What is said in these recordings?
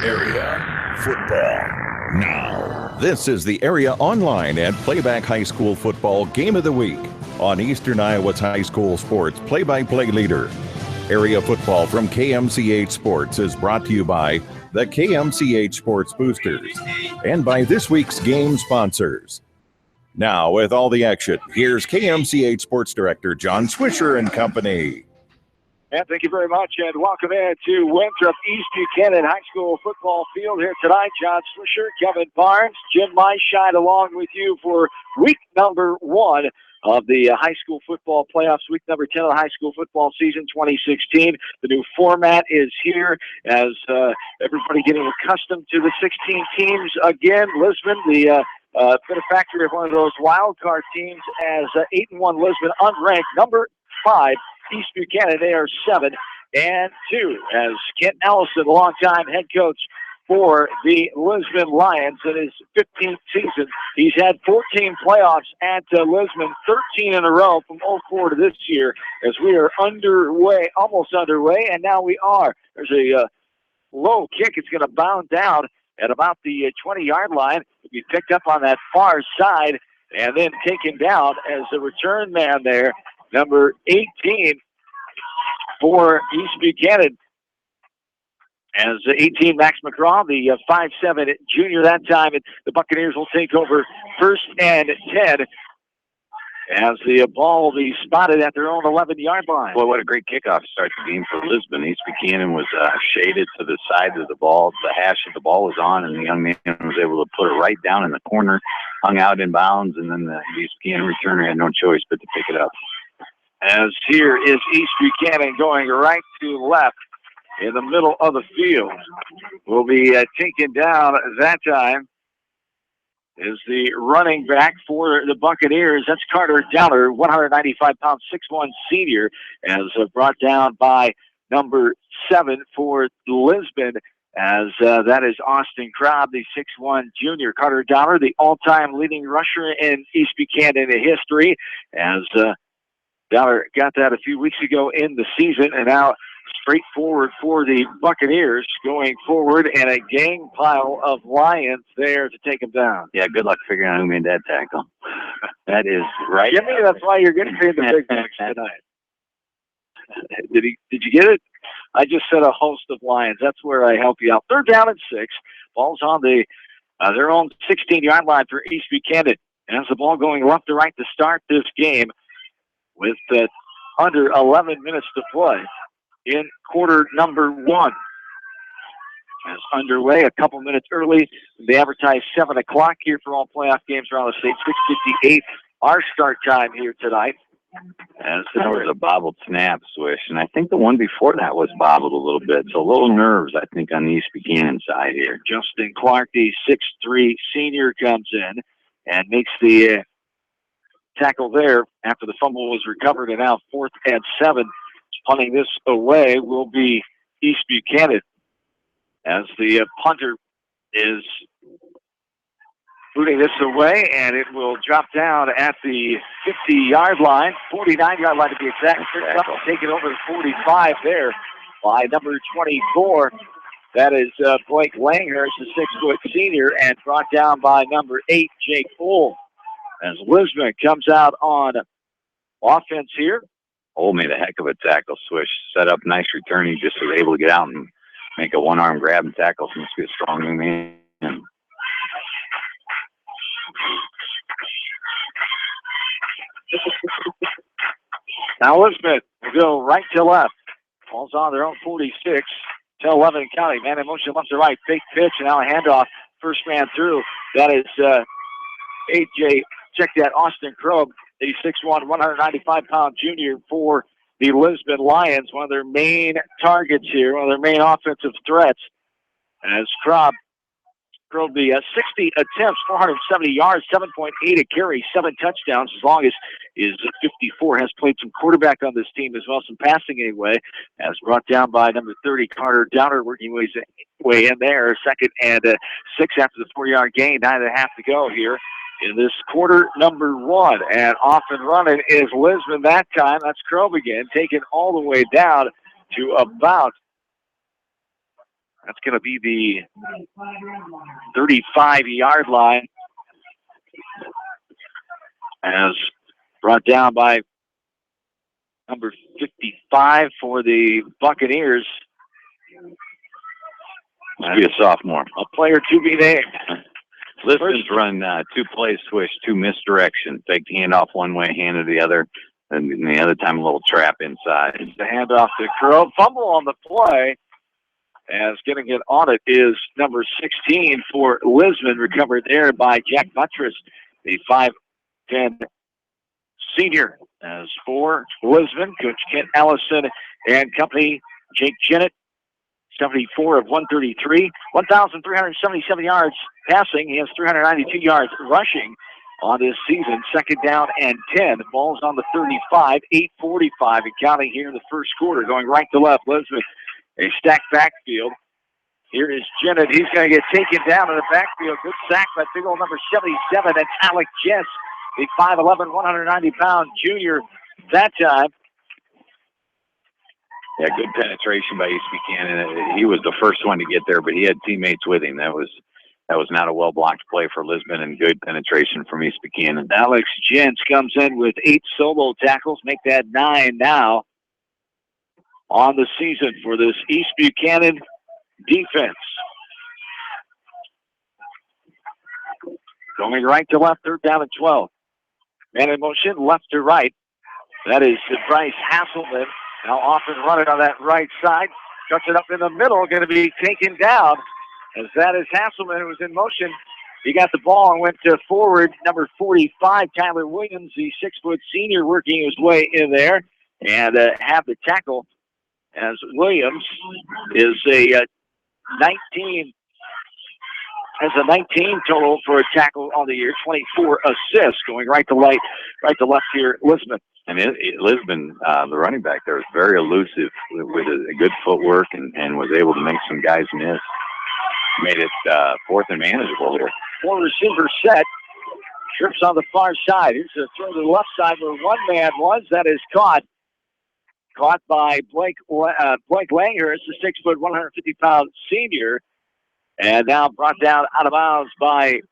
Area football now. This is the Area Online and Playback High School Football Game of the Week on Eastern Iowa's high school sports play-by-play leader. Area football from KMCH Sports is brought to you by the KMCH Sports Boosters and by this week's game sponsors. Now, with all the action, here's KMCH Sports Director John Swisher and company. And thank you very much, and welcome in to Winthrop East Buchanan High School football field here tonight. John Swisher, Kevin Barnes, Jim Meishide along with you for week number 1 of the high school football playoffs, week number 10 of the high school football season 2016. The new format is here as everybody getting accustomed to the 16 teams again. Lisbon, the benefactor of one of those wild card teams, as 8-1 Lisbon, unranked number 5 East Buchanan. They are 7-2 as Kent Ellison, longtime head coach for the Lisbon Lions in his 15th season. He's had 14 playoffs at Lisbon, 13 in a row from 04 to this year, as we are underway, almost underway, and now we are. There's a low kick. It's going to bound down at about the 20-yard line. It'll be picked up on that far side and then taken down as the return man there, number 18 for East Buchanan. As 18, Max McGraw, the 5'7" junior that time, and the Buccaneers will take over 1st and 10 as the ball will be spotted at their own 11-yard line. Boy, what a great kickoff to start the game for Lisbon. East Buchanan was shaded to the side of the ball. The hash of the ball was on, and the young man was able to put it right down in the corner, hung out in bounds, and then the East Buchanan returner had no choice but to pick it up. As here is East Buchanan going right to left in the middle of the field. Will be taken down that time is the running back for the Buccaneers. That's Carter Downer, 195-pound, 6'1" senior, as brought down by number 7 for Lisbon, as that is Austin Krob, the 6'1" junior. Carter Downer, the all-time leading rusher in East Buchanan history, as Downer got that a few weeks ago in the season, and now straight forward for the Buccaneers going forward, and a gang pile of Lions there to take them down. Yeah, good luck figuring out who made that tackle. That is right. Jimmy, that's why you're getting paid the big bucks tonight. Did you get it? I just said a host of Lions. That's where I help you out. 3rd down and 6. Ball's on the their own 16-yard line for East Buchanan. And as the ball going left to right to start this game with under 11 minutes to play in quarter number 1. As underway a couple minutes early. They advertised 7 o'clock here for all playoff games around the state. 6:58 our start time here tonight. As there was a bobbled snap, Swish, and I think the one before that was bobbled a little bit. So a little nerves, I think, on the East Buchanan side here. Justin Clark, the 6'3" senior, comes in and makes the tackle there after the fumble was recovered, and now 4th and 7. Punting this away will be East Buchanan, as the punter is booting this away, and it will drop down at the 50-yard line, 49-yard line to be exact. Taken over the 45 there by number 24. That is Blake Langhurst, the 6-foot senior, and brought down by number 8, Jake Bull. As Lisbon comes out on offense here. Ole made a heck of a tackle, Swish. Set up nice return. He just was able to get out and make a one-arm grab and tackle. So must be a strong young man. Now Lisbon will go right to left. Ball's on their own 46 to 11 county. Man in motion left to right. Fake pitch, and now a handoff. First man through. That is AJ. Check that, Austin Krob, the 6'1", 195-pound junior for the Lisbon Lions. One of their main targets here, one of their main offensive threats. As Krob drove the 60 attempts, 470 yards, 7.8 a carry, 7 touchdowns, as long as his 54 has played some quarterback on this team as well, some passing anyway, as brought down by number 30, Carter Downer, working his way in there. 2nd and 6 after the 4-yard gain, 9.5 to go here in this quarter number 1. And off and running is Lisbon that time. That's Krob again, taken all the way down to about That's going to be the 35-yard line. As brought down by number 55 for the Buccaneers. Must be a sophomore. A player to be named. Lisbon's run 2 play switch, 2 misdirection. Fake handoff one way, handed the other, and the other time a little trap inside. The handoff to Crow. Fumble on the play. As getting it on it is number 16 for Lisbon, recovered there by Jack Buttress, the 5'10" senior. As for Lisbon, Coach Kent Allison and company, Jake Jennett, 74 of 133, 1,377 yards passing. He has 392 yards rushing on this season. Second down and 10. The ball's on the 35, 8:45 and counting here in the first quarter. Going right to left, Lisbon, a stacked backfield. Here is Jennett. He's going to get taken down in the backfield. Good sack by big old number 77. That's Alec Jess, the 5'11", 190-pound junior that time. Yeah, good penetration by East Buchanan. He was the first one to get there, but he had teammates with him. That was not a well-blocked play for Lisbon, and good penetration from East Buchanan. Alex Jens comes in with 8 solo tackles, make that 9 now on the season for this East Buchanan defense. Going right to left, third down and 12. Man in motion, left to right. That is Bryce Hasselman. Now off and running on that right side. Cuts it up in the middle, going to be taken down. As that is Hasselman, who was in motion. He got the ball and went to forward. Number 45, Tyler Williams, the 6-foot senior, working his way in there. And have the tackle as Williams is a 19 total for a tackle on the year, 24 assists, going right to left here, Lisbon. And Lisbon, the running back there, was very elusive with a good footwork and was able to make some guys miss. Made it fourth and manageable here. 4 receiver set. Trips on the far side. Here's a throw to the left side where one man was. That is caught by Blake Langhurst, the 6', 150-pound senior. And now brought down out of bounds by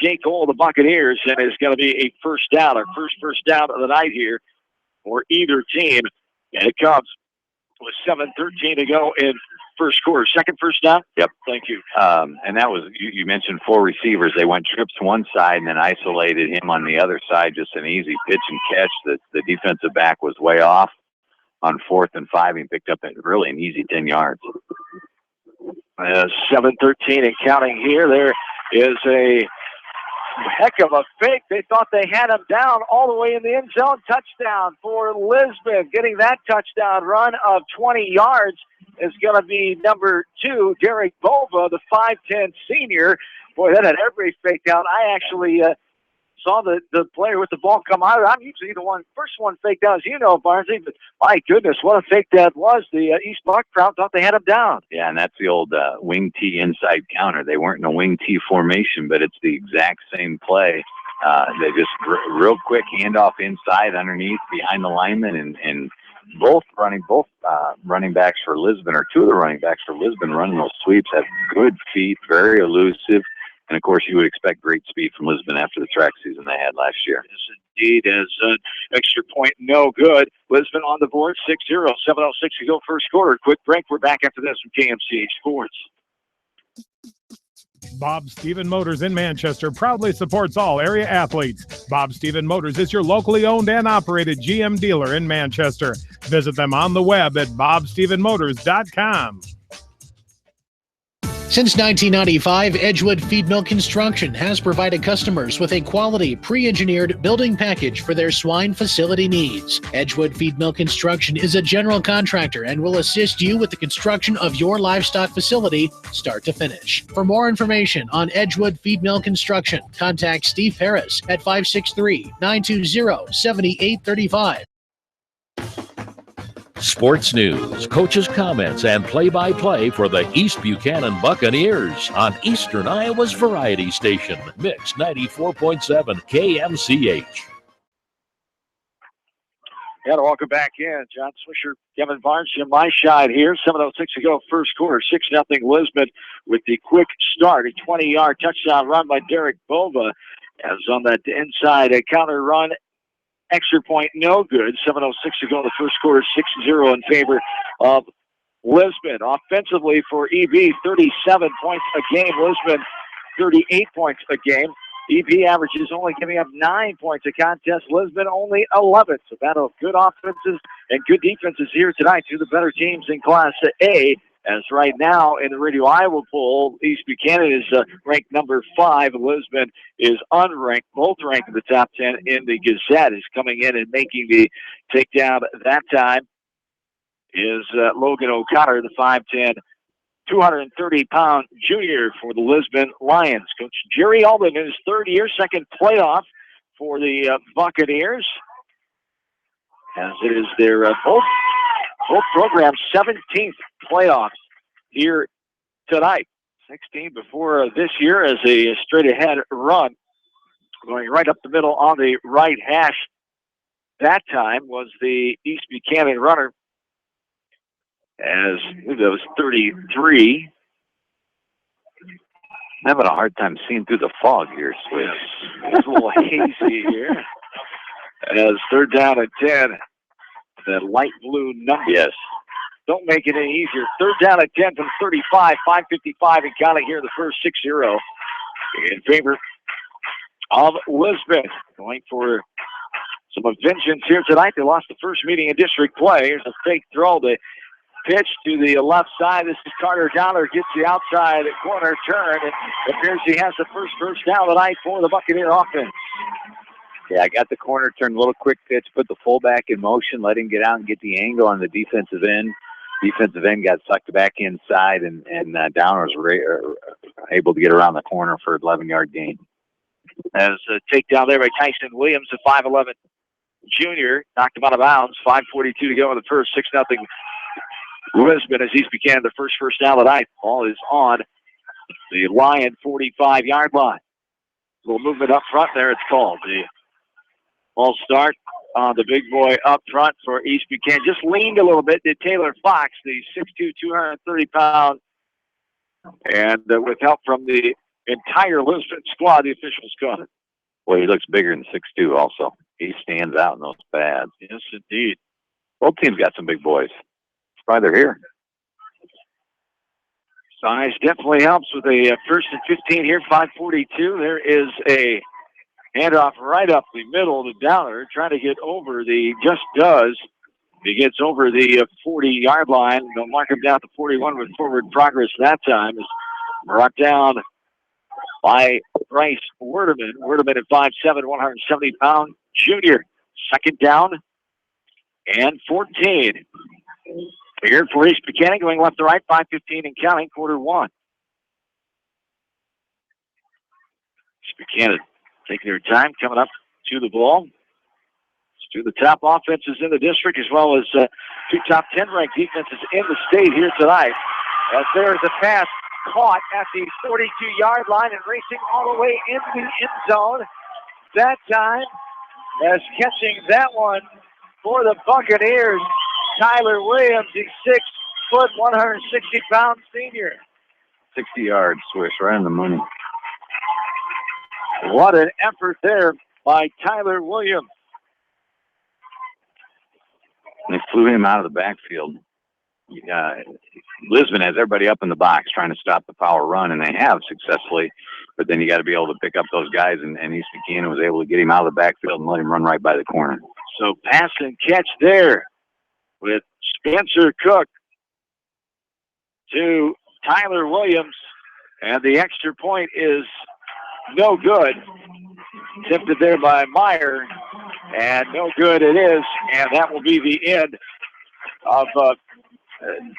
Jake Cole, the Buccaneers, and it's going to be a first down, our first down of the night here for either team. And it comes with 7:13 to go in first quarter. Second first down? Yep. Thank you. And that was, you mentioned 4 receivers. They went trips one side and then isolated him on the other side, just an easy pitch and catch. The defensive back was way off on 4th and 5. He picked up really an easy 10 yards. 7:13 and counting here. There is a heck of a fake. They thought they had him down all the way in the end zone. Touchdown for Lisbon. Getting that touchdown run of 20 yards is going to be number 2, Derek Bova, the 5'10" senior. Boy, that had everybody faked out. I actually saw the player with the ball come out. I'm usually the first one faked out, as you know, Barnsley, but my goodness, what a fake that was. The East Buck crowd thought they had him down. Yeah, and that's the old wing T inside counter. They weren't in a wing T formation, but it's the exact same play. They just real quick handoff inside underneath behind the lineman, and both running backs for Lisbon, or 2 of the running backs for Lisbon running those sweeps, have good feet, very elusive. And, of course, you would expect great speed from Lisbon after the track season they had last year. Yes, indeed. As an extra point, no good. Lisbon on the board, 6-0, 7:06 to go first quarter. Quick break. We're back after this from KMCH Sports. Bob Stephen Motors in Manchester proudly supports all area athletes. Bob Stephen Motors is your locally owned and operated GM dealer in Manchester. Visit them on the web at bobstephenmotors.com. Since 1995, Edgewood Feed Mill Construction has provided customers with a quality, pre-engineered building package for their swine facility needs. Edgewood Feed Mill Construction is a general contractor and will assist you with the construction of your livestock facility, start to finish. For more information on Edgewood Feed Mill Construction, contact Steve Harris at 563-920-7835. Sports news, coaches' comments, and play-by-play for the East Buchanan Buccaneers on Eastern Iowa's Variety Station, Mix 94.7 KMCH. Yeah, welcome back in. John Swisher, Kevin Barnes, Jim Myshide here. 7:06 to go, first quarter. 6-0 Lisbon with the quick start. A 20-yard touchdown run by Derek Bova. As on that inside, a counter run. Extra point, no good. 7:06 to go in the first quarter. 6-0 in favor of Lisbon. Offensively for EB, 37 points a game. Lisbon, 38 points a game. EP averages only giving up 9 points a contest. Lisbon only 11. So battle of good offenses and good defenses here tonight. Two of the better teams in Class A. As right now in the Radio Iowa poll, East Buchanan is ranked number 5. Lisbon is unranked, both ranked in the top 10 in the Gazette. Is coming in and making the takedown that time is Logan O'Connor, the 5'10", 230-pound junior for the Lisbon Lions. Coach Jerry Alden in his third year, second playoff for the Buccaneers. As it is their both programs' 17th playoffs here tonight. 16 before this year as a straight-ahead run. Going right up the middle on the right hash that time was the East Buchanan runner. As I believe that was 33. I'm having a hard time seeing through the fog here, Swiss. It's a little hazy here. As third down and 10. That light blue number. Yes. Don't make it any easier. Third down and 10 from 35. 5:55 and counting here in the first. 6-0 in favor of Lisbon. Going for some vengeance here tonight. They lost the first meeting in district play. Here's a fake throw. The pitch to the left side. This is Carter Downer. Gets the outside corner turn. And it appears he has the first down of the night for the Buccaneer offense. Yeah, I got the corner turn, little quick pitch, put the fullback in motion, let him get out and get the angle on the defensive end. Defensive end got sucked back inside, and Downer was able to get around the corner for an 11-yard gain. As a takedown there by Tyson Williams, a 5'11" junior, knocked him out of bounds. 5:42 to go in the first. 6-0 Lisbon as East Buchanan, the first down of the night. Ball is on the Lion 45-yard line. A little movement up front there, it's called. The ball start on the big boy up front for East Buchanan. Just leaned a little bit, did Taylor Fox, the 6'2", 230-pound. And with help from the entire Lisbon squad, the officials caught it. Well, he looks bigger than 6'2" also. He stands out in those pads. Yes, indeed. Both teams got some big boys. That's why they're here. Size definitely helps with a first and 15 here, 5:42. There is a handoff right up the middle to Downer, trying to get over just does. He gets over the 40-yard line. They'll mark him down to 41 with forward progress that time. Is brought down by Bryce Werdeman. Werdeman at 5'7", 170-pound junior. Second down and 14. Here for East Buchanan, going left to right, 5:15 and counting, quarter one. East Buchanan taking their time, coming up to the ball. To the top offenses in the district, as well as two top 10 ranked defenses in the state here tonight. As there is a pass caught at the 42-yard line and racing all the way into the end zone. That time, as catching that one for the Buccaneers, Tyler Williams, the 6', 160-pound senior. 60 yards, Swish, right on the money. What an effort there by Tyler Williams. They flew him out of the backfield. Lisbon has everybody up in the box trying to stop the power run, and they have successfully. But then you got to be able to pick up those guys, and East Buchanan was able to get him out of the backfield and let him run right by the corner. So pass and catch there with Spencer Cook to Tyler Williams, and the extra point is no good. Tipped there by Meyer, and no good it is, and that will be the end of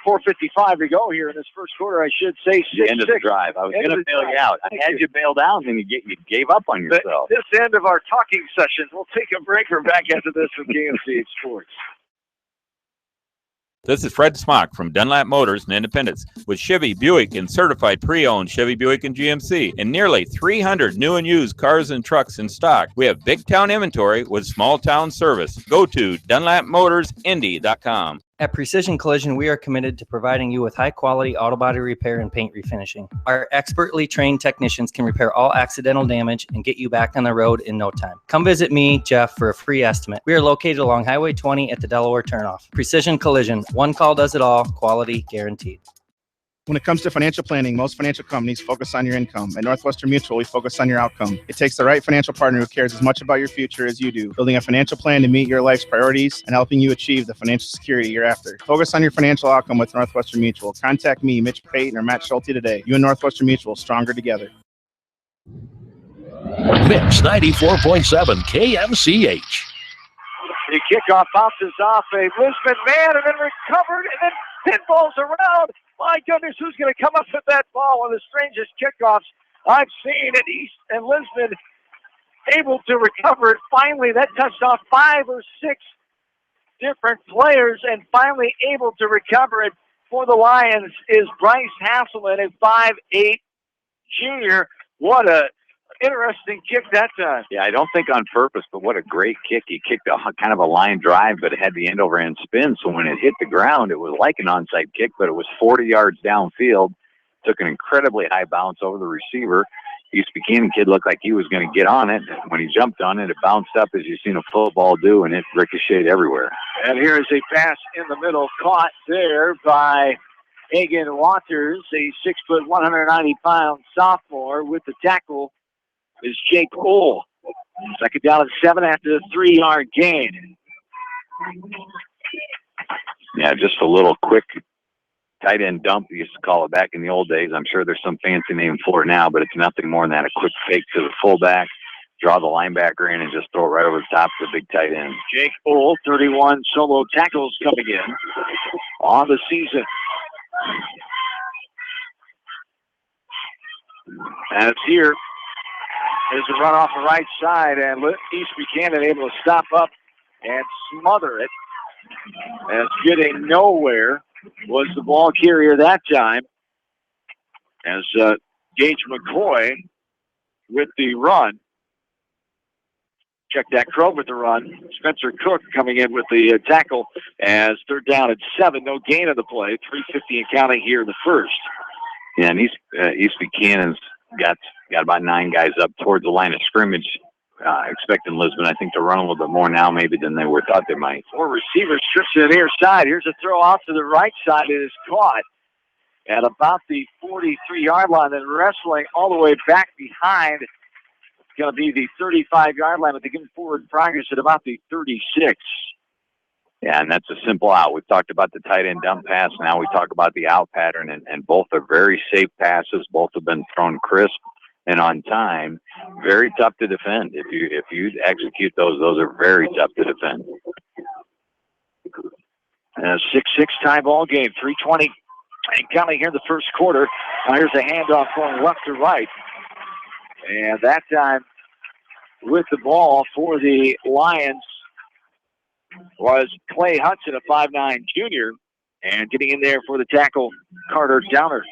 4:55 to go here in this first quarter. I should say the end of the drive. I was going to bail you out. I had you bailed out, and you gave up on yourself. This end of our talking session. We'll take a break. We're back after this with KMC Sports. This is Fred Smock from Dunlap Motors in Independence with Chevy, Buick, and certified pre-owned Chevy, Buick, and GMC, and nearly 300 new and used cars and trucks in stock. We have big town inventory with small town service. Go to DunlapMotorsIndy.com. At Precision Collision, we are committed to providing you with high-quality auto body repair and paint refinishing. Our expertly trained technicians can repair all accidental damage and get you back on the road in no time. Come visit me, Jeff, for a free estimate. We are located along Highway 20 at the Delaware Turnoff. Precision Collision, one call does it all, quality guaranteed. When it comes to financial planning, most financial companies focus on your income. At Northwestern Mutual, we focus on your outcome. It takes the right financial partner who cares as much about your future as you do, building a financial plan to meet your life's priorities and helping you achieve the financial security you're after. Focus on your financial outcome with Northwestern Mutual. Contact me, Mitch Payton, or Matt Schulte today. You and Northwestern Mutual, stronger together. Mix 94.7 KMCH. The kickoff bounces off a Lisbon man and then recovered and then pinballs around. My goodness, who's going to come up with that ball? One of the strangest kickoffs I've seen at East and Lisbon. Able to recover it. Finally, that touched off 5 or 6 different players and finally able to recover it for the Lions is Bryce Hasselman, a 5'8" junior. What a interesting kick that time. Yeah, I don't think on purpose, but what a great kick. He kicked a kind of a line drive, but it had the end over end spin. So when it hit the ground, it was like an onside kick, but it was 40 yards downfield. Took an incredibly high bounce over the receiver. East Buchanan kid looked like he was going to get on it. When he jumped on it, it bounced up as you've seen a football do, and it ricocheted everywhere. And here is a pass in the middle, caught there by Hagan Waters, a 6', 190-pound sophomore. With the tackle is Jake Poole. Second down and 7 after the 3-yard gain. Yeah, just a little quick tight end dump, we used to call it back in the old days. I'm sure there's some fancy name for it now, but it's nothing more than that. A quick fake to the fullback, draw the linebacker in, and just throw it right over the top of the big tight end. Jake Poole, 31 solo tackles coming in on the season. As here is a run off the right side, and East Buchanan able to stop up and smother it. As getting nowhere was the ball carrier that time. As Gage McCoy with the run. Check that Crow with the run. Spencer Cook coming in with the tackle as third down and 7. No gain of the play. 3:50 and counting here in the first. Yeah, and East Buchanan's got about 9 guys up towards the line of scrimmage. Expecting Lisbon, I think, to run a little bit more now maybe than they thought they might. 4 receivers strips to the near side. Here's a throw out to the right side. It is caught at about the 43-yard line, then wrestling all the way back behind. It's going to be the 35-yard line, but they give forward progress at about the 36. Yeah, and that's a simple out. We've talked about the tight end dump pass. Now we talk about the out pattern, and both are very safe passes. Both have been thrown crisp and on time. Very tough to defend. If you execute those are very tough to defend. 6-6 tie ball game. 3:20 and counting here in the first quarter. Now here's a handoff going left to right. And that time with the ball for the Lions was Clay Hudson, a 5'9" junior, and getting in there for the tackle, Carter Downer.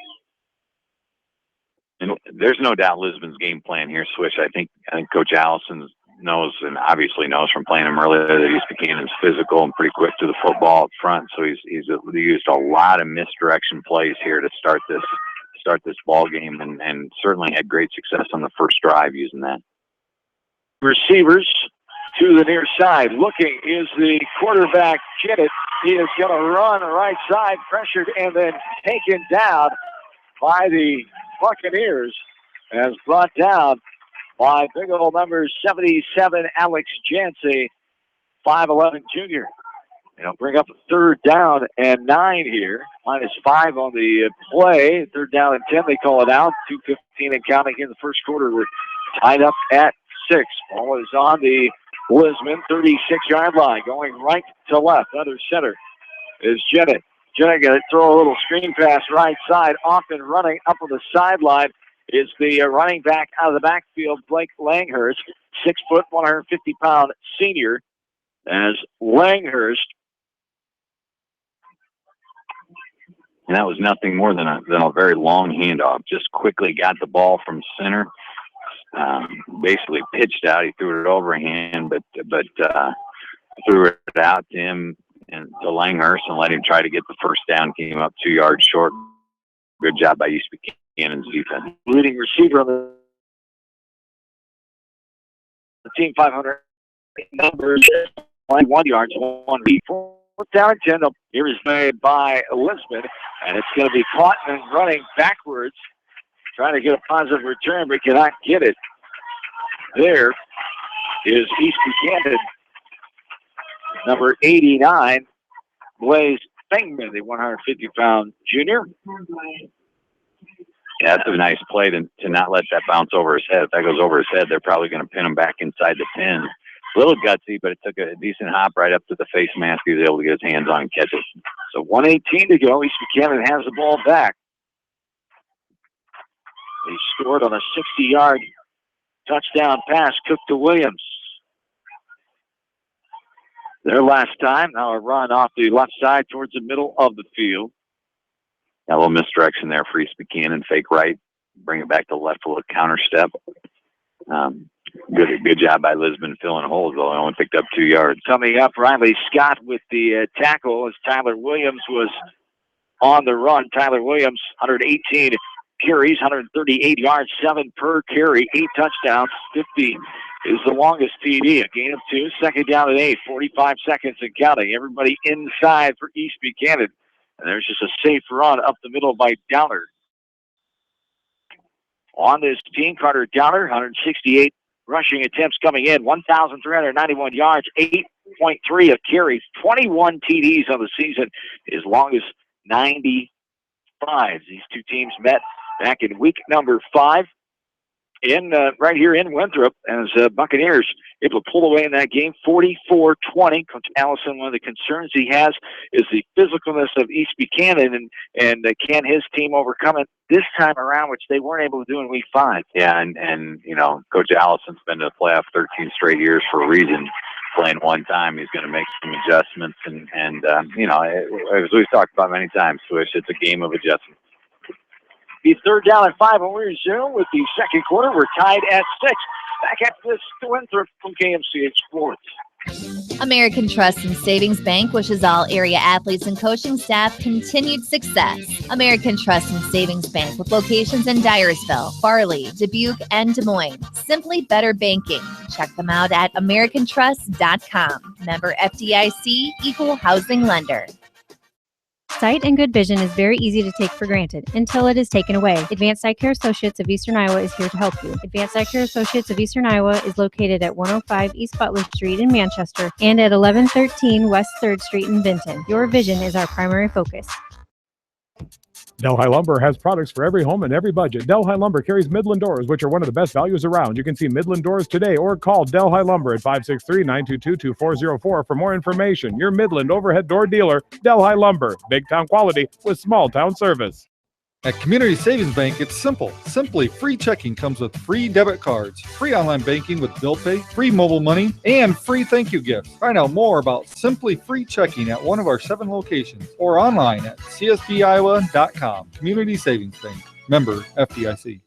And there's no doubt Lisbon's game plan here, Swish. I think Coach Allison knows, and obviously knows from playing him earlier, that East Buchanan's physical and pretty quick to the football up front. So he's used a lot of misdirection plays here to start this ball game, and certainly had great success on the first drive using that. Receivers to the near side. Looking is the quarterback, Kinnett. He is going to run right side, pressured, and then taken down by the Buccaneers, as brought down by big old number 77, Alex Jancy, 5'11" junior. They'll bring up a third down and 9 here. -5 on the play. Third down and 10, they call it out. 2:15 and counting in the first quarter. We're tied up at 6. Ball is on the Lisbon 36-yard line, going right to left. Under center is Jennett. Jennett going to throw a little screen pass right side. Off and running up on the sideline is the running back out of the backfield, Blake Langhurst, 6', 150-pound senior, as Langhurst And that was nothing more than a very long handoff. Just quickly got the ball from center, basically pitched out. He threw it overhand, but threw it out to him and to Langhurst and let him try to get the first down. Came up 2 yards short. Good job by East Buchanan's defense. Leading receiver on the team, 500 numbers, 1 yards, 1 read. Down 10. Here is made by Lisbon, and it's going to be caught and running backwards, trying to get a positive return, but cannot get it. There is East Buchanan, number 89, Blaze Fengman, the 150-pound junior. Yeah, that's a nice play to not let that bounce over his head. If that goes over his head, they're probably going to pin him back inside the pin. A little gutsy, but it took a decent hop right up to the face mask. He was able to get his hands on and catch it. So 1:18 to go. East Buchanan has the ball back. They scored on a 60-yard touchdown pass, Cook to Williams. Their last time. Now a run off the left side towards the middle of the field. A little misdirection there for East Buchanan. Fake right, bring it back to left, a little counter step. Good job by Lisbon filling holes, though. I only picked up 2 yards. Coming up, Riley Scott with the tackle as Tyler Williams was on the run. Tyler Williams, 118 carries, 138 yards, 7 per carry, 8 touchdowns, 50 is the longest TD. A gain of 2, second down and 8, 45 seconds and counting. Everybody inside for East Buchanan. And there's just a safe run up the middle by Downer. On this team, Carter Downer, 168 rushing attempts coming in, 1,391 yards, 8.3 of carries, 21 TDs on the season, his longest 95. These two teams met back in week number 5 in right here in Winthrop, as Buccaneers able to pull away in that game, 44-20. Coach Allison, one of the concerns he has is the physicalness of East Buchanan, and can his team overcome it this time around, which they weren't able to do in week 5. Yeah, and you know, Coach Allison's been to the playoff 13 straight years for a reason. Playing one time, he's going to make some adjustments, and you know, as we've talked about many times, Swish, it's a game of adjustments. The third down and 5 when we resume with the second quarter. We're tied at 6. Back after this to Winthrop from KMCH Sports. American Trust and Savings Bank wishes all area athletes and coaching staff continued success. American Trust and Savings Bank with locations in Dyersville, Farley, Dubuque, and Des Moines. Simply better banking. Check them out at americantrust.com. Member FDIC, equal housing lender. Sight and good vision is very easy to take for granted until it is taken away. Advanced Eye Care Associates of Eastern Iowa is here to help you. Advanced Eye Care Associates of Eastern Iowa is located at 105 East Butler Street in Manchester and at 1113 West 3rd Street in Vinton. Your vision is our primary focus. Delhi Lumber has products for every home and every budget. Delhi Lumber carries Midland doors, which are one of the best values around. You can see Midland doors today or call Delhi Lumber at 563-922-2404 for more information. Your Midland overhead door dealer, Delhi Lumber. Big town quality with small town service. At Community Savings Bank, it's simple. Simply free checking comes with free debit cards, free online banking with bill pay, free mobile money, and free thank you gifts. Find out more about Simply Free Checking at one of our 7 locations or online at csbiowa.com. Community Savings Bank. Member FDIC.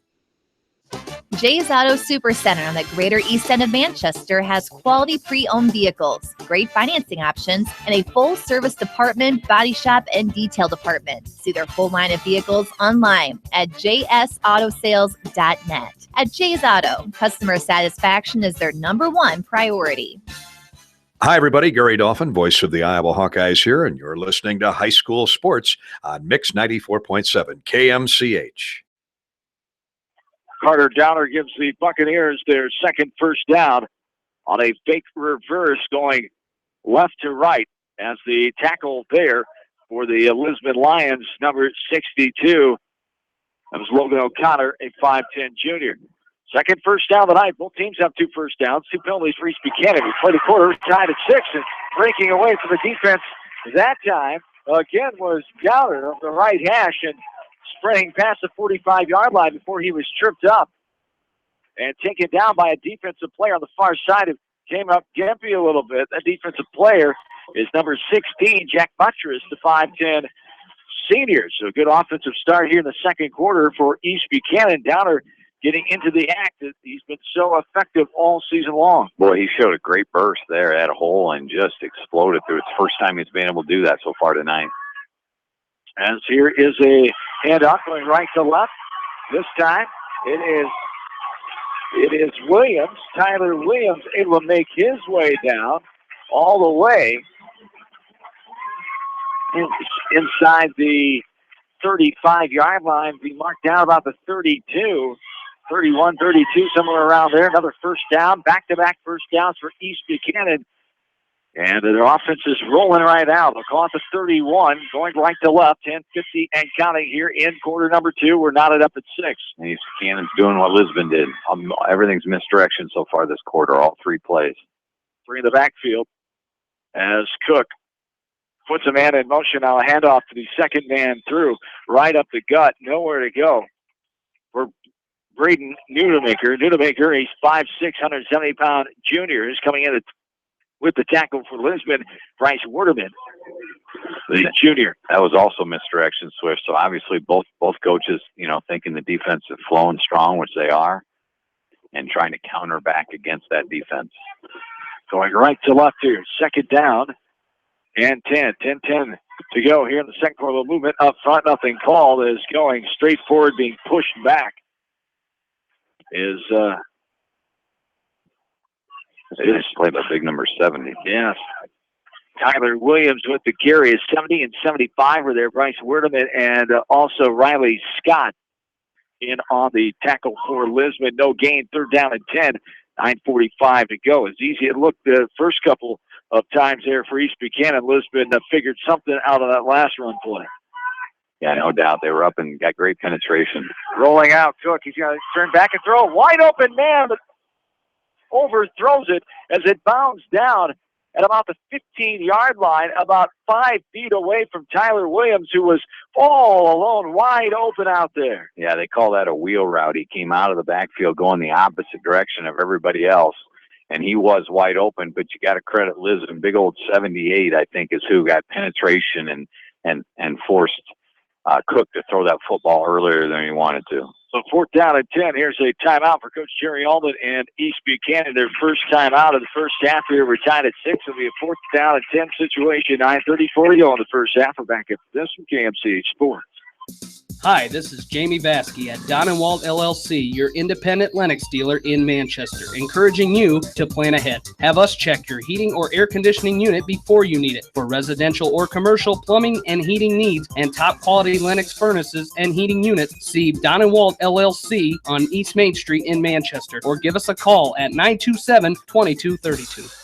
Jay's Auto Supercenter on the Greater East End of Manchester has quality pre-owned vehicles, great financing options, and a full-service department, body shop, and detail department. See their full line of vehicles online at jsautosales.net. At Jay's Auto, customer satisfaction is their #1 priority. Hi, everybody. Gary Dolphin, voice of the Iowa Hawkeyes here, and you're listening to High School Sports on Mix 94.7 KMCH. Carter Downer gives the Buccaneers their second first down on a fake reverse going left to right as the tackle there for the Lisbon Lions, number 62. That was Logan O'Connor, a 5'10 junior. Second first down of the night. Both teams have 2 first downs, 2 penalties for East Buchanan. We play the quarter, tied at 6, and breaking away from the defense that time again was Downer of the right hash and spraying past the 45-yard line before he was tripped up and taken down by a defensive player on the far side who came up gimpy a little bit. That defensive player is number 16, Jack Buttress, the 5'10 seniors. So good offensive start here in the second quarter for East Buchanan. Downer getting into the act. He's been so effective all season long. Boy, he showed a great burst there at a hole and just exploded through. It's the first time he's been able to do that so far tonight. As here is a handoff going right to left. This time it is Williams. Tyler Williams able to make his way down all the way inside the 35-yard line. Be marked down about the 32. 31, 32, somewhere around there. Another first down, back-to-back first downs for East Buchanan. And their offense is rolling right out. They'll call it the 31, going right to left, 10:50 and counting here in quarter number 2. We're knotted up at 6. And East Buchanan's doing what Lisbon did. Everything's misdirection so far this quarter, all 3 plays. 3 in the backfield as Cook puts a man in motion. Now a handoff to the second man through, right up the gut, nowhere to go for Braden Nudemaker. Nudemaker, he's 5'6", 170-pound junior, is coming in with the tackle for Lisbon. Bryce Werdeman, the junior. That was also misdirection, Swift. So obviously both coaches, thinking the defense is flowing strong, which they are, and trying to counter back against that defense. Going right to left here. Second down and 10 to go here in the second quarter. Movement up front, nothing called. Is going straight forward, being pushed back. Is played by big number 70. Yes. Tyler Williams with the carry is 70 and 75 were there. Bryce Werdeman and also Riley Scott in on the tackle for Lisbon. No gain, third down and 10. 9:45 to go. It's easy. It looked the first couple of times there for East Buchanan. Lisbon figured something out of that last run play. Yeah, no doubt. They were up and got great penetration. Rolling out, Cook. He's going to turn back and throw. Wide open man, but overthrows it as it bounds down at about the 15-yard line, about 5 feet away from Tyler Williams, who was all alone, wide open out there. Yeah, they call that a wheel route. He came out of the backfield going the opposite direction of everybody else, and he was wide open, but you got to credit Lisbon. Big old 78, I think, is who got penetration and forced Cook to throw that football earlier than he wanted to. So fourth down and 10. Here's a timeout for Coach Jerry Allman and East Buchanan. Their first timeout of the first half here. We're tied at 6. It'll be a fourth down and 10 situation. 9:34 to go in the first half. We're back at this from KMCH Sports. Hi, this is Jamie Baskey at Don & Walt LLC, your independent Lennox dealer in Manchester, encouraging you to plan ahead. Have us check your heating or air conditioning unit before you need it. For residential or commercial plumbing and heating needs and top quality Lennox furnaces and heating units, see Don & Walt LLC on East Main Street in Manchester, or give us a call at 927-2232.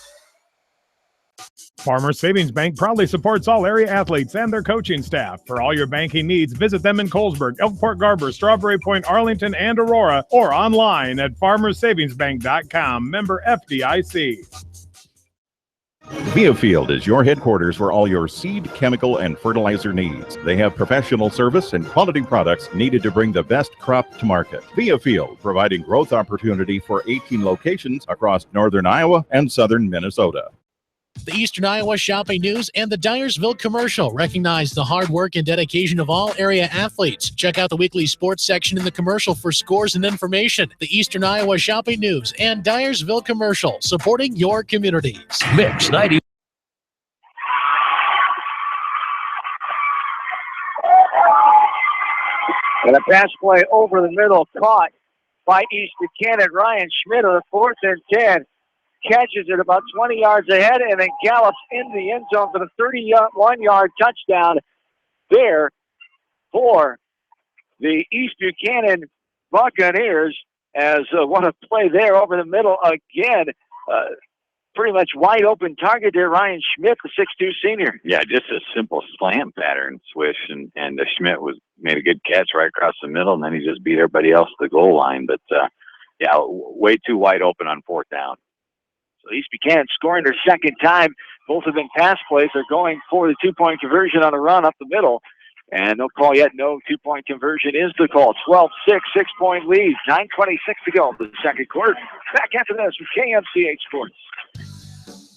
Farmers Savings Bank proudly supports all area athletes and their coaching staff. For all your banking needs, visit them in Colesburg, Elkport Garber, Strawberry Point, Arlington, and Aurora, or online at farmersavingsbank.com. Member FDIC. Viafield is your headquarters for all your seed, chemical, and fertilizer needs. They have professional service and quality products needed to bring the best crop to market. Viafield, providing growth opportunity for 18 locations across northern Iowa and southern Minnesota. The Eastern Iowa Shopping News and the Dyersville Commercial recognize the hard work and dedication of all area athletes. Check out the weekly sports section in the commercial for scores and information. The Eastern Iowa Shopping News and Dyersville Commercial, supporting your communities. Mix 90. And a pass play over the middle, caught by East Buchanan. Ryan Schmidt on the 4th and 10. Catches it about 20 yards ahead and then gallops into the end zone for the 31-yard touchdown there for the East Buchanan Buccaneers. As what a play there over the middle again. Pretty much wide open target there, Ryan Schmidt, the 6'2 senior. Yeah, just a simple slam pattern swish, and Schmidt made a good catch right across the middle, and then he just beat everybody else to the goal line. But, yeah, way too wide open on 4th down. So East Buchanan scoring their second time. Both of them pass plays. They're going for the 2-point conversion on the run up the middle. And no call yet. No 2-point conversion is the call. 12-6, 6-point lead. 9:26 to go in the second quarter. Back after this with KMCH Sports.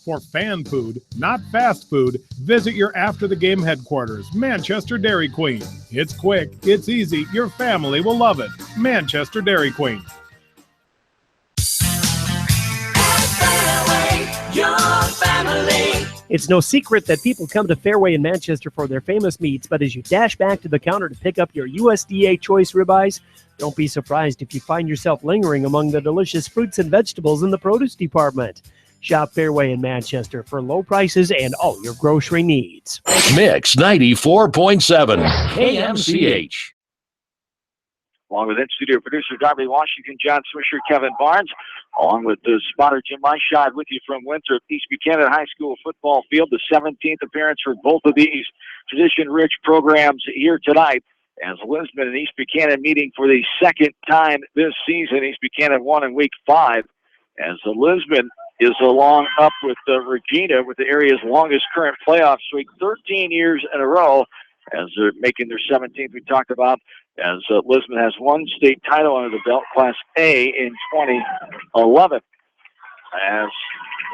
For fan food, not fast food, visit your after-the-game headquarters, Manchester Dairy Queen. It's quick, it's easy, your family will love it. Manchester Dairy Queen. Your family. It's no secret that people come to Fairway in Manchester for their famous meats, but as you dash back to the counter to pick up your USDA choice ribeyes, don't be surprised if you find yourself lingering among the delicious fruits and vegetables in the produce department. Shop Fairway in Manchester for low prices and all your grocery needs. Mix 94.7 KMCH. Along with in-studio producer Darby Washington, John Swisher, Kevin Barnes, along with the spotter Jim Myshide with you from Winthrop East Buchanan High School football field. The 17th appearance for both of these tradition-rich programs here tonight as Lisbon and East Buchanan meeting for the second time this season. East Buchanan won in Week 5 as the Lisbon is along up with Regina with the area's longest current playoff streak, 13 years in a row as they're making their 17th. We talked about as Lisbon has one state title under the belt, Class A, in 2011. As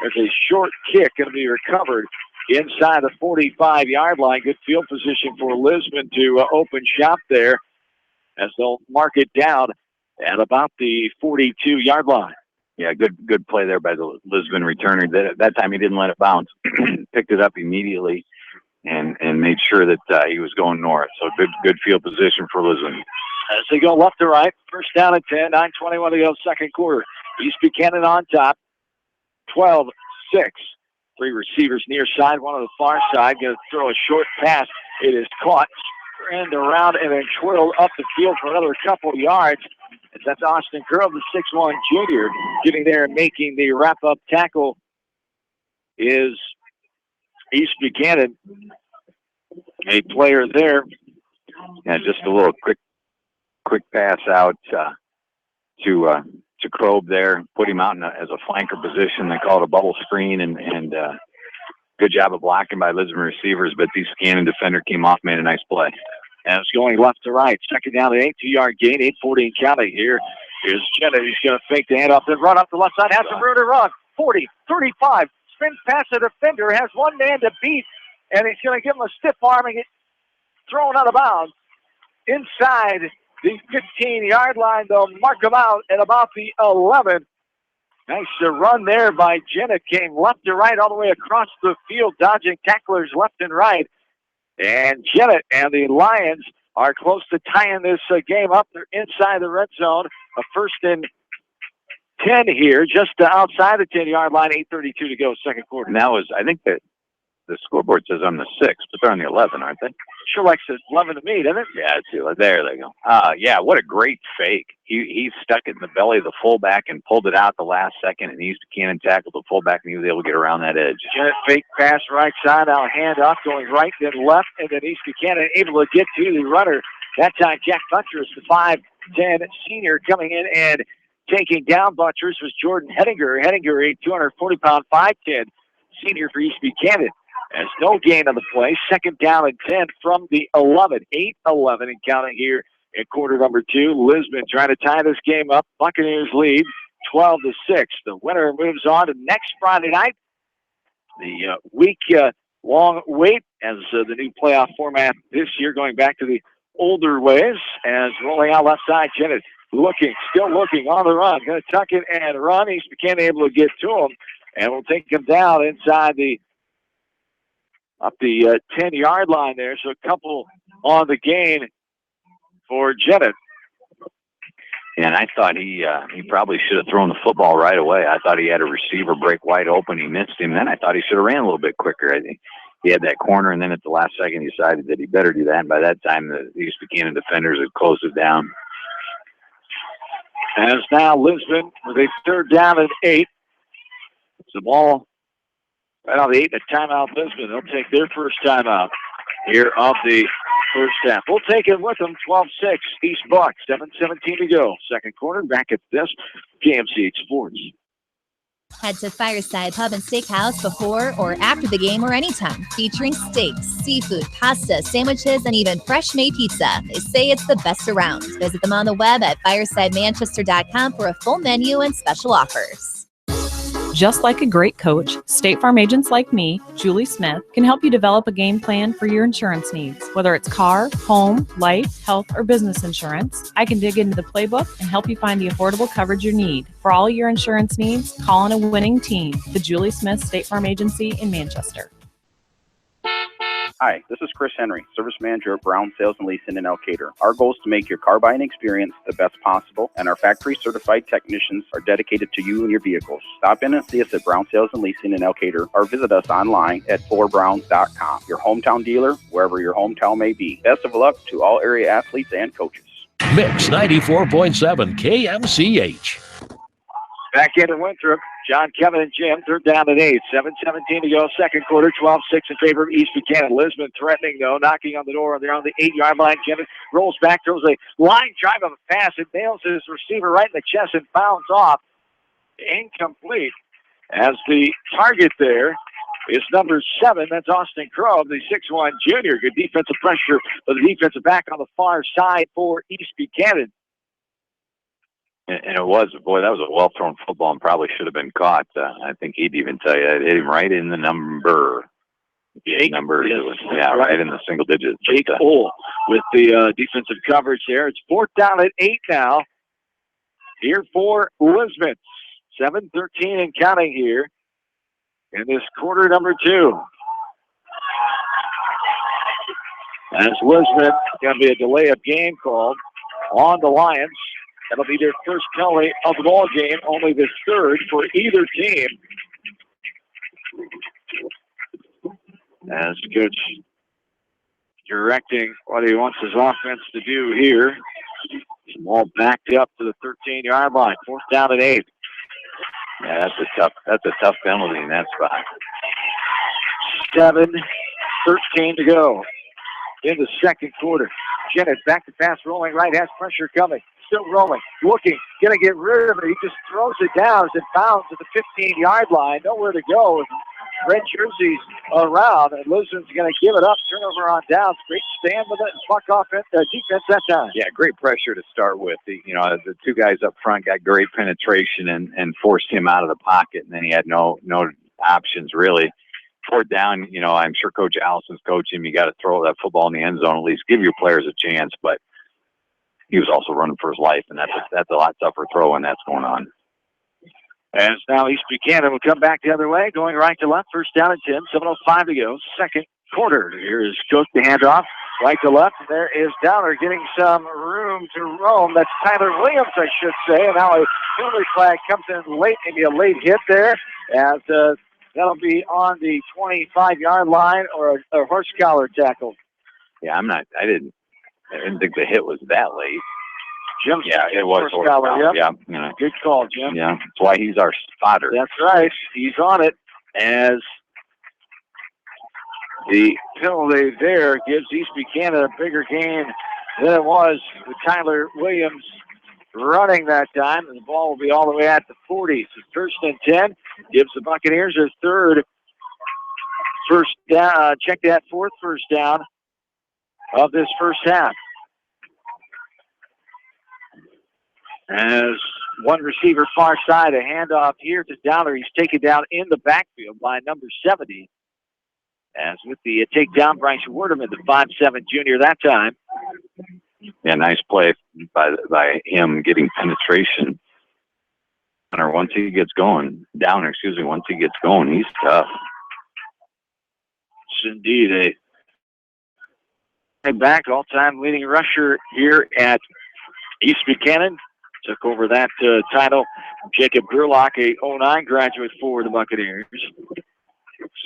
there's a short kick going to be recovered inside the 45-yard line. Good field position for Lisbon to open shop there as they'll mark it down at about the 42-yard line. Yeah, good play there by the Lisbon returner. That time he didn't let it bounce. Picked it up immediately and made sure that he was going north. So good field position for Lisbon. As they go left to right, first down at 10, 9:21 to go, second quarter. East Buchanan on top, 12-6. Three receivers near side, one on the far side. Going to throw a short pass. It is caught, turned around, and then twirled up the field for another couple yards. That's Austin Curl, the 6'1 junior, getting there and making the wrap-up tackle is East Buchanan. A player there. Yeah, just a little quick pass out to Krob there, put him out as a flanker position. They call it a bubble screen, and good job of blocking by Lisbon receivers, but the Buchanan defender came off, made a nice play. And it's going left to right. Second down, an 8-2-yard gain, 8:40 in counting here. Here's Jenna. He's going to fake the handoff, then run up the left side. Has some room to run. 40, 35. Spins past the defender. Has one man to beat. And he's going to give him a stiff arm and get thrown out of bounds. Inside the 15-yard line, they'll mark him out at about the 11. Nice run there by Jenna. Came left to right all the way across the field, dodging tacklers left and right. And Jennett and the Lions are close to tying this game up. They're inside the red zone. A 1st and 10 here, just outside the 10-yard line. 8:32 to go, second quarter. And that was, I think that the scoreboard says on the 6, but they're on the 11, aren't they? Sure likes the 11 to me, doesn't it? Yeah, there they go. Yeah, what a great fake. He stuck it in the belly of the fullback and pulled it out the last second, and East Buchanan tackled the fullback, and he was able to get around that edge. Jennett fake pass right side, now hand off, going right, then left, and then East Buchanan able to get to the runner. That time, Jack Buttress, the 5'10 senior, coming in and taking down Buttress was Jordan Hettinger. Hettinger, a 240-pound 5'10 senior for East Buchanan. There's no gain on the play. Second down and 10 from the 11. 8-11 in counting here in quarter number 2. Lisbon trying to tie this game up. Buccaneers lead 12-6. The winner moves on to next Friday night. The week-long wait as the new playoff format this year, going back to the older ways, as rolling out left side. Jennett still looking on the run. Going to tuck it and run. East Buchanan able to get to him, and we'll take him down inside up the 10-yard line there. So a couple on the gain for Jennett. And I thought he probably should have thrown the football right away. I thought he had a receiver break wide open. He missed him. Then I thought he should have ran a little bit quicker. I think he had that corner, and then at the last second he decided that he better do that. And by that time, the East Buchanan defenders had closed it down. As now Lisbon with a 3rd down and 8. It's the ball right on the 8, a timeout Lisbon. They'll take their first timeout here of the first half. We'll take it with them, 12-6, East Buck, 7:17 to go. Second quarter, back at this, KMCH Sports. Head to Fireside Pub and Steakhouse before or after the game or anytime, featuring steaks, seafood, pasta, sandwiches, and even fresh-made pizza. They say it's the best around. Visit them on the web at firesidemanchester.com for a full menu and special offers. Just like a great coach, State Farm agents like me, Julie Smith, can help you develop a game plan for your insurance needs. Whether it's car, home, life, health, or business insurance, I can dig into the playbook and help you find the affordable coverage you need. For all your insurance needs, call on a winning team. The Julie Smith State Farm Agency in Manchester. Hi, this is Chris Henry, Service Manager at Brown Sales and Leasing in Elkader. Our goal is to make your car buying experience the best possible, and our factory-certified technicians are dedicated to you and your vehicles. Stop in and see us at Brown Sales and Leasing in Elkader, or visit us online at ForBrowns.com. Your hometown dealer, wherever your hometown may be. Best of luck to all area athletes and coaches. Mix 94.7 KMCH. Back into Winthrop. John, Kevin, and Jim, 3rd down and 8. 7:17 to go, second quarter, 12-6 in favor of East Buchanan. Lisbon threatening, though, knocking on the door. They're on the 8-yard line. Kevin rolls back, throws a line drive of a pass. It nails his receiver right in the chest and bounds off. Incomplete. As the target there is number 7. That's Austin Crow, the 6'1 junior. Good defensive pressure for the defensive back on the far side for East Buchanan. And it was, boy, that was a well-thrown football and probably should have been caught. I think he'd even tell you it hit him right in the number. Jake, numbers. Yes, yeah, right in the single digits. Jake Cole with the defensive coverage there. It's 4th down at 8 now. Here for Lisbon. 7:13 and counting here in this quarter number 2. As Lisbon, going to be a delay of game called on the Lions. That'll be their first penalty of the ball game, only the 3rd for either team. As Coach directing what he wants his offense to do here. Ball backed up to the 13-yard line. 4th down and 8. Yeah, that's a tough penalty in that spot. 7:13 to go in the second quarter. Jennett back to pass, rolling right, has pressure coming. Still rolling, looking, going to get rid of it. He just throws it down as it bounds at the 15-yard line. Nowhere to go. Red jerseys around, and Lisbon's going to give it up. Turnover on downs. Great stand with it and fuck off defense that time. Yeah, great pressure to start with. The two guys up front got great penetration and forced him out of the pocket, and then he had no options really. 4th down, I'm sure Coach Allison's coaching him. You got to throw that football in the end zone, at least give your players a chance, but he was also running for his life, and that's a lot tougher throw when that's going on. As now East Buchanan will come back the other way, going right to left. 1st down and 10, 7:05 to go. Second quarter. Here is Cook the handoff, right to left. And there is Downer getting some room to roam. That's Tyler Williams, I should say. And now a penalty flag comes in late, maybe a late hit there. As that'll be on the 25-yard line or a horse collar tackle. Yeah, I didn't think the hit was that late. Jim, yeah, it was horse collar. Yep. Yeah, good call, Jim. Yeah, that's why he's our spotter. That's right. He's on it. As the penalty there gives East Buchanan a bigger gain than it was with Tyler Williams running that time. And the ball will be all the way at the 40. So 1st and 10 gives the Buccaneers their 3rd first down. Check that 4th first down of this first half. As one receiver far side, a handoff here to Downer. He's taken down in the backfield by number 70. As with the takedown, Bryce Werdeman, the 5'7 junior that time. Yeah, nice play by him getting penetration. Once he gets going, Downer, once he gets going, he's tough. It's indeed a back, all-time leading rusher here at East Buchanan. Took over that title. Jacob Gerlach, a 09 graduate for the Buccaneers.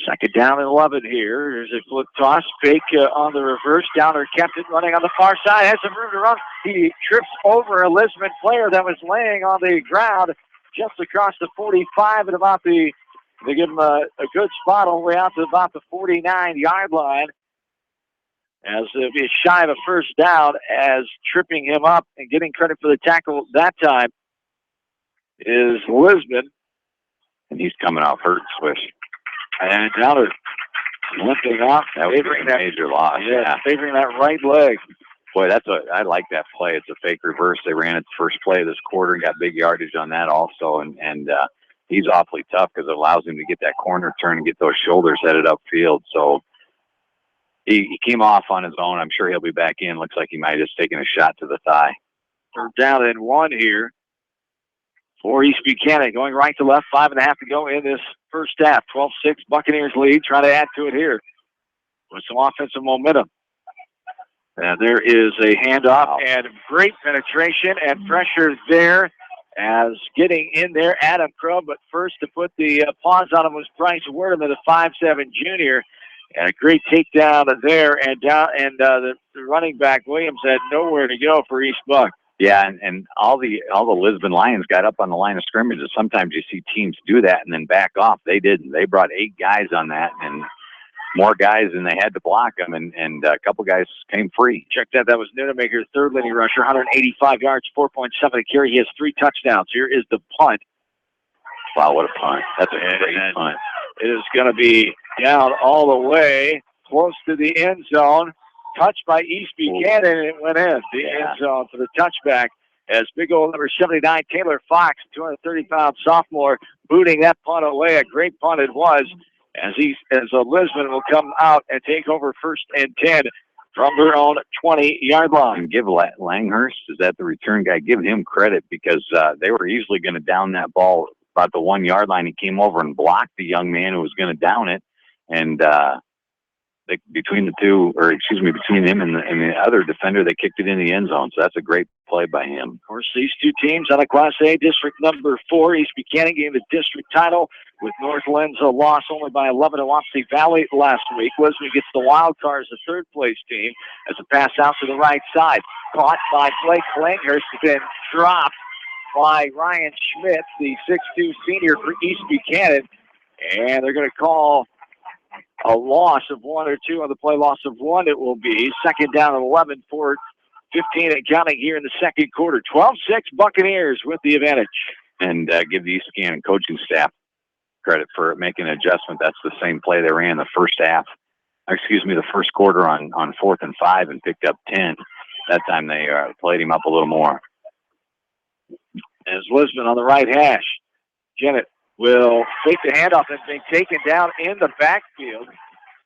2nd down and 11 here. There's a flip toss. Fake on the reverse. Downer kept it running on the far side. Has some room to run. He trips over a Lisbon player that was laying on the ground just across the 45 and they give him a good spot all the way out to about the 49-yard line. As it'll be shy of a first down, as tripping him up and getting credit for the tackle that time is Lisbon. And he's coming off hurt, Swish. And Downer limping off. That was a major loss. Yeah, favoring that right leg. Boy, I like that play. It's a fake reverse. They ran it the first play of this quarter and got big yardage on that also. And he's awfully tough because it allows him to get that corner turn and get those shoulders headed upfield. So he came off on his own. I'm sure he'll be back in. Looks like he might have just taken a shot to the thigh. Third down and 1 here for East Buchanan. Going right to left, 5.5 to go in this first half. 12-6 Buccaneers lead. Trying to add to it here with some offensive momentum. And there is a handoff and great penetration and pressure there as getting in there, Adam Crow. But first to put the paws on him was Bryce Wordham, the 5'7 junior. And a great takedown there, and the running back Williams had nowhere to go for East Buck. Yeah, and all the Lisbon Lions got up on the line of scrimmage. Sometimes you see teams do that and then back off. They didn't. They brought 8 guys on that, and more guys than they had to block them, and a couple guys came free. Check that. That was Nunemaker, third leading rusher, 185 yards, 4.7 a carry. He has 3 touchdowns. Here is the punt. Wow, what a punt. That's a great punt. It is going to be down all the way, close to the end zone. Touched by East Buchanan, and it went in the end zone for the touchback. As big old number 79, Taylor Fox, 230-pound sophomore, booting that punt away. A great punt it was, as Lisbon will come out and take over 1st and 10 from their own 20-yard line. And give Langhurst, is that the return guy, give him credit because they were easily going to down that ball about the 1-yard line. He came over and blocked the young man who was going to down it, and between him and the other defender, they kicked it in the end zone. So that's a great play by him. Of course, these two teams on a Class A district number 4. East Buchanan gained the district title with Northland's a loss only by 11 to Wapsie Valley last week. Lisbon gets the wild card as the 3rd place team as a pass out to the right side. Caught by Blake Langhurst, then dropped by Ryan Schmidt, the 6'2 senior for East Buchanan. And they're going to call a loss of 1 or 2 on the play. Loss of 1 it will be. 2nd down and 11 for 15 and counting here in the second quarter. 12-6 Buccaneers with the advantage. And give the East Buchanan coaching staff credit for making an adjustment. That's the same play they ran the first quarter on 4th and 5 and picked up 10. That time they played him up a little more. As Lisbon on the right hash. Jennett will take the handoff and be taken down in the backfield.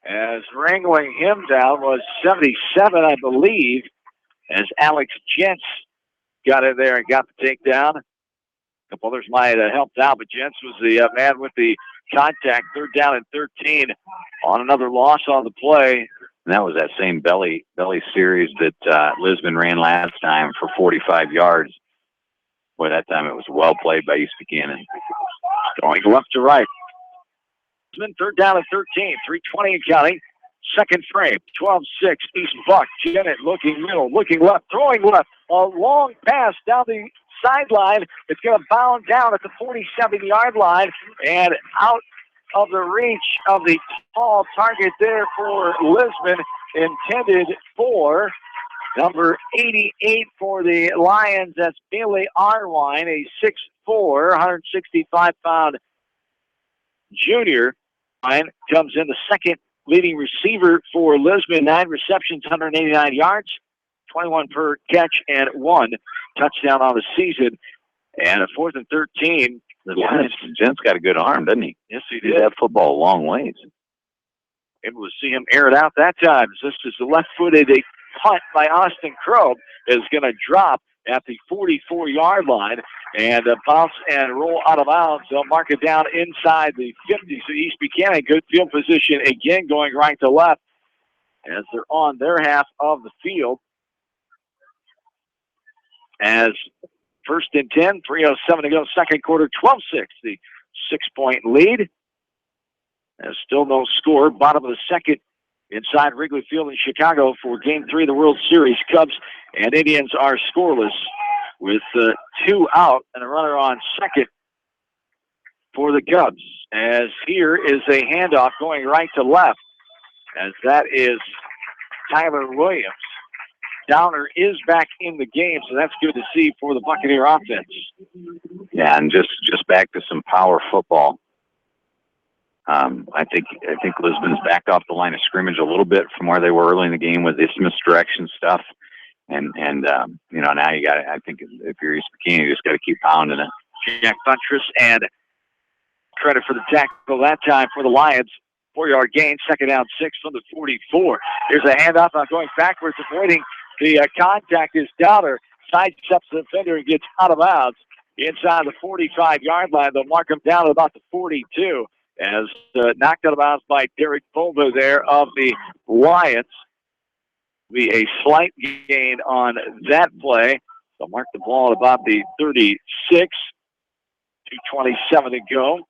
As wrangling him down was 77, I believe, as Alex Jentz got in there and got the takedown. A couple others might have helped out, but Jentz was the man with the contact. 3rd down and 13 on another loss on the play. And that was that same belly series that Lisbon ran last time for 45 yards. Boy, that time it was well played by East Buchanan. Going left to right. 3rd down and 13. 3:20 and counting. Second frame. 12-6. East Buck. Jennett looking middle, looking left, throwing left. A long pass down the sideline. It's going to bound down at the 47-yard line and out of the reach of the tall target there for Lisbon. Intended for number 88 for the Lions. That's Bailey Arwine, a 6'4", 165-pound junior. Ryan comes in the second leading receiver for Lisbon. 9 receptions, 189 yards, 21 per catch, and 1 touchdown on the season. And a 4th and 13. Jent's got a good arm, doesn't he? Yes, he did. did. That football a long ways. Able to see him air it out that time. This is the left-footed punt by Austin Crow is going to drop at the 44-yard line and bounce and roll out of bounds. They'll mark it down inside the 50. So East Buchanan, good field position again, going right to left as they're on their half of the field. As 1st and 10, 3:07 to go, second quarter, 12-6, the 6-point lead. There's still no score. Bottom of the second inside Wrigley Field in Chicago for Game 3 of the World Series. Cubs and Indians are scoreless with 2 out and a runner on second for the Cubs. As here is a handoff going right to left, as that is Tyler Williams. Downer is back in the game, so that's good to see for the Buccaneer offense. Yeah, and just back to some power football. I think Lisbon's backed off the line of scrimmage a little bit from where they were early in the game with this misdirection stuff, and now you got. I think if you're East Buchanan, you just got to keep pounding it. Jack Buttress and credit for the tackle that time for the Lions. 4-yard gain, second down 6 from the 44. Here's a handoff. Now going backwards, avoiding the contact is Downer. Sidesteps the defender and gets out of bounds inside the 45-yard line. They'll mark him down at about the 42 as knocked out of bounds by Derek Fulva there of the Lions. Be a slight gain on that play. They'll mark the ball at about the 36. 2:27 to go.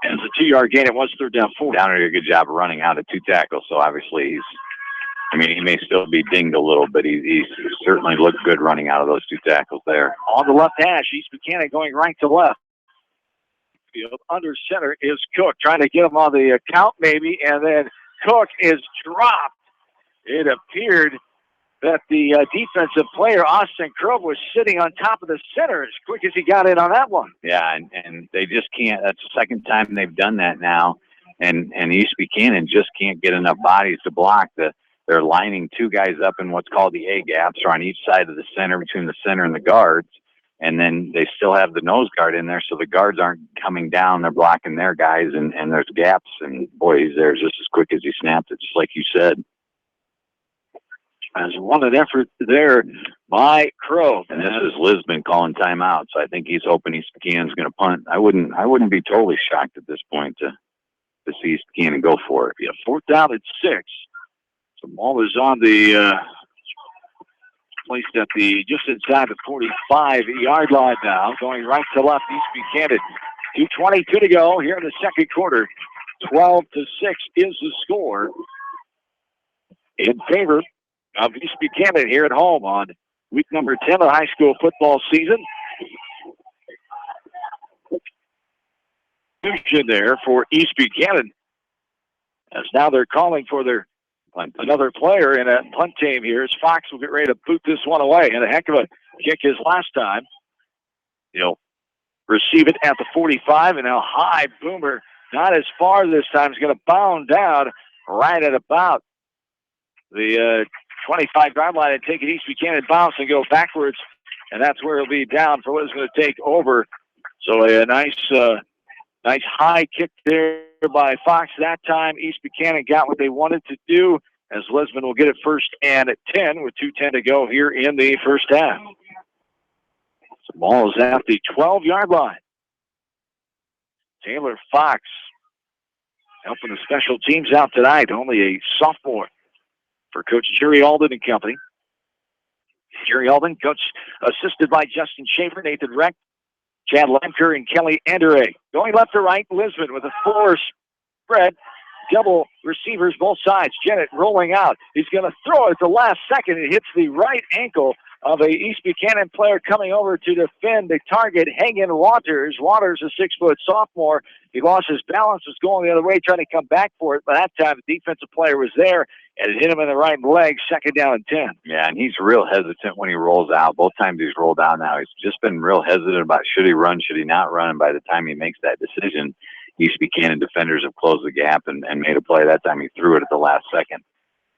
As a 2-yard gain, it was third down 4. Downer did a good job of running out of 2 tackles, so obviously he may still be dinged a little, but he certainly looked good running out of those 2 tackles there. On the left hash, East Buchanan going right to left. Field under center is Cook, trying to get him on the count maybe, and then Cook is dropped. It appeared that the defensive player, Austin Crow, was sitting on top of the center as quick as he got in on that one. Yeah, and they just can't. That's the second time they've done that now, and East Buchanan just can't get enough bodies to block. They're lining 2 guys up in what's called the A gaps, or on each side of the center, between the center and the guards, and then they still have the nose guard in there, so the guards aren't coming down. They're blocking their guys, and there's gaps, and boy, he's there just as quick as he snapped it, just like you said. As one effort there by Crow. And this is Lisbon calling timeout, so I think he's hoping East Buchanan's going to punt. I wouldn't be totally shocked at this point to see East Buchanan go for it. Yeah, 4th down at 6. So ball is on the placed at the just inside the 45-yard line now, going right to left. East Buchanan. 2:22 to go here in the second quarter. 12-6 is the score in favor of East Buchanan here at home on week number 10 of the high school football season. There for East Buchanan, as now they're calling for their another player in a punt team here, as Fox will get ready to boot this one away. And a heck of a kick his last time. He'll receive it at the 45, and now high boomer, not as far this time. He's going to bound down right at about the 25-yard line and take it East Buchanan, bounce and go backwards, and that's where he'll be down for what is going to take over. So a nice high kick there by Fox. That time East Buchanan got what they wanted to do, as Lisbon will get it first and 10 with 2:10 to go here in the first half. So the ball is at the 12-yard line. Taylor Fox helping the special teams out tonight, only a sophomore for Coach Jerry Alden and company. Jerry Alden, coach, assisted by Justin Schaefer, Nathan Reck, Chad Lemker, and Kelly Andere. Going left to right, Lisbon with a 4 spread, double receivers both sides. Jennett rolling out. He's going to throw it at the last second. It hits the right ankle of a East Buchanan player coming over to defend the target, Hagen Waters. Waters, a 6-foot sophomore. He lost his balance, was going the other way, trying to come back for it. But that time, the defensive player was there, and it hit him in the right leg, second down and 10. Yeah, and he's real hesitant when he rolls out. Both times he's rolled out now, he's just been real hesitant about should he run, should he not run. And by the time he makes that decision, East Buchanan defenders have closed the gap and made a play. That time he threw it at the last second.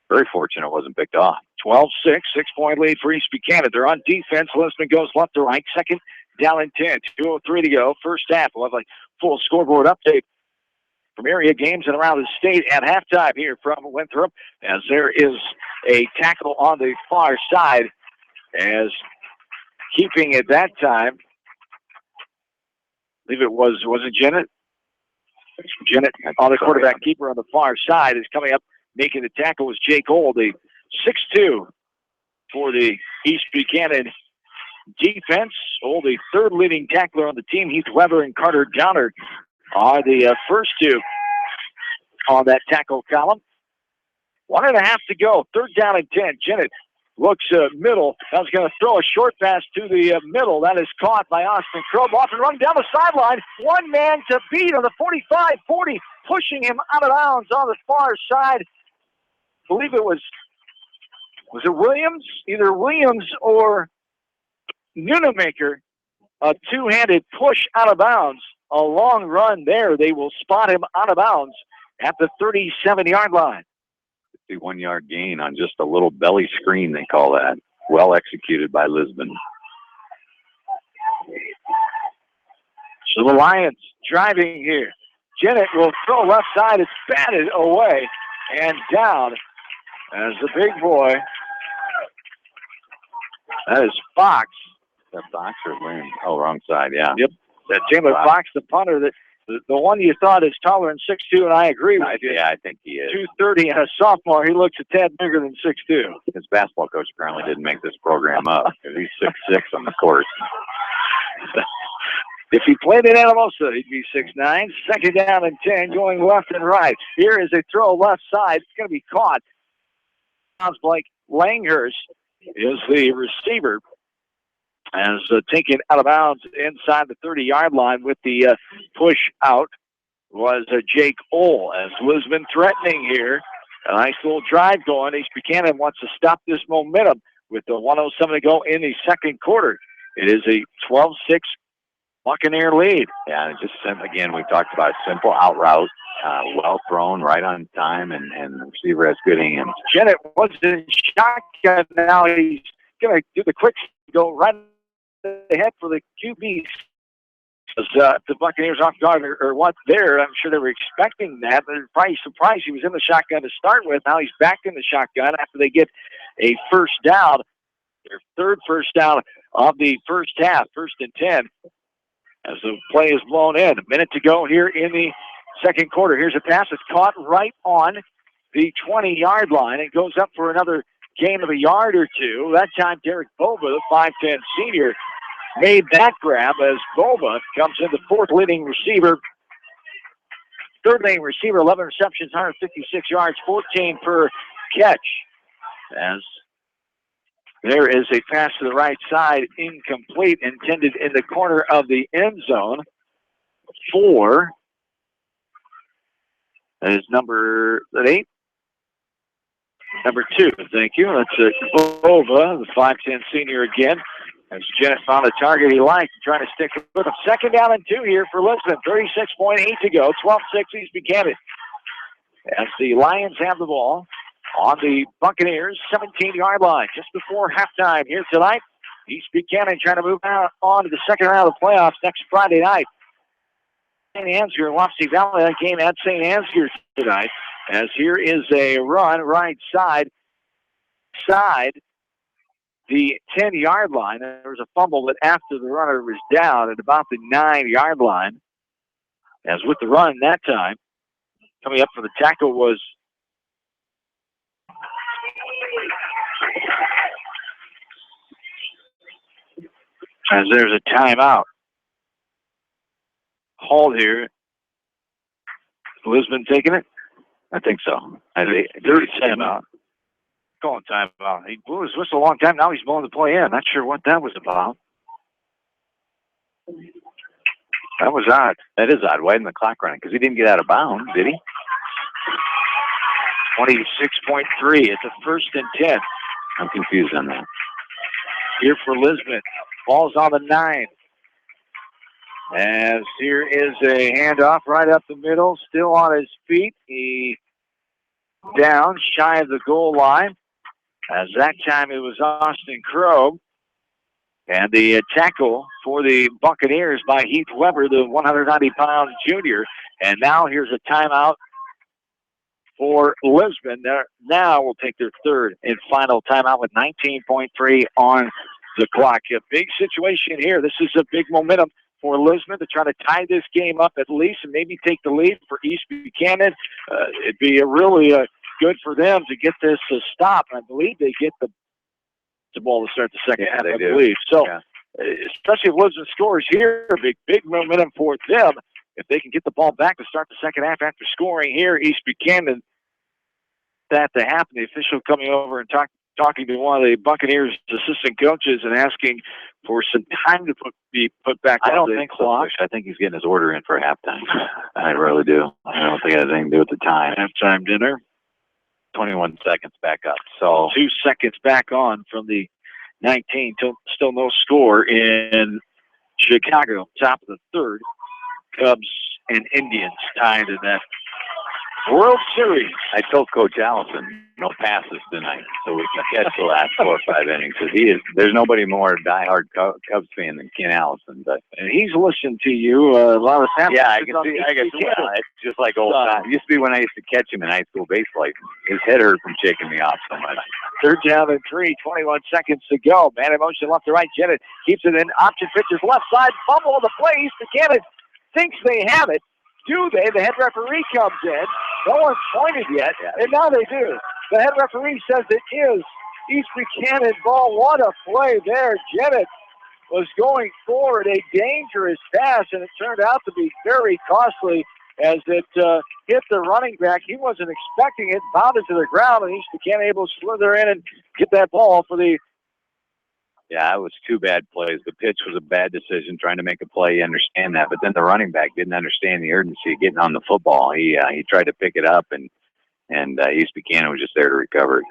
Very fortunate it wasn't picked off. 12-6, 6-point lead for East Buchanan. They're on defense. Lisbon goes left to right, second down and 10. 2:03 to go, first half. We'll have a full scoreboard update from area games and around the state at halftime here from Winthrop, as there is a tackle on the far side, as keeping at that time, I believe it wasn't Jennett? Jennett on the quarterback keeper on the far side is coming up. Making the tackle was Jake Old, the 6'2" for the East Buchanan defense. Old, the third leading tackler on the team. Heath Weber and Carter Downer are the first two on that tackle column. 1.5 to go. Third down and 10. Jennett looks middle. Now he's going to throw a short pass to the middle. That is caught by Austin Crow. Off and run down the sideline. One man to beat on the 45-40, pushing him out of bounds on the far side. I believe it was it Williams? Either Williams or Nunemaker. A two-handed push out of bounds. A long run there. They will spot him out of bounds at the 37-yard line. 51-yard gain on just a little belly screen, they call that. Well executed by Lisbon. So the Lions driving here. Jennett will throw left side. It's batted away and down as the big boy. That is Fox. That Fox or Williams? Oh, wrong side, yeah. Yep. That Jalen Fox, the punter, the one you thought is taller than 6'2", and I agree with you. Yeah, I think he is. 230 and a sophomore. He looks a tad bigger than 6'2". His basketball coach apparently didn't make this program up. He's 6'6" on the court. If he played in Alamosa, he'd be 6'9". Second down and 10, going left and right. Here is a throw left side. It's going to be caught. Sounds like Langhurst is the receiver. As taken out of bounds inside the 30-yard line with the push out was Jake Ohl. As Lisbon threatening here. A nice little drive going. East Buchanan wants to stop this momentum with the 1:07 to go in the second quarter. It is a 12-6 Buccaneer lead. Yeah, and just again, we talked about simple out route, well thrown, right on time, and the receiver has good hands. Jennett was in shotgun. Now he's going to do the quick go right ahead for the QB. The Buccaneers off guard or what there. I'm sure they were expecting that. They're probably surprised he was in the shotgun to start with. Now he's back in the shotgun after they get a first down. Their third first down of the first half, 1st and 10. As the play is blown in. A minute to go here in the second quarter. Here's a pass that's caught right on the 20-yard line. It goes up for another gain of a yard or two. That time, Derek Boba, the 5'10 senior, made that grab as Boba comes in the fourth leading receiver. Third leading receiver, 11 receptions, 156 yards, 14 per catch. As there is a pass to the right side, incomplete, intended in the corner of the end zone for, that is number 8. Number 2, thank you. That's Bova, the 5'10 senior again. As Jennett found a target he liked, trying to stick with him. Second down and 2 here for Lisbon. 36.8 to go. 12-6 East Buchanan. As the Lions have the ball on the Buccaneers' 17-yard line just before halftime here tonight. East Buchanan trying to move on to the second round of the playoffs next Friday night. St. Ansgar and Wapsie Valley, that game at St. Ansgar tonight. As here is a run right side the 10-yard line. There was a fumble that after the runner was down at about the 9-yard line. As with the run that time, coming up for the tackle was as there's a timeout. Hold here. Lisbon taking it? I think so. Third timeout. Calling timeout. He blew his whistle a long time. Now he's blowing the play in. Not sure what that was about. That was odd. That is odd. Why isn't the clock running? Because he didn't get out of bounds, did he? 26.3. It's a 1st and 10. I'm confused on that. Here for Lisbon. Ball's on the 9. As here is a handoff right up the middle. Still on his feet. He down shy of the goal line. As that time it was Austin Crow. And the tackle for the Buccaneers by Heath Weber, the 190-pound junior. And now here's a timeout for Lisbon. Now will take their third and final timeout with 19.3 on the clock. A big situation here. This is a big momentum for Lisbon to try to tie this game up at least and maybe take the lead. For East Buchanan, it'd be really good for them to get this stop. I believe they get the ball to start the second half, I believe. So, especially if Lisbon scores here, big momentum for them. If they can get the ball back to start the second half after scoring here, East Buchanan, that to happen. The official coming over and talking to one of the Buccaneers' assistant coaches and asking for some time to be put back on the clock. I don't think so. I think he's getting his order in for halftime. I really do. I don't think it has anything to do with the time. Halftime dinner. 21 seconds back up. So 2 seconds back on from the 19. Still no score in Chicago. Top of the third. Cubs and Indians tied in that World Series. I told Coach Allison, no passes tonight, so we can catch the last 4 or 5 innings. Because there's nobody more diehard Cubs fan than Ken Allison. And he's listened to you a lot of times. Yeah, I can see. It's just like old times. It used to be when I used to catch him in high school baseball. His head hurt from shaking me off so much. 3rd down and 3, 21 seconds to go. Man in motion left to right. Jennett keeps it in. Option pitches left side. Fumble on the play. East Buchanan thinks they have it. Do they? The head referee comes in. No one's pointed yet, and now they do. The head referee says it is East Buchanan ball. What a play there. Jennett was going forward, a dangerous pass, and it turned out to be very costly as it hit the running back. He wasn't expecting it, bounded to the ground, and East Buchanan able to slither in and get that ball for the... Yeah, it was 2 bad plays. The pitch was a bad decision, trying to make a play. You understand that. But then the running back didn't understand the urgency of getting on the football. He tried to pick it up, and East Buchanan was just there to recover it.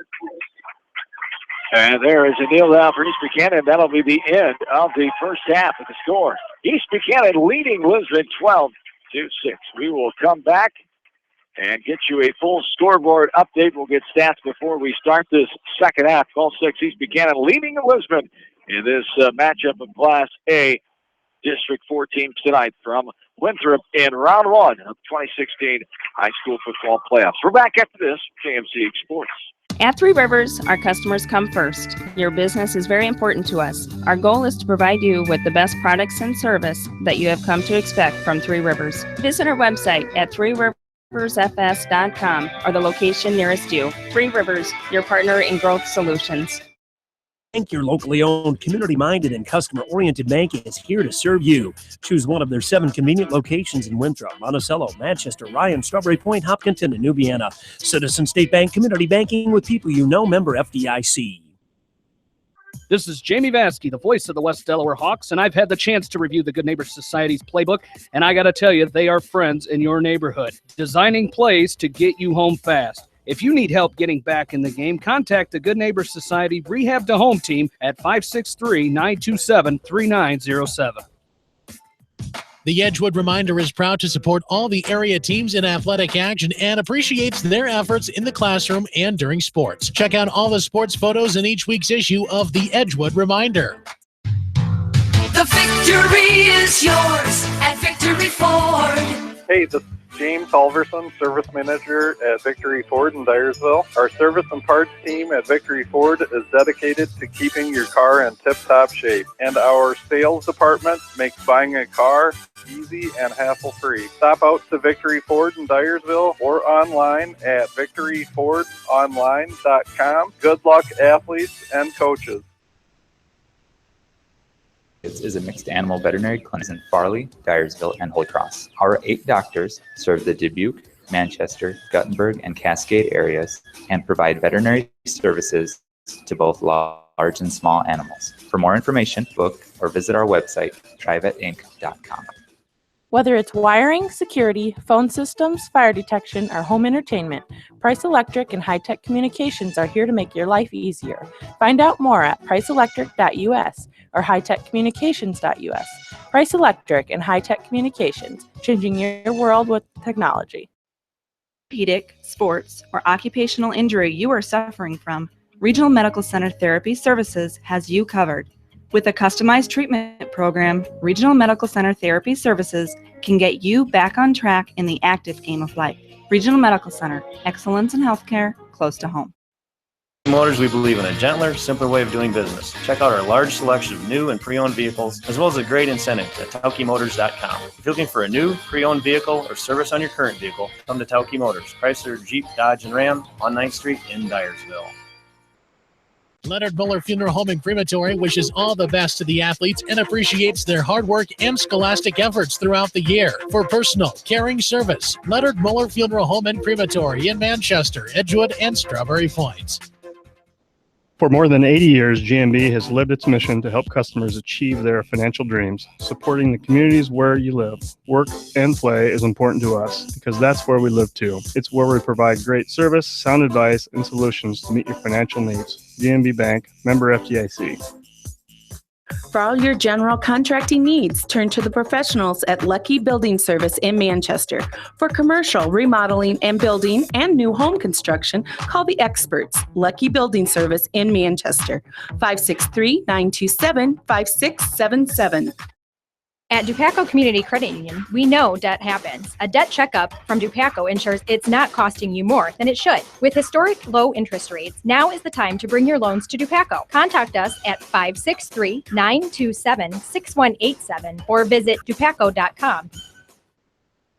And there is a kneel down for East Buchanan. That'll be the end of the first half of the score. East Buchanan leading Lisbon 12-6. We will come back and get you a full scoreboard update. We'll get stats before we start this second half. Call 6 East Buchanan leading Lisbon in this matchup of Class A District 4 teams tonight from Winthrop in round 1 of 2016 high school football playoffs. We're back after this, KMC Sports. At Three Rivers, our customers come first. Your business is very important to us. Our goal is to provide you with the best products and service that you have come to expect from Three Rivers. Visit our website at threeriversfs.com or the location nearest you. Three Rivers, your partner in growth solutions. Bank, your locally owned, community-minded, and customer-oriented bank is here to serve you. Choose one of their 7 convenient locations in Winthrop, Monticello, Manchester, Ryan, Strawberry Point, Hopkinton, and New Vienna. Citizen State Bank, community banking with people you know, member FDIC. This is Jamie Vasky, the voice of the West Delaware Hawks, and I've had the chance to review the Good Neighbor Society's playbook, and I got to tell you, they are friends in your neighborhood, designing plays to get you home fast. If you need help getting back in the game, contact the Good Neighbor Society Rehab to Home team at 563-927-3907. The Edgewood Reminder is proud to support all the area teams in athletic action and appreciates their efforts in the classroom and during sports. Check out all the sports photos in each week's issue of the Edgewood Reminder. The victory is yours at Victory Ford. Hey, this is James Halverson, Service Manager at Victory Ford in Dyersville. Our service and parts team at Victory Ford is dedicated to keeping your car in tip-top shape. And our sales department makes buying a car easy and hassle-free. Stop out to Victory Ford in Dyersville or online at victoryfordonline.com. Good luck, athletes and coaches. Is a mixed animal veterinary clinic in Farley, Dyersville, and Holy Cross. Our 8 doctors serve the Dubuque, Manchester, Guttenberg, and Cascade areas and provide veterinary services to both large and small animals. For more information, book or visit our website, trivetinc.com. Whether it's wiring, security, phone systems, fire detection, or home entertainment, Price Electric and High Tech Communications are here to make your life easier. Find out more at priceelectric.us or hightechcommunications.us. Price Electric and High Tech Communications, changing your world with technology. Orthopedic, sports, or occupational injury you are suffering from, Regional Medical Center Therapy Services has you covered. With a customized treatment program, Regional Medical Center Therapy Services can get you back on track in the active game of life. Regional Medical Center, excellence in healthcare, close to home. Motors, we believe in a gentler, simpler way of doing business. Check out our large selection of new and pre-owned vehicles, as well as a great incentive at TaukeMotors.com. If you're looking for a new, pre-owned vehicle or service on your current vehicle, come to Tauke Motors, Chrysler, Jeep, Dodge, and Ram on 9th Street in Dyersville. Leonard Muller Funeral Home and Crematory wishes all the best to the athletes and appreciates their hard work and scholastic efforts throughout the year. For personal, caring service, Leonard Muller Funeral Home and Crematory in Manchester, Edgewood, and Strawberry Point. For more than 80 years, GMB has lived its mission to help customers achieve their financial dreams. Supporting the communities where you live, work, and play is important to us because that's where we live too. It's where we provide great service, sound advice, and solutions to meet your financial needs. GMB Bank, member FDIC. For all your general contracting needs, turn to the professionals at Lucky Building Service in Manchester. For commercial, remodeling, and building and new home construction, call the experts, Lucky Building Service in Manchester, 563-927-5677. At Dupaco Community Credit Union, we know debt happens. A debt checkup from Dupaco ensures it's not costing you more than it should. With historic low interest rates, now is the time to bring your loans to Dupaco. Contact us at 563-927-6187 or visit dupaco.com.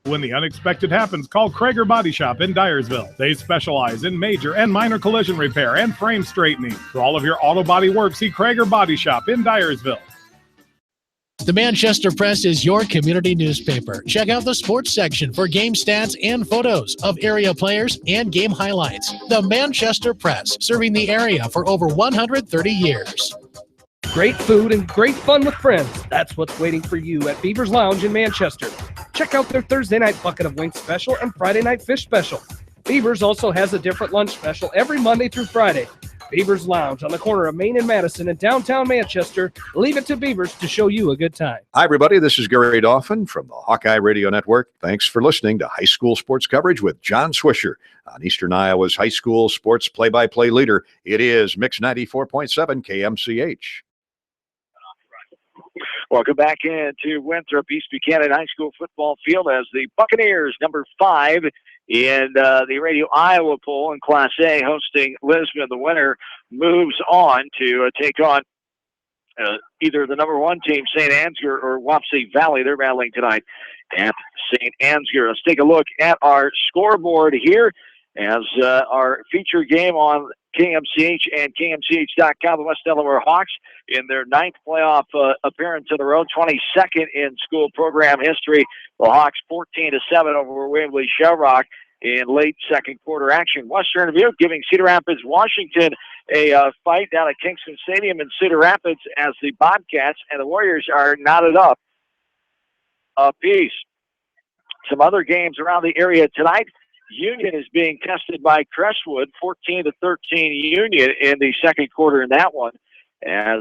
When the unexpected happens, call Krager Body Shop in Dyersville. They specialize in major and minor collision repair and frame straightening. For all of your auto body work, see Krager Body Shop in Dyersville. The Manchester Press is your community newspaper. Check out the sports section for game stats and photos of area players and game highlights. The Manchester Press, serving the area for over 130 years. Great food and great fun with friends. That's what's waiting for you at Beaver's Lounge in Manchester. Check out their Thursday night bucket of wings special and Friday night fish special. Beaver's also has a different lunch special every Monday through Friday. Beaver's Lounge on the corner of Main and Madison in downtown Manchester. Leave it to Beaver's to show you a good time. Hi, everybody. This is Gary Dolphin from the Hawkeye Radio Network. Thanks for listening to high school sports coverage with John Swisher on Eastern Iowa's high school sports play-by-play leader. It is Mix 94.7 KMCH. Welcome back into Winthrop East Buchanan High School football field as the Buccaneers, number 5 in the Radio Iowa poll in Class A, hosting Lisbon. The winner moves on to take on either the number 1 team, St. Ansgar, or Wapsie Valley. They're battling tonight at St. Ansgar. Let's take a look at our scoreboard here as our feature game on KMCH and KMCH.com. The West Delaware Hawks in their 9th playoff appearance in a row, 22nd in school program history. The Hawks 14-7 over Waverly Shell Rock in late second quarter action. Western Dubuque giving Cedar Rapids, Washington a fight down at Kingston Stadium in Cedar Rapids as the Bobcats and the Warriors are knotted up apiece. Some other games around the area tonight. Union is being tested by Crestwood, 14-13 Union in the second quarter in that one, as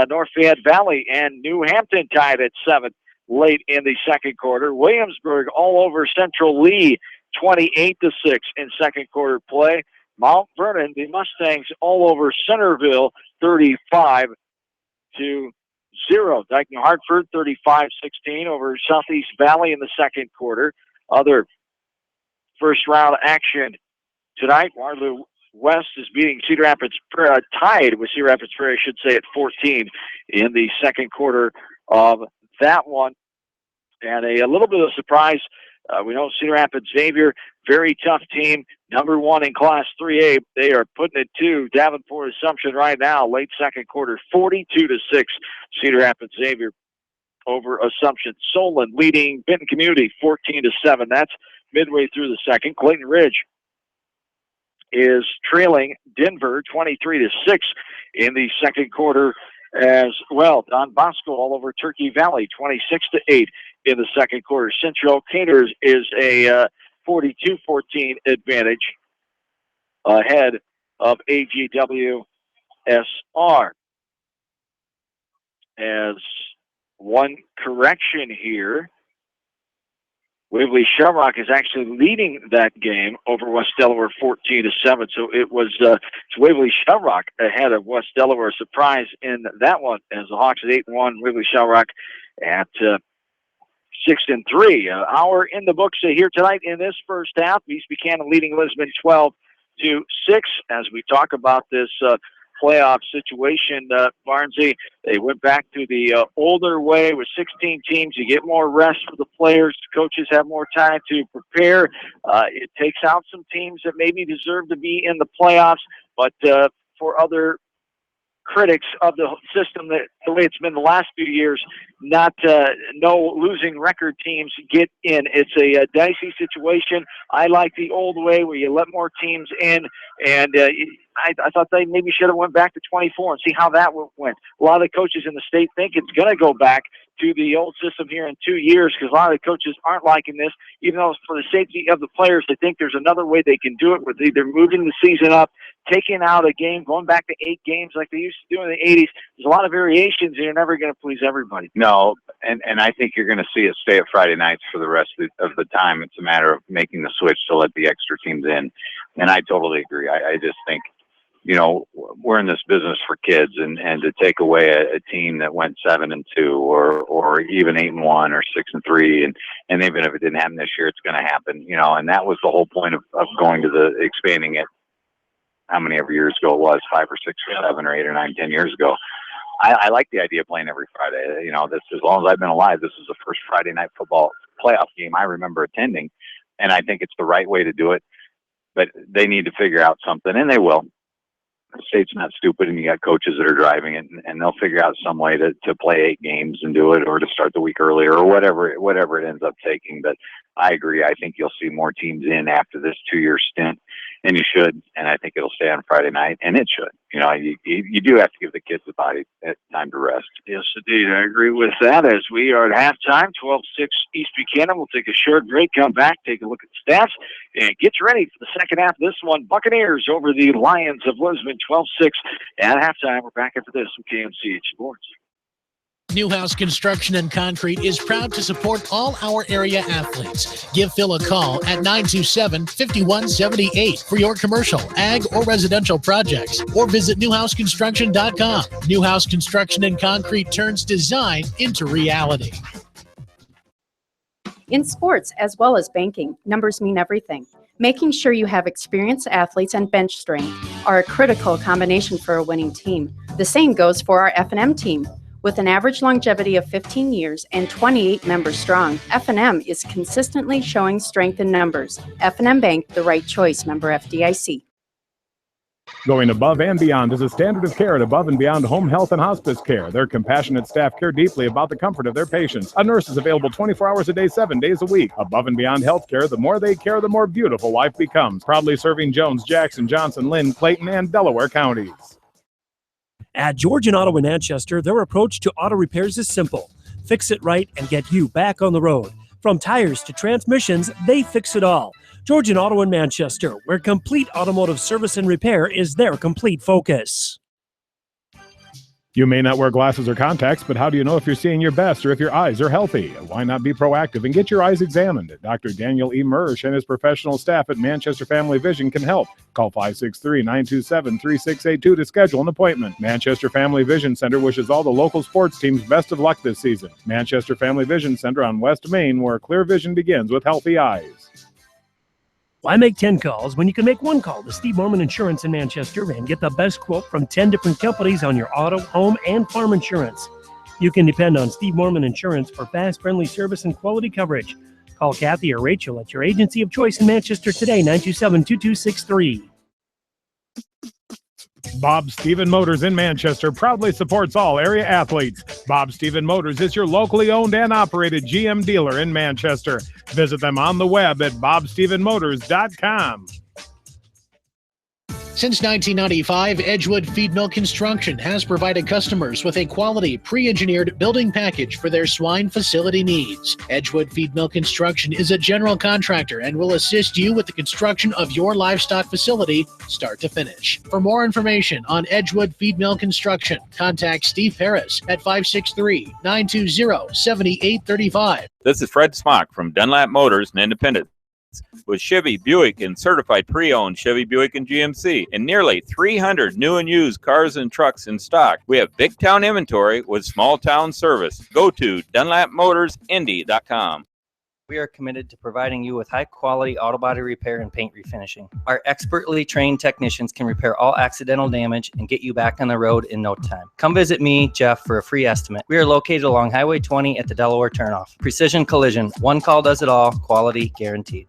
North Fayette Valley and New Hampton tied at 7 late in the second quarter. Williamsburg all over Central Lee, 28-6 in second quarter play. Mount Vernon, the Mustangs all over Centerville, 35-0. Dayton Hartford, 35-16 over Southeast Valley in the second quarter. Other first round action tonight. Waterloo West is beating Cedar Rapids, tied with Cedar Rapids Prairie, I should say, at 14 in the second quarter of that one. And a little bit of a surprise. We know Cedar Rapids Xavier, very tough team, number 1 in Class 3A. They are putting it to Davenport Assumption right now, late second quarter, 42-6. Cedar Rapids Xavier over Assumption. Solon leading Benton Community, 14-7. That's midway through the second. Clayton Ridge is trailing Denver 23-6 in the second quarter as well. Don Bosco all over Turkey Valley, 26-8 in the second quarter. Central Caters is a 42-14 advantage ahead of AGWSR. As one correction here, Waverly Shell Rock is actually leading that game over West Delaware 14-7. So it was Waverly Shell Rock ahead of West Delaware. Surprise in that one as the Hawks at 8-1, Waverly Shell Rock at 6-3. Hour in the books here tonight in this first half. East Buchanan leading Lisbon 12-6 as we talk about this playoff situation. Barnesy, they went back to the older way with 16 teams. You get more rest for the players. Coaches have more time to prepare. It takes out some teams that maybe deserve to be in the playoffs, but for other critics of the system, that the way it's been the last few years, not no losing record teams get in. It's a dicey situation. I like the old way where you let more teams in, and I thought they maybe should have went back to 24 and see how that went. A lot of the coaches in the state think it's going to go back to the old system here in 2 years, because a lot of the coaches aren't liking this. Even though it's for the safety of the players, they think there's another way they can do it, with either moving the season up, taking out a game, going back to 8 games like they used to do in the 80s. There's a lot of variations, and you're never going to please everybody. No, and I think you're going to see it stay at Friday nights for the rest of the time. It's a matter of making the switch to let the extra teams in, and I totally agree. I just think, you know, we're in this business for kids, and to take away a team that went 7-2 or even 8-1 or 6-3, and even if it didn't happen this year, it's going to happen, you know. And that was the whole point of going to the expanding it. How many ever years ago it was, 5 or 6 or 7 or 8 or 9, 10 years ago. I like the idea of playing every Friday. You know, this, as long as I've been alive, this is the first Friday night football playoff game I remember attending, and I think it's the right way to do it. But they need to figure out something, and they will. The state's not stupid, and you got coaches that are driving it, and they'll figure out some way to play 8 games and do it, or to start the week earlier, or whatever it ends up taking. But I agree. I think you'll see more teams in after this 2-year stint, and you should. And I think it'll stay on Friday night, and it should. You know, you do have to give the kids the body time to rest. Yes, indeed. I agree with that. As we are at halftime, 12-6 East Buchanan. We'll take a short break, come back, take a look at the stats, and get ready for the second half of this one. Buccaneers over the Lions of Lisbon, 12-6 at halftime. We're back after this with KMCH Sports. Newhouse Construction and Concrete is proud to support all our area athletes. Give Phil a call at 927-5178 for your commercial, ag, or residential projects, or visit newhouseconstruction.com. Newhouse Construction and Concrete turns design into reality. In sports, as well as banking, numbers mean everything. Making sure you have experienced athletes and bench strength are a critical combination for a winning team. The same goes for our F&M team. With an average longevity of 15 years and 28 members strong, F&M is consistently showing strength in numbers. F&M Bank, the right choice, member FDIC. Going above and beyond is a standard of care at Above and Beyond Home Health and Hospice Care. Their compassionate staff care deeply about the comfort of their patients. A nurse is available 24 hours a day, 7 days a week. Above and Beyond Healthcare, the more they care, the more beautiful life becomes. Proudly serving Jones, Jackson, Johnson, Lynn, Clayton, and Delaware counties. At Georgian Auto in Manchester, their approach to auto repairs is simple. Fix it right and get you back on the road. From tires to transmissions, they fix it all. Georgian Auto in Manchester, where complete automotive service and repair is their complete focus. You may not wear glasses or contacts, but how do you know if you're seeing your best or if your eyes are healthy? Why not be proactive and get your eyes examined? Dr. Daniel E. Mersch and his professional staff at Manchester Family Vision can help. Call 563-927-3682 to schedule an appointment. Manchester Family Vision Center wishes all the local sports teams best of luck this season. Manchester Family Vision Center on West Main, where clear vision begins with healthy eyes. Why make 10 calls when you can make one call to Steve Morman Insurance in Manchester and get the best quote from 10 different companies on your auto, home, and farm insurance? You can depend on Steve Morman Insurance for fast, friendly service and quality coverage. Call Kathy or Rachel at your agency of choice in Manchester today, 927-2263. Bob Stephen Motors in Manchester proudly supports all area athletes. Bob Stephen Motors is your locally owned and operated GM dealer in Manchester. Visit them on the web at bobstephenmotors.com. Since 1995, Edgewood Feed Mill Construction has provided customers with a quality, pre-engineered building package for their swine facility needs. Edgewood Feed Mill Construction is a general contractor and will assist you with the construction of your livestock facility, start to finish. For more information on Edgewood Feed Mill Construction, contact Steve Harris at 563-920-7835. This is Fred Smock from Dunlap Motors and Independence. With Chevy, Buick, and certified pre-owned Chevy, Buick, and GMC, and nearly 300 new and used cars and trucks in stock. We have big town inventory with small town service. Go to DunlapMotorsIndy.com. We are committed to providing you with high-quality auto body repair and paint refinishing. Our expertly trained technicians can repair all accidental damage and get you back on the road in no time. Come visit me, Jeff, for a free estimate. We are located along Highway 20 at the Delaware Turnoff. Precision Collision. One call does it all. Quality guaranteed.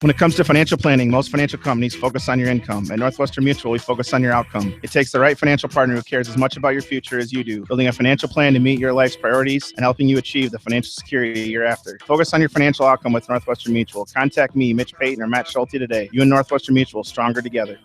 When it comes to financial planning, most financial companies focus on your income. At Northwestern Mutual, we focus on your outcome. It takes the right financial partner who cares as much about your future as you do, building a financial plan to meet your life's priorities and helping you achieve the financial security you're after. Focus on your financial outcome with Northwestern Mutual. Contact me, Mitch Payton, or Matt Schulte today. You and Northwestern Mutual, stronger together.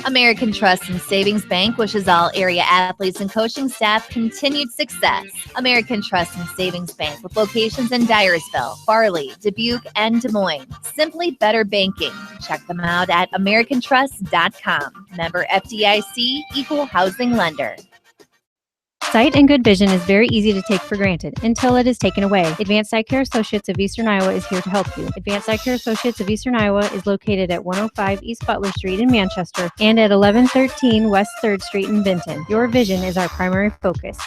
American Trust and Savings Bank wishes all area athletes and coaching staff continued success. American Trust and Savings Bank with locations in Dyersville, Farley, Dubuque, and Des Moines. Simply better banking. Check them out at americantrust.com. Member FDIC, equal housing lender. Sight and good vision is very easy to take for granted until it is taken away. Advanced Eye Care Associates of Eastern Iowa is here to help you. Advanced Eye Care Associates of Eastern Iowa is located at 105 East Butler Street in Manchester and at 1113 West 3rd Street in Benton. Your vision is our primary focus.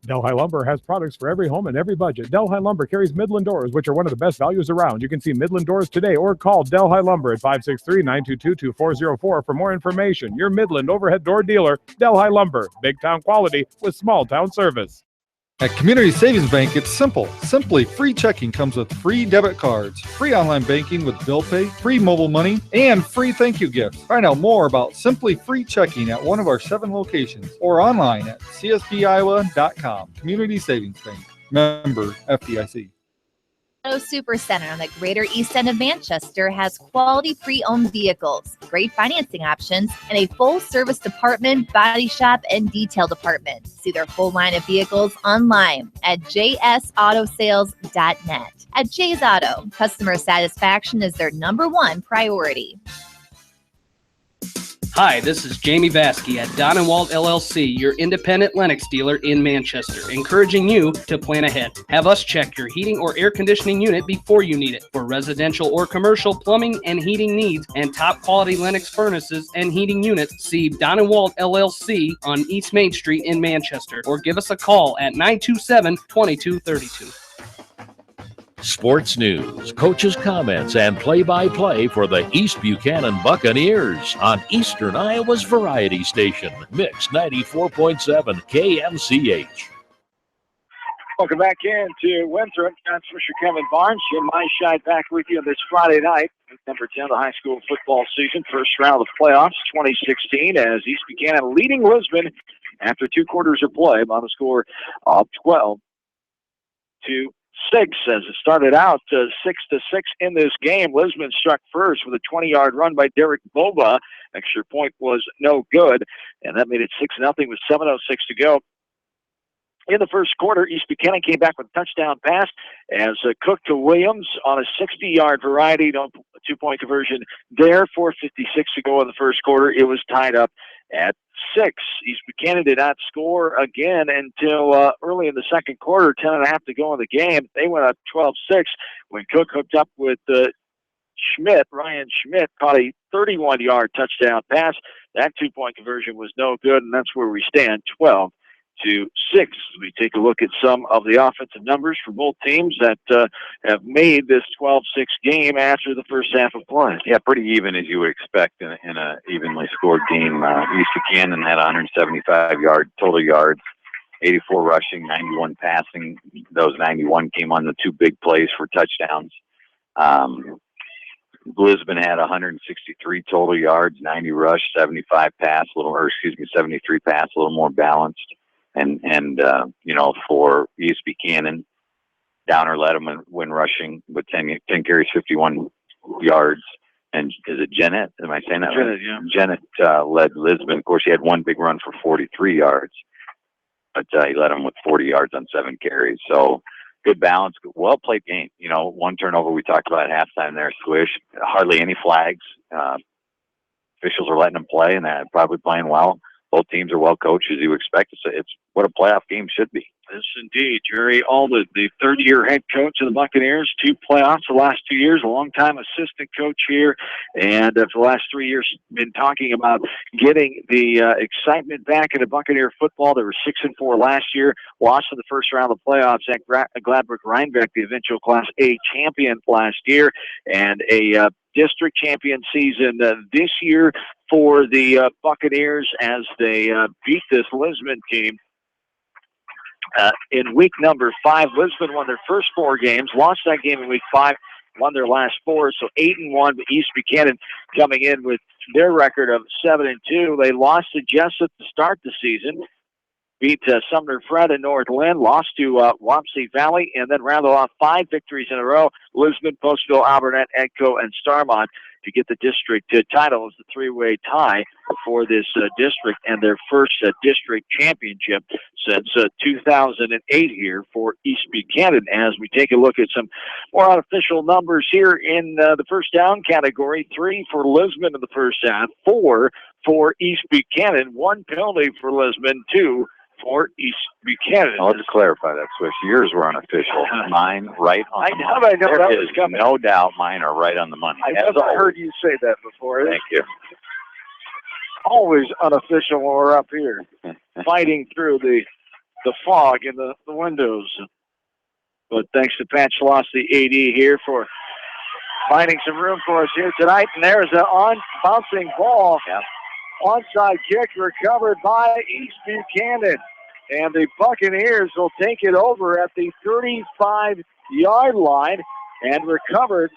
Delhi Lumber has products for every home and every budget. Delhi Lumber carries Midland doors, which are one of the best values around. You can see Midland doors today or call Delhi Lumber at 563-922-2404 for more information. Your Midland overhead door dealer, Delhi Lumber. Big town quality with small town service. At Community Savings Bank, it's simple. Simply free checking comes with free debit cards, free online banking with bill pay, free mobile money, and free thank you gifts. Find out more about Simply Free Checking at one of our 7 locations or online at csbiowa.com. Community Savings Bank. Member FDIC. Auto Super Center on the Greater East End of Manchester has quality pre-owned vehicles, great financing options, and a full-service department, body shop, and detail department. See their full line of vehicles online at jsautosales.net. At Jay's Auto, customer satisfaction is their #1 priority. Hi, this is Jamie Vaskey at Don & Walt LLC, your independent Lennox dealer in Manchester, encouraging you to plan ahead. Have us check your heating or air conditioning unit before you need it. For residential or commercial plumbing and heating needs and top quality Lennox furnaces and heating units, see Don & Walt LLC on East Main Street in Manchester or give us a call at 927-2232. Sports news, coaches' comments, and play-by-play for the East Buchanan Buccaneers on Eastern Iowa's variety station, Mix 94.7 KMCH. Welcome back into Winthrop. John Swisher, Kevin Barnes, Jim Myshide back with you this Friday night. Number 10 of the high school football season, first round of the playoffs 2016 as East Buchanan leading Lisbon after 2 quarters of play on a score of 12-6 as it started out 6-6 in this game. Lisbon struck first with a 20-yard run by Derek Boba. Extra point was no good, and that made it 6-0 with 7:06 to go. In the first quarter, East Buchanan came back with a touchdown pass as Cook to Williams on a 60-yard variety, no 2-point conversion there. 4:56 to go in the first quarter. It was tied up at 6. East Buchanan did not score again until early in the second quarter, 10.5 to go in the game. They went up 12-6 when Cook hooked up with Schmidt. Ryan Schmidt caught a 31-yard touchdown pass. That 2-point conversion was no good, and that's where we stand, 12-6. We take a look at some of the offensive numbers for both teams that have made this 12-6 game after the first half of play. Yeah, pretty even as you would expect in a evenly scored game. East Buchanan had 175 total yards, 84 rushing, 91 passing. Those 91 came on the 2 big plays for touchdowns. Lisbon had 163 total yards, 90 rush, 75 pass, 73 pass, a little more balanced. And for East Buchanan, Downer led them when rushing with 10 carries, 51 yards. And is it Jennett? Am I saying that right? Yeah. Jennett led Lisbon. Of course, he had one big run for 43 yards, but he led them with 40 yards on 7 carries. So good balance, well-played game. One turnover we talked about at halftime there, Swish. Hardly any flags. Officials are letting them play, and they're probably playing well. Both teams are well coached, as you expect. It's what a playoff game should be. Yes, indeed. Jerry Alden, the third-year head coach of the Buccaneers, 2 playoffs the last 2 years, a long-time assistant coach here, and for the last 3 years been talking about getting the excitement back into Buccaneer football. They were 6-4 last year, lost in the first round of the playoffs at Gladbrook-Rhinebeck, the eventual Class A champion last year, and a district champion season this year for the Buccaneers as they beat this Lisbon team. In week number 5, Lisbon won their first 4 games, lost that game in week 5, won their last 4, so 8-1. But East Buchanan coming in with their record of 7-2. They lost to Jessup to start the season. beat Sumner Fred and North Lynn, lost to Wapsie Valley, and then rounded off 5 victories in a row. Lisbon, Postville, Alburnett, Edco, and Starmont to get the district title. It's the three-way tie for this district and their first district championship since 2008 here for East Buchanan. As we take a look at some more unofficial numbers here in the first down category, 3 for Lisbon in the first half, 4 for East Buchanan, 1 penalty for Lisbon, 2 for East Buchanan. Now, let's clarify that, Swish. Yours were unofficial. Mine right on the money. I know that was coming. No doubt mine are right on the money. I never heard you say that before. Thank you. Always unofficial when we're up here, fighting through the fog in the windows. But thanks to Pat Schloss, the AD here, for finding some room for us here tonight. And there's an on-bouncing ball. Yep. Onside kick recovered by East Buchanan. And the Buccaneers will take it over at the 35-yard line and recovered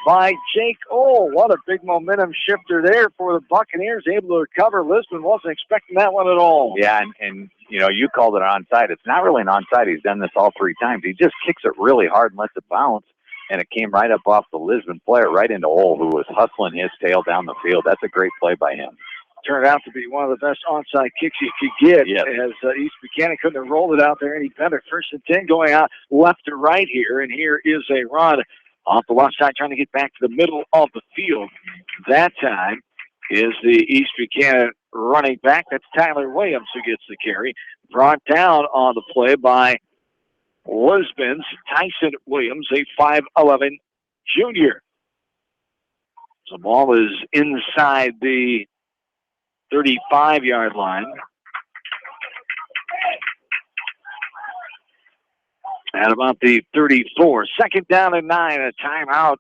by Jake Ohl. What a big momentum shifter there for the Buccaneers, able to recover. Lisbon wasn't expecting that one at all. Yeah, and you know, you called it an onside. It's not really an onside. He's done this all 3 times. He just kicks it really hard and lets it bounce, and it came right up off the Lisbon player, right into Ohl, who was hustling his tail down the field. That's a great play by him. Turned out to be one of the best onside kicks you could get, yes, as East Buchanan couldn't have rolled it out there any better. 1st and 10 going out left to right here, and here is a run off the left side, trying to get back to the middle of the field. That time is the East Buchanan running back. That's Tyler Williams who gets the carry. Brought down on the play by Lisbon's Tyson Williams, a 5'11 junior. So the ball is inside the 35-yard line. At about the 34. 2nd down and 9. A timeout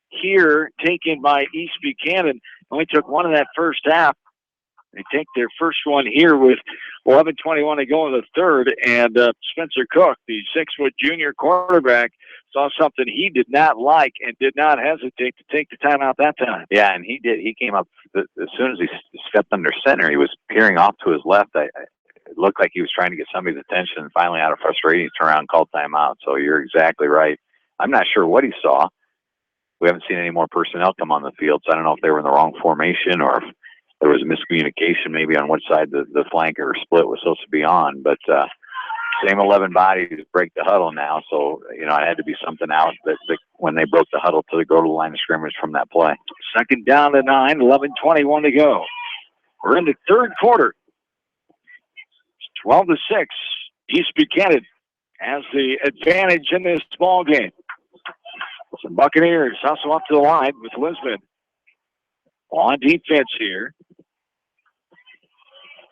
here taken by East Buchanan. Only took one in that first half. They take their first one here with 11:21 to go in the third. And Spencer Cook, the 6-foot junior quarterback, saw something he did not like and did not hesitate to take the timeout that time. Yeah, and he did. He came up as soon as he stepped under center. He was peering off to his left. It looked like he was trying to get somebody's attention, and finally, out of frustration, he turned around and called timeout. So you're exactly right. I'm not sure what he saw. We haven't seen any more personnel come on the field, so I don't know if they were in the wrong formation or if there was a miscommunication maybe on which side the flank or split was supposed to be on. But same 11 bodies break the huddle now, so, you know, it had to be something out that when they broke the huddle to go to the line of scrimmage from that play. 2nd down to 9, 11:21 to go. We're in the third quarter. 12-6. East Buchanan has the advantage in this ball game. Some Buccaneers hustle up to the line with Lisbon on defense here.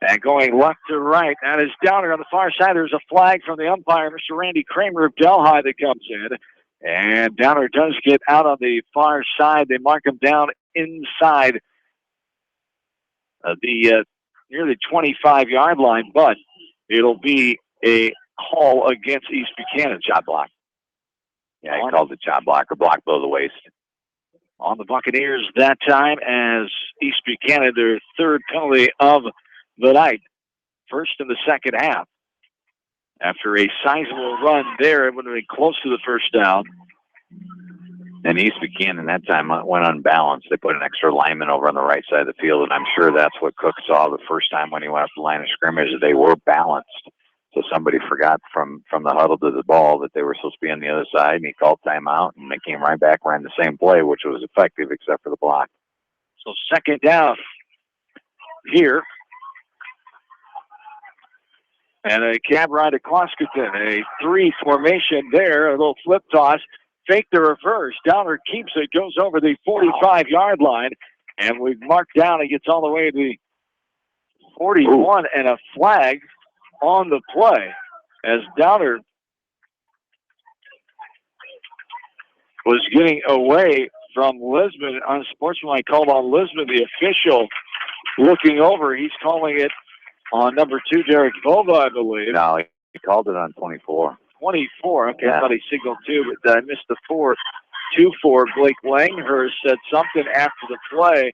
And going left to right. That is Downer on the far side. There's a flag from the umpire, Mr. Randy Kramer of Delhi, that comes in. And Downer does get out on the far side. They mark him down inside the near the 25-yard line, but it'll be a call against East Buchanan. Shot block. Yeah, he called it shot block or block below the waist. On the Buccaneers that time, as East Buchanan, their 3rd penalty of the night. 1st in the second half. After a sizable run there, it would have been close to the first down. And East Buchanan that time went unbalanced. They put an extra lineman over on the right side of the field, and I'm sure that's what Cook saw the first time when he went up the line of scrimmage. They were balanced. So somebody forgot from the huddle to the ball that they were supposed to be on the other side, and he called timeout, and they came right back, ran the same play, which was effective except for the block. So 2nd down here. And a cab ride to Coscoton. A 3 formation there, a little flip toss. Fake the reverse. Downer keeps it, goes over the 45-yard line, and we've marked down. It gets all the way to the 41, and a flag on the play as Downer was getting away from Lisbon. Unsportsmanlike called on Lisbon. The official looking over. He's calling it on number 2, Derek Bova, I believe. No, he called it on 24. 24. Okay, yeah. I thought he signaled 2, but I missed the 4. 2-4. Blake Langhurst said something after the play.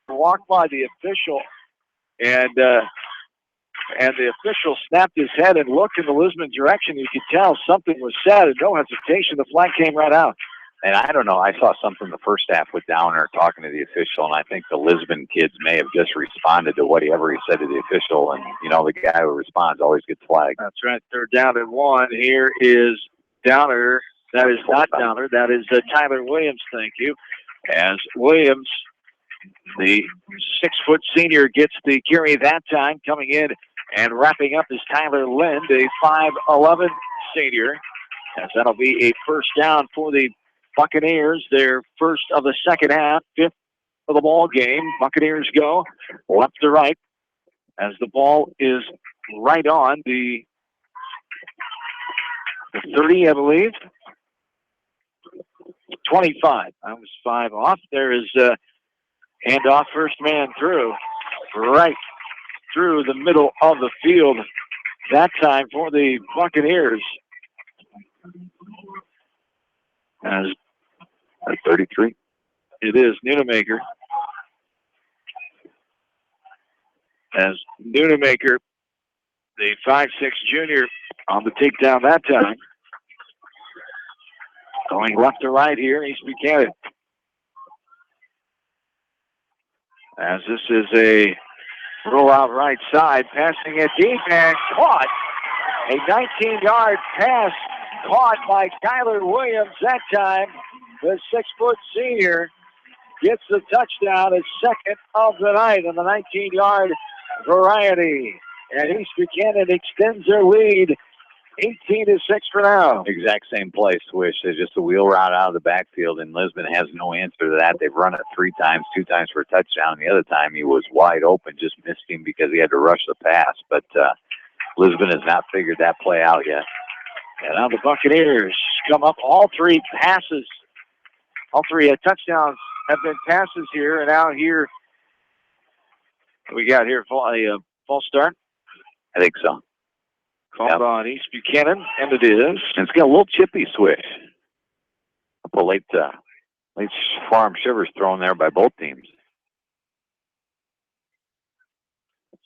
Walked by the official, and and the official snapped his head and looked in the Lisbon direction. You could tell something was said, and no hesitation, the flag came right out. And I don't know, I saw something the first half with Downer talking to the official, and I think the Lisbon kids may have just responded to whatever he said to the official, and, you know, the guy who responds always gets flagged. That's right. Third down and 1. Here is Downer. That is not Downer. That is Tyler Williams, thank you. As Williams, the 6-foot senior, gets the carry that time. Coming in and wrapping up is Tyler Lind, a 5'11 senior. As that'll be a first down for the Buccaneers, their first of the second half, 5th of the ball game. Buccaneers go left to right as the ball is right on the 30, I believe. 25. I was 5 off. There is handoff, first man through, right through the middle of the field. That time for the Buccaneers. As at 33. It is Nunemaker. As Nunemaker, the 5'6 junior, on the takedown that time. Going left to right here, East Buchanan. As this is a rollout right side, passing it deep and caught. A 19-yard pass caught by Tyler Williams that time. The 6-foot senior gets the touchdown, his second of the night on the 19-yard variety. And East Buchanan extends their lead 18-6 for now. Exact same play, Swish. There's just a wheel route out of the backfield, and Lisbon has no answer to that. They've run it 3 times, 2 times for a touchdown. The other time he was wide open, just missed him because he had to rush the pass. But Lisbon has not figured that play out yet. And now the Buccaneers come up. All 3 passes, all 3 touchdowns have been passes here. And now here, we got here a false start. I think so. Called on East Buchanan, and it is. And it's got a little chippy Swish. A late farm shivers thrown there by both teams.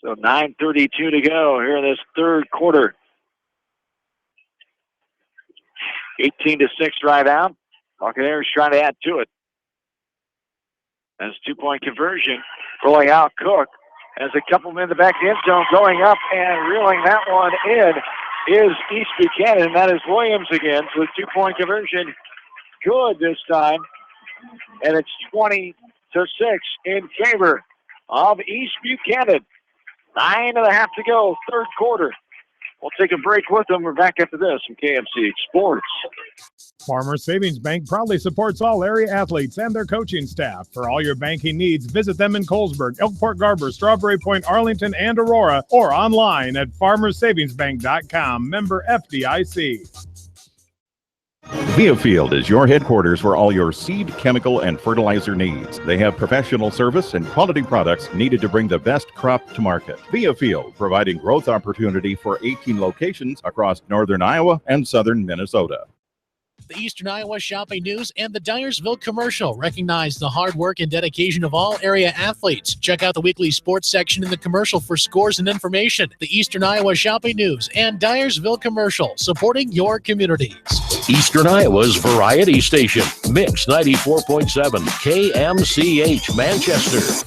So 9:32 to go here in this third quarter. 18-6 right out. Buccaneers trying to add to it. As 2-point conversion. Rolling out Cook. As a couple men in the back end zone going up and reeling that one in is East Buchanan. That is Williams again. So the 2-point conversion good this time. And it's 20-6 in favor of East Buchanan. 9.5 to go, third quarter. We'll take a break with them. We're back after this from KMC Sports. Farmers Savings Bank proudly supports all area athletes and their coaching staff. For all your banking needs, visit them in Colesburg, Elkport Garber, Strawberry Point, Arlington, and Aurora, or online at farmersavingsbank.com. Member FDIC. Viafield is your headquarters for all your seed, chemical, and fertilizer needs. They have professional service and quality products needed to bring the best crop to market. Viafield, providing growth opportunity for 18 locations across northern Iowa and southern Minnesota. The Eastern Iowa Shopping News and the Dyersville Commercial recognize the hard work and dedication of all area athletes. Check out the weekly sports section in the commercial for scores and information. The Eastern Iowa Shopping News and Dyersville Commercial, supporting your communities. Eastern Iowa's variety station, Mix 94.7, KMCH, Manchester.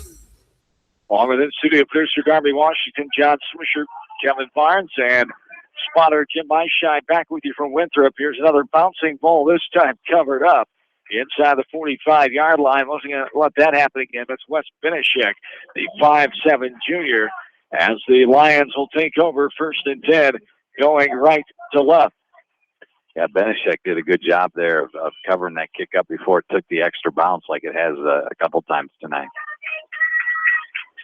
Along with in-studio producer Darby Washington, John Swisher, Kevin Barnes, and spotter Jim Meishide back with you from Winthrop. Here's another bouncing ball, this time covered up inside the 45-yard line. Wasn't going to let that happen again. That's Wes Benishek, the 5'7 junior, as the Lions will take over 1st and 10, going right to left. Yeah, Benishek did a good job there of covering that kick up before it took the extra bounce like it has a couple times tonight.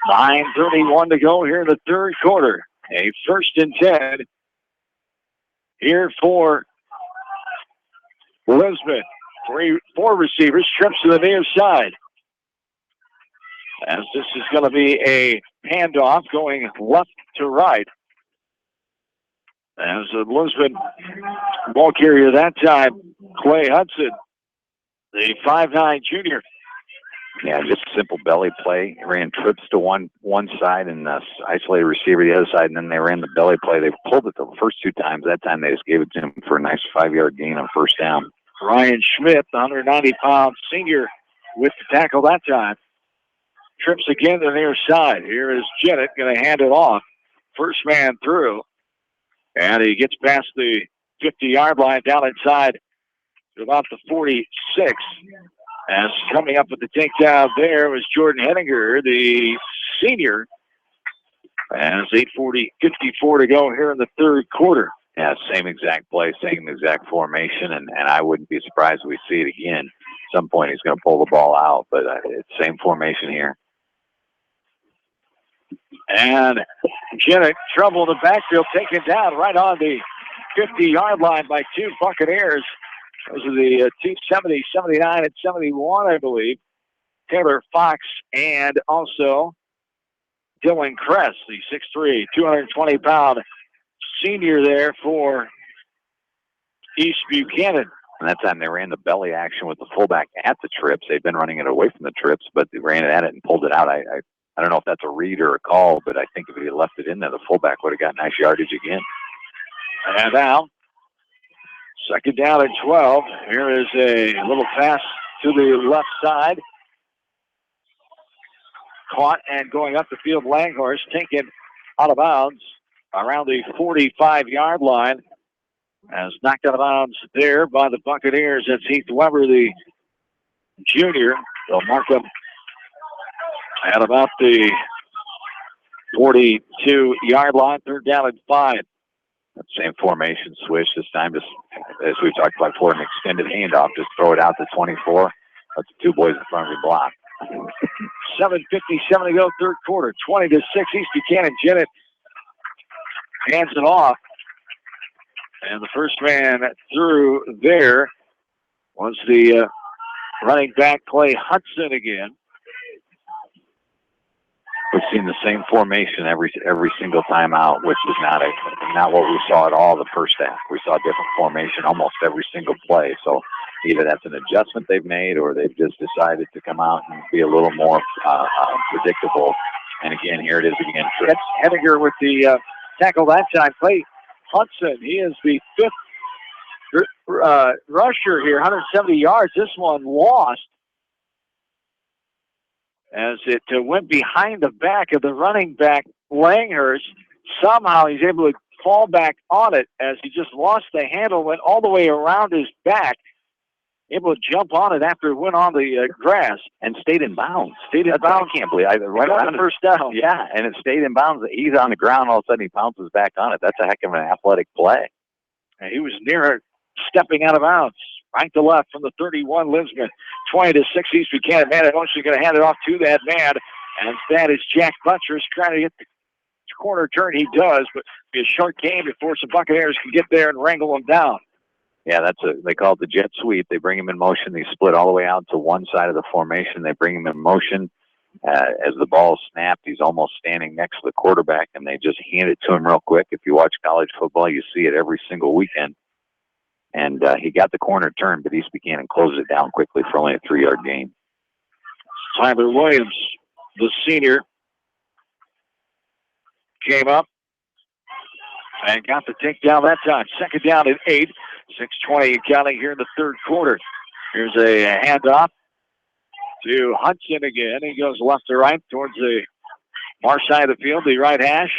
9:31 to go here in the third quarter. A 1st and 10 here for Lisbon. 4 receivers, trips to the near side. As this is going to be a handoff going left to right. As the Lisbon ball carrier that time, Clay Hudson, the 5'9 junior. Yeah, just simple belly play. Ran trips to one side and isolated receiver the other side, and then they ran the belly play. They pulled it the first 2 times. That time they just gave it to him for a nice 5-yard gain on first down. Ryan Schmidt, the 190-pound senior, with the tackle that time. Trips again to the near side. Here is Jennett going to hand it off. First man through. And he gets past the 50-yard line down inside to about the 46. As coming up with the takedown there was Jordan Henninger, the senior. As 8:54 to go here in the third quarter. Yeah, same exact play, same exact formation, and I wouldn't be surprised if we see it again. At some point he's going to pull the ball out, but it's same formation here. And Jennett, trouble in the backfield, taken down right on the 50-yard line by 2 Buccaneers. Those are the 270, 79, and 71, I believe. Taylor Fox and also Dylan Kress, the 6'3", 220-pound senior there for East Buchanan. And that time they ran the belly action with the fullback at the trips. They've been running it away from the trips, but they ran it at it and pulled it out. I don't know if that's a read or a call, but I think if he had left it in there, the fullback would have got nice yardage again. And now, second down and 12. Here is a little pass to the left side. Caught and going up the field, Langhorst taken out of bounds around the 45-yard line. As knocked out of bounds there by the Buccaneers. That's Heath Weber, the junior. They'll mark him at about the 42-yard line, third down and 5. That same formation switch this time, just as we talked about before, an extended handoff. Just throw it out to 24. Let the 2 boys in front of the block. 7:57 to go, third quarter. 20-6. East Buchanan. Jennett hands it off. And the first man through there was the running back, Clay Hudson, again. We've seen the same formation every single time out, which is not what we saw at all the first half. We saw a different formation almost every single play. So either that's an adjustment they've made or they've just decided to come out and be a little more predictable. And again, here it is again. That's Henninger with the tackle that time. Clay Hudson, he is the 5th rusher here, 170 yards. This one lost as it went behind the back of the running back, Langhorst. Somehow he's able to fall back on it as he just lost the handle, went all the way around his back, able to jump on it after it went on the grass. And stayed in bounds. I can't believe it. Right on the first down. Yeah, and it stayed in bounds. He's on the ground. All of a sudden he bounces back on it. That's a heck of an athletic play. And he was near stepping out of bounds. Right to left from the 31, Lisbon. 20-6 East Buchanan. Man, I'm actually going to hand it off to that man. And that is Jack Buttress trying to get the corner turn. He does, but it'll be a short game before some Buccaneers can get there and wrangle him down. Yeah, they call it the jet sweep. They bring him in motion. They split all the way out to one side of the formation. They bring him in motion. As the ball is snapped, he's almost standing next to the quarterback, and they just hand it to him real quick. If you watch college football, you see it every single weekend. And he got the corner turn, but East Buchanan closed it down quickly for only a 3-yard gain. Tyler Williams, the senior, came up and got the takedown that time. Second down at 8. 6:20 and counting here in the third quarter. Here's a handoff to Hudson again. He goes left to right towards the far side of the field, the right hash.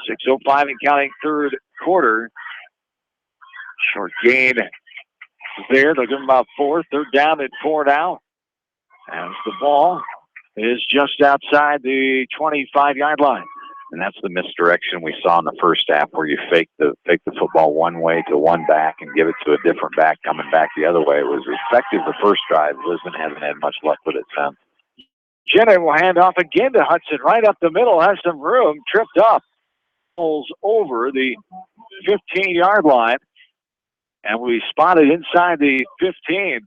6:05 and counting third quarter. Short gain there. They'll give him about 4. Third down and 4 now. As the ball is just outside the 25-yard line. And that's the misdirection we saw in the first half, where you fake the football one way to one back and give it to a different back coming back the other way. It was effective the first drive. Lisbon hasn't had much luck with it since. Jennett will hand off again to Hudson, right up the middle, has some room, tripped up, pulls over the 15-yard line, and we spotted inside the 15.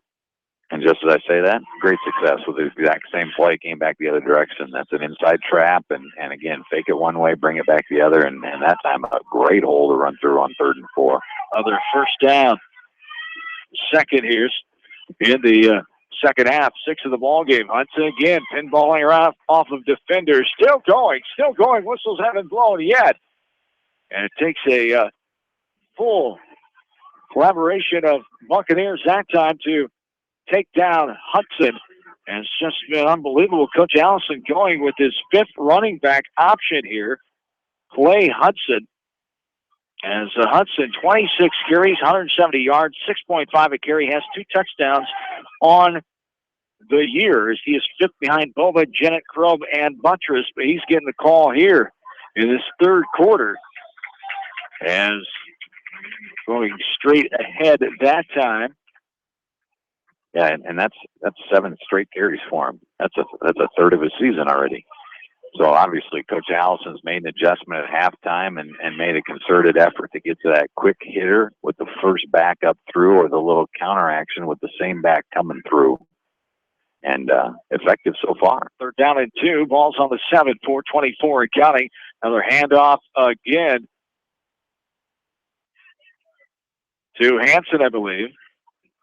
And just as I say that, great success with the exact same play, came back the other direction. That's an inside trap, and again, fake it one way, bring it back the other, and that time a great hole to run through on 3rd and 4. Other first down. Second here's in the second half, 6 of the ball game. Hudson again, pinballing around off of defenders. Still going. Whistles haven't blown yet. And it takes a full collaboration of Buccaneers that time to take down Hudson. And it's just been unbelievable. Coach Allison going with his 5th running back option here, Clay Hudson. As Hudson, 26 carries, 170 yards, 6.5 a carry, has 2 touchdowns on the year. He is 5th behind Bova, Jennett, Krob, and Buttress, but he's getting the call here in this third quarter. As going straight ahead at that time. Yeah, and that's 7 straight carries for him. That's a third of his season already. So obviously Coach Allison's made an adjustment at halftime and made a concerted effort to get to that quick hitter with the first back up through or the little counter action with the same back coming through. And effective so far. 3rd down and 2, ball's on the 7, 4:24 and counting. Another handoff again to Hanson, I believe.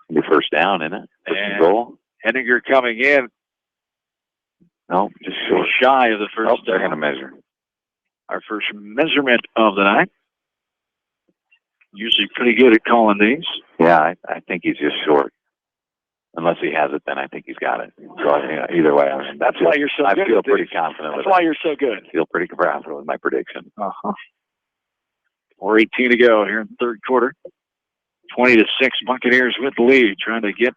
Your first down, isn't it? And goal. Henninger coming in. No, just shy of the first. They're going to measure. Our first measurement of the night. Usually pretty good at calling these. Yeah, I think he's just short. Unless he has it, then I think he's got it. So either way, I mean, that's why you're so good. I feel pretty confident. That's why you're so good. I feel pretty confident with my prediction. 4:18 to go here in the third quarter. 20-6 Buccaneers with the lead, trying to get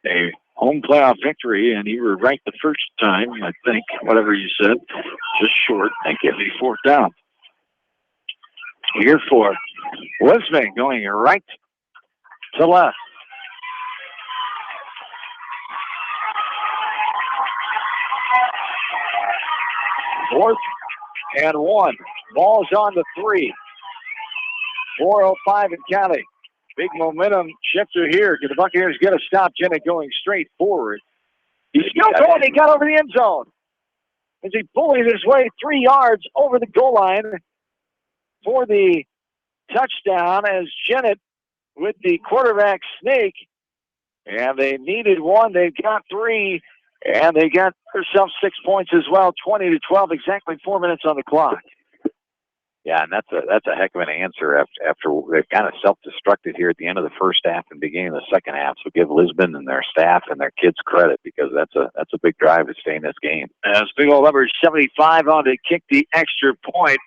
a home playoff victory, and you were right the first time, I think, whatever you said. Just short. Thank you. 4th down. Here for Lisbon, going right to left. Fourth and 1. Ball's on the 3. 4:05 and counting. Big momentum shifter here. Can the Buccaneers get a stop? Jennett going straight forward. He's still going. He got over the end zone. As he bullied his way 3 yards over the goal line for the touchdown, as Jennett with the quarterback sneak. And they needed 1. They've got 3. And they got themselves 6 points as well. 20-12, exactly 4 minutes on the clock. Yeah, and that's a heck of an answer after they've kind of self-destructed here at the end of the first half and beginning of the second half. So give Lisbon and their staff and their kids credit, because that's a big drive to stay in this game. As big old number 75 on to kick the extra point.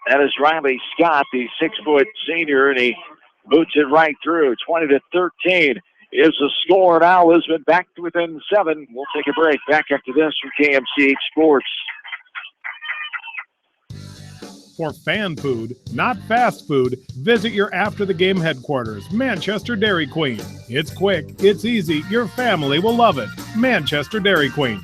That is Riley Scott, the 6-foot senior, and he boots it right through. 20-13 is the score. Now Lisbon back to within 7. We'll take a break. Back after this from KMCH Sports. For fan food, not fast food, visit your after-the-game headquarters, Manchester Dairy Queen. It's quick, it's easy, your family will love it. Manchester Dairy Queen.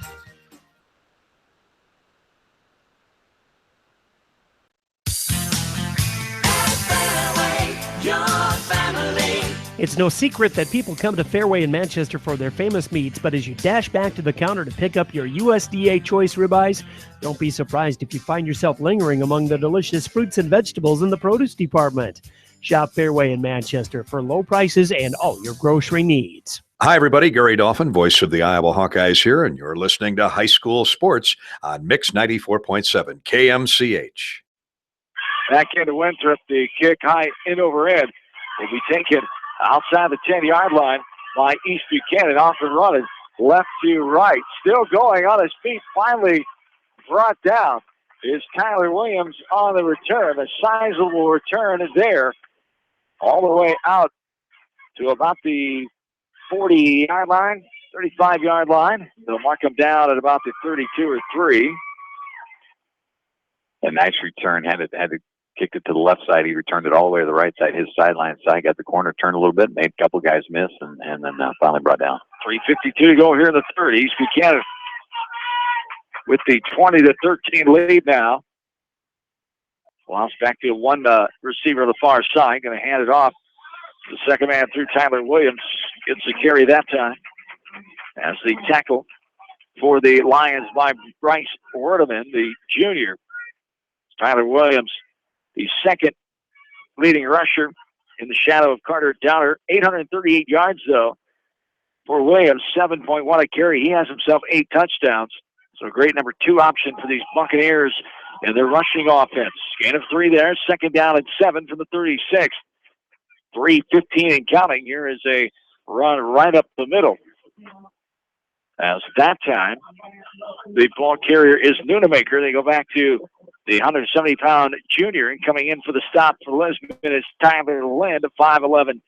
It's no secret that people come to Fairway in Manchester for their famous meats, but as you dash back to the counter to pick up your USDA choice ribeyes, don't be surprised if you find yourself lingering among the delicious fruits and vegetables in the produce department. Shop Fairway in Manchester for low prices and all your grocery needs. Hi, everybody. Gary Dolphin, voice of the Iowa Hawkeyes here, and you're listening to High School Sports on Mix 94.7 KMCH. Back into Winthrop, the kick high in over end will be taken outside the 10-yard line by East Buchanan. Off and running left to right. Still going on his feet. Finally brought down is Tyler Williams on the return. A sizable return is there. All the way out to about the 40-yard line, 35-yard line. They'll mark him down at about the 32 or 3. A nice return. Had to kick it to the left side. He returned it all the way to the right side, his sideline side. Got the corner turned a little bit, made a couple guys miss, and then finally brought down. 3:52 to go here in the third. East Buchanan with the 20-13 lead now. Lost back to one receiver on the far side. Going to hand it off. The second man through Tyler Williams. Gets the carry that time. As the tackle for the Lions by Bryce Werdeman, the junior. Tyler Williams, the second leading rusher in the shadow of Carter Downer. 838 yards, though, for Williams, 7.1 a carry. He has himself 8 touchdowns. So a great number 2 option for these Buccaneers and their rushing offense. Gain of 3 there. Second down and 7 from the 36. 3:15 and counting. Here is a run right up the middle. As that time, the ball carrier is Nunemaker. They go back to the 170-pound junior, and coming in for the stop for Lisbon is Tyler Lind, a 5'11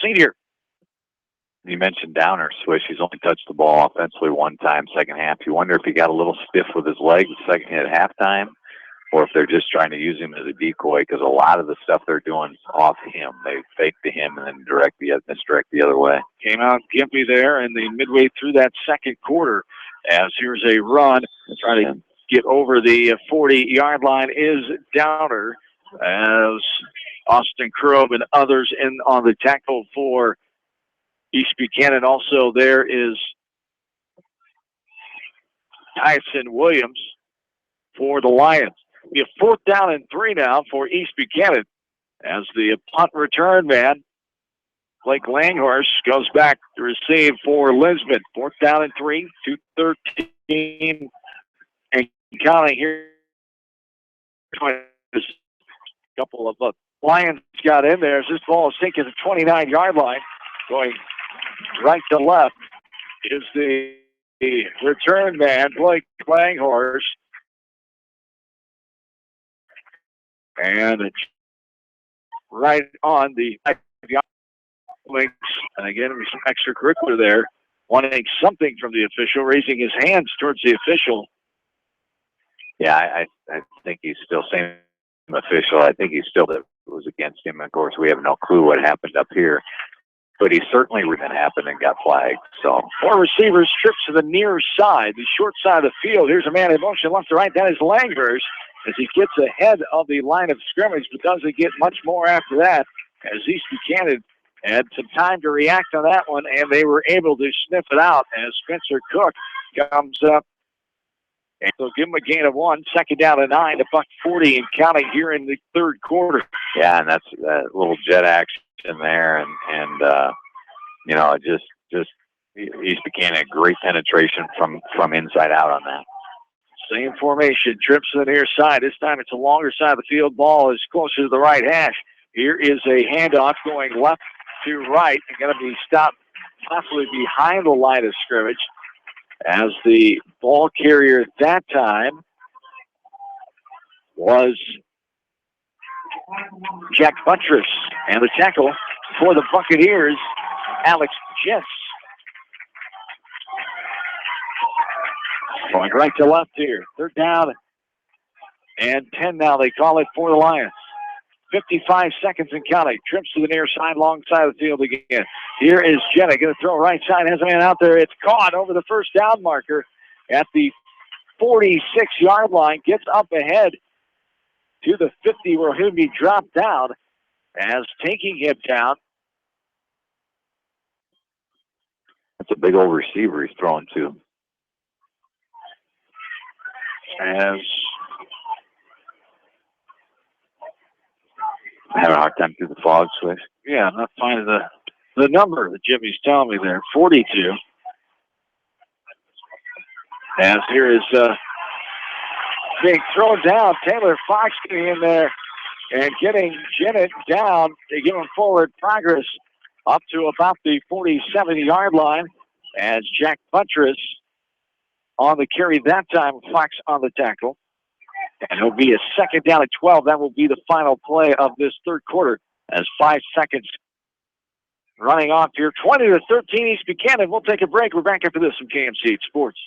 senior. You mentioned Downer, Swish. He's only touched the ball offensively 1 time second half. You wonder if he got a little stiff with his legs second at halftime, or if they're just trying to use him as a decoy, because a lot of the stuff they're doing off him. They fake to him and then misdirect the other way. Came out gimpy there in the midway through that second quarter, as here's a run. Trying to get over the 40-yard line is Downer, as Austin Krob and others in on the tackle for East Buchanan. Also there is Tyson Williams for the Lions. We have 4th down and 3 now for East Buchanan, as the punt return man, Blake Langhorst, goes back to receive for Lisbon. 4th down and 3, 2:13 and counting here. A couple of Lions got in there as this ball is taken to the 29-yard line. Going right to left is the return man, Blake Langhorst. And it's right on the links. And again, some extracurricular there, wanting something from the official, raising his hands towards the official. Yeah, I think he's still same official. I think he's still that was against him. Of course, we have no clue what happened up here, but he certainly when it happened and got flagged. So 4 receivers, trips to the near side, the short side of the field. Here's a man in motion left to right. That is Langhorst, as he gets ahead of the line of scrimmage, but doesn't get much more after that, as East Buchanan had some time to react on that one, and they were able to sniff it out as Spencer Cook comes up. And they'll give him a gain of 1, 2nd down and 9, $1:40 and counting here in the 3rd quarter. Yeah, and that's that little jet action there, and you know, just East Buchanan had great penetration from inside out on that. Same formation, trips to the near side. This time it's a longer side of the field. Ball is closer to the right hash. Here is a handoff going left to right and going to be stopped possibly behind the line of scrimmage, as the ball carrier at that time was Jack Buttress, and the tackle for the Buccaneers, Alex Jess. Going right to left here. 3rd down and 10 now. They call it for the Lions. 55 seconds and counting. Trips to the near side, long side of the field again. Here is Jenna going to throw right side. Has a man out there. It's caught over the 1st down marker at the 46-yard line. Gets up ahead to the 50 where he'll be dropped down, as taking him down. That's a big old receiver he's throwing to. As having a hard time through the fog, Swish. Yeah, I'm not finding the number that Jimmy's telling me there. 42. As here is being thrown down. Taylor Fox getting in there and getting Jennett down. They give him forward progress up to about the 47-yard line, as Jack Buttress on the carry that time, Fox on the tackle. And it'll be a 2nd down at 12. That will be the final play of this 3rd quarter, as 5 seconds running off here. 20-13 East Buchanan. We'll take a break. We're back after this from KMC Sports.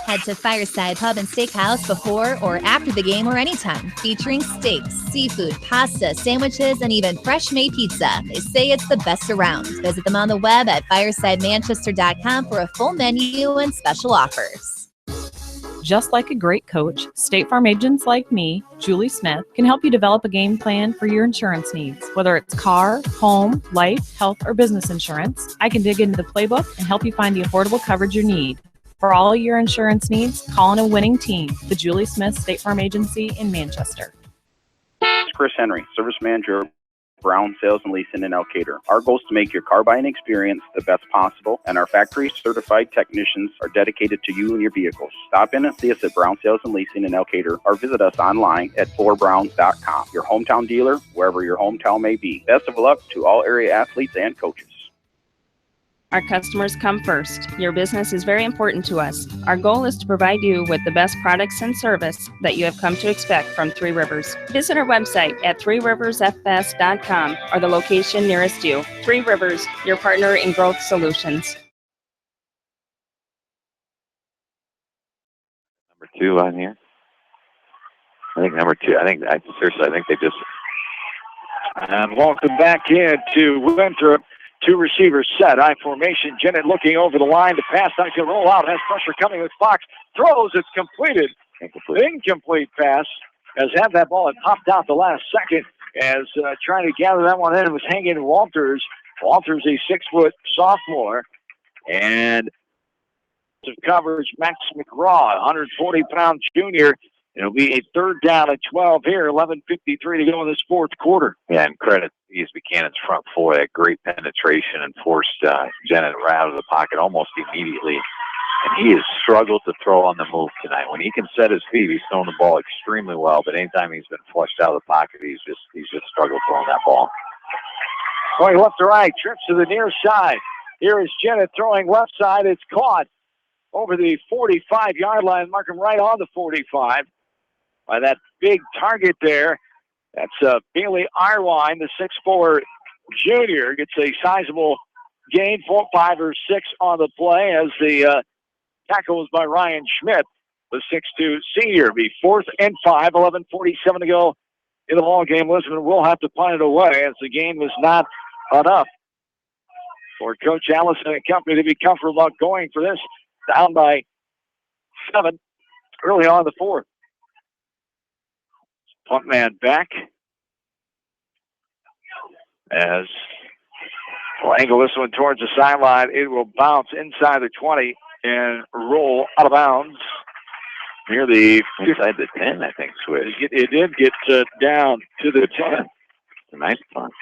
Head to Fireside Pub and Steakhouse before or after the game or anytime, featuring steaks, seafood, pasta, sandwiches, and even fresh-made pizza. They say it's the best around. Visit them on the web at firesidemanchester.com for a full menu and special offers. Just like a great coach, State Farm agents like me, Julie Smith, can help you develop a game plan for your insurance needs. Whether it's car, home, life, health, or business insurance, I can dig into the playbook and help you find the affordable coverage you need. For all your insurance needs, call on a winning team, the Julie Smith State Farm Agency in Manchester. Chris Henry, Service Manager Brown Sales and Leasing in Elkader. Our goal is to make your car buying experience the best possible, and our factory certified technicians are dedicated to you and your vehicles. Stop in and see us at Brown Sales and Leasing in Elkader, or visit us online at floorbrowns.com. Your hometown dealer, wherever your hometown may be. Best of luck to all area athletes and coaches. Our customers come first. Your business is very important to us. Our goal is to provide you with the best products and service that you have come to expect from Three Rivers. Visit our website at threeriversfs.com or the location nearest you. Three Rivers, your partner in growth solutions. Number 2 on here. I think number 2. I think they just. And welcome back in to Winthrop. 2 receivers set. I formation. Jennett looking over the line. The pass not going to roll out. Has pressure coming with Fox. Throws. It's completed. Incomplete pass. Has had that ball. It popped out the last second. As trying to gather that one in. It was hanging Walters. Walters, a 6-foot sophomore. And coverage, Max McGraw, 140-pound junior. It'll be a 3rd down and 12 here. 11:53 to go in this 4th quarter. Yeah, and credit East Buchanan's front 4. That great penetration and forced Jennett right out of the pocket almost immediately. And he has struggled to throw on the move tonight. When he can set his feet, he's thrown the ball extremely well. But anytime he's been flushed out of the pocket, he's just struggled throwing that ball. Going left to right, trips to the near side. Here is Jennett throwing left side. It's caught over the 45-yard line. Mark him right on the 45. By that big target there. That's Bailey Irwine, the 6'4 junior, gets a sizable gain, 4, 5, or 6 on the play as the tackle was by Ryan Schmidt, the 6'2 senior. Be 4th and 5, 11:47 to go in the ball game. Lisbon will have to punt it away as the game was not enough for Coach Allison and company to be comfortable about going for this. Down by 7 early on in the 4th. Punt man back as we'll angle this one towards the sideline. It will bounce inside the 20 and roll out of bounds near the inside the 10, I think. Swish. It did get down to the 10. It's a nice punt.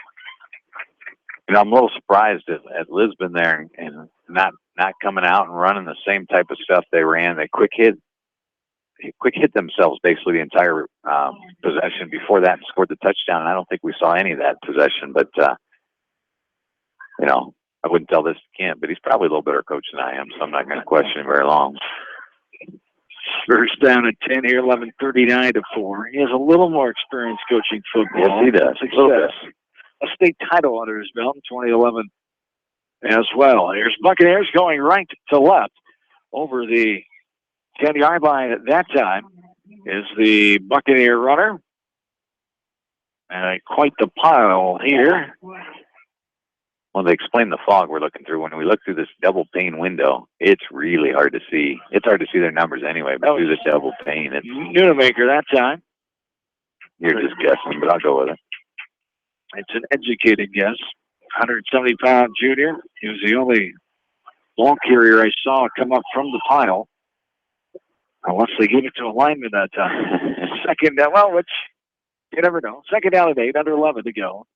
You know, I'm a little surprised at Lisbon there and not coming out and running the same type of stuff they ran. They quick hit themselves basically the entire possession before that and scored the touchdown. And I don't think we saw any of that possession, but you know, I wouldn't tell this to Kent, but he's probably a little better coach than I am, so I'm not going to question him very long. First down at 10 here, 11:39 to 4. He has a little more experience coaching football. Yes, he does. A little bit. A state title under his belt in 2011 as well. Here's Buccaneers going right to left over the 10-yard line at that time is the Buccaneer runner. And quite the pile here. Well, they explain the fog we're looking through. When we look through this double pane window, it's really hard to see. It's hard to see their numbers anyway, but through the double pane, it's Nunemaker that time. You're just guessing, but I'll go with it. It's an educated guess. 170-pound junior. He was the only ball carrier I saw come up from the pile. Unless they give it to a lineman that time. Second down, well, which you never know. Second down and 8, under 11 to go.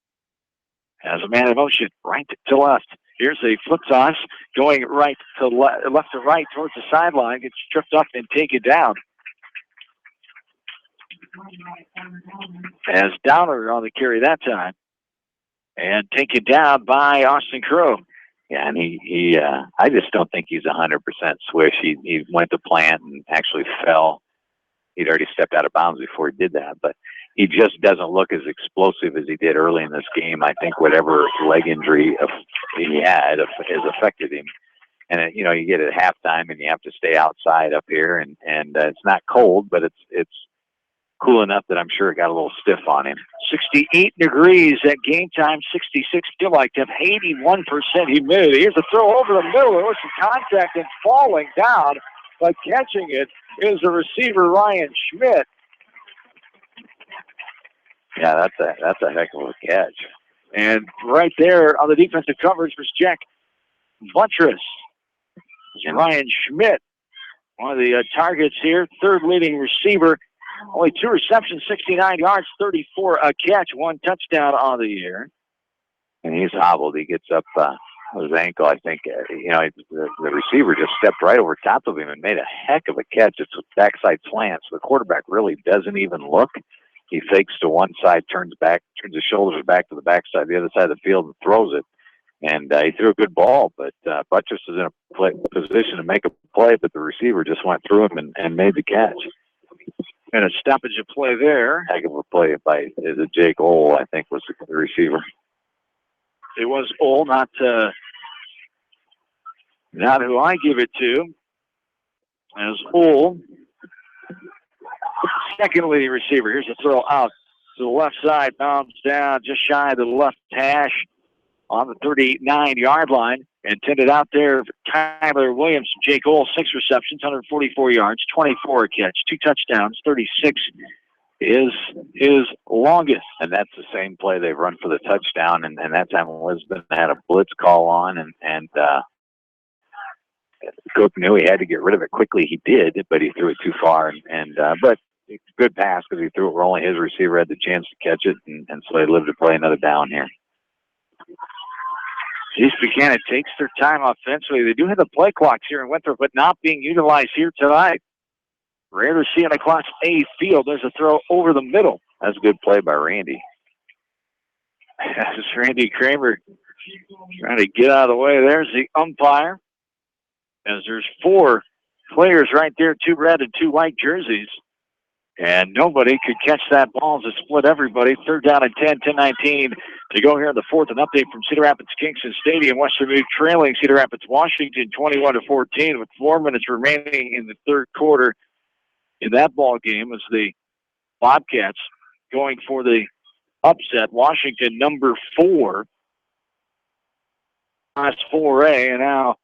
As a man in motion, right to left. Here's a flip toss going right to left to right towards the sideline. Gets tripped up and taken down. As Downer on the carry that time. And taken down by Austin Crow. Yeah, and he I just don't think he's 100% swish. He went to plant and actually fell. He'd already stepped out of bounds before he did that, but he just doesn't look as explosive as he did early in this game. I think whatever leg injury he had has affected him. And you know, you get it at halftime, and you have to stay outside up here, and it's not cold, but it's cool enough that I'm sure it got a little stiff on him. 68 degrees at game time, 66 feel like them, 81% humidity. Here's a throw over the middle. There was some contact and falling down, but catching it is the receiver, Ryan Schmidt. Yeah, that's a heck of a catch. And right there on the defensive coverage was Jack Buttress. Ryan Schmidt, one of the targets here, third leading receiver Only 2 receptions, 69 yards, 34 a catch, 1 touchdown on the year. And he's hobbled. He gets up his ankle, I think. The receiver just stepped right over top of him and made a heck of a catch. It's a backside slant, so the quarterback really doesn't even look. He fakes to one side, turns his shoulders back to the backside, the other side of the field, and throws it. And he threw a good ball, but Buttress is in a position to make a play, but the receiver just went through him and made the catch. And a stoppage of play there. Heck of a play by Jake Ole, I think, was the receiver. It was Ole, not who I give it to. As Ole, second leading receiver. Here's a throw out to the left side, bounds down just shy of the left hash on the 39-yard line. Intended out there for Tyler Williams. Jake Ole, 6 receptions, 144 yards, 24 a catch, 2 touchdowns, 36 is his longest. And that's the same play they've run for the touchdown. And that time Lisbon had a blitz call on, and Cook knew he had to get rid of it quickly. He did, but he threw it too far. But good pass because he threw it where only his receiver had the chance to catch it, and so they lived to play another down here. East Buchanan takes their time offensively. They do have the play clocks here in Winthrop, but not being utilized here tonight. Rare to see on a Class A field. There's a throw over the middle. That's a good play by Randy. As Randy Kramer trying to get out of the way. There's the umpire. As there's 4 players right there, 2 red and 2 white jerseys. And nobody could catch that ball as it split everybody. 3rd down and 10, 10-19 to go here in the 4th. An update from Cedar Rapids Kingston Stadium. Western Reserve trailing Cedar Rapids Washington 21-14 with 4 minutes remaining in the 3rd quarter. In that ball game was the Bobcats going for the upset. Washington number 4. Class 4A, and now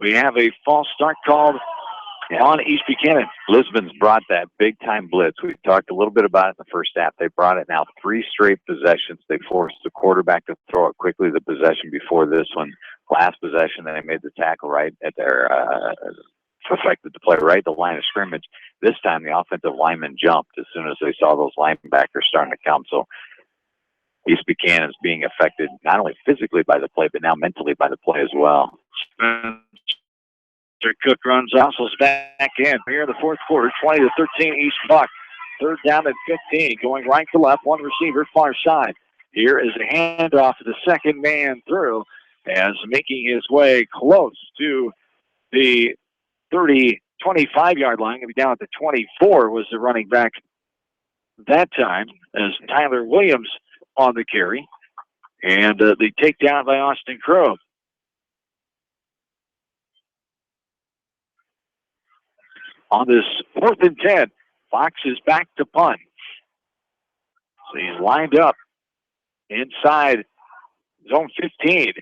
we have a false start called on East Buchanan. Lisbon's brought that big-time blitz. We talked a little bit about it in the first half. They brought it now 3 straight possessions. They forced the quarterback to throw it quickly the possession before this one. Last possession, they made the tackle right at their affected the play right at the line of scrimmage. This time, the offensive lineman jumped as soon as they saw those linebackers starting to come. So East Buchanan is being affected not only physically by the play, but now mentally by the play as well. Cook runs Ossel's back in here in the 4th quarter, 20-13 East Buck. 3rd down and 15, going right to left, 1 receiver, far side. Here is a handoff to the second man through, as making his way close to the 25-yard line. Going to be down at the 24 was the running back that time, as Tyler Williams on the carry. And the takedown by Austin Crow. On this 4th and 10, Fox is back to punt. So he's lined up inside zone 15.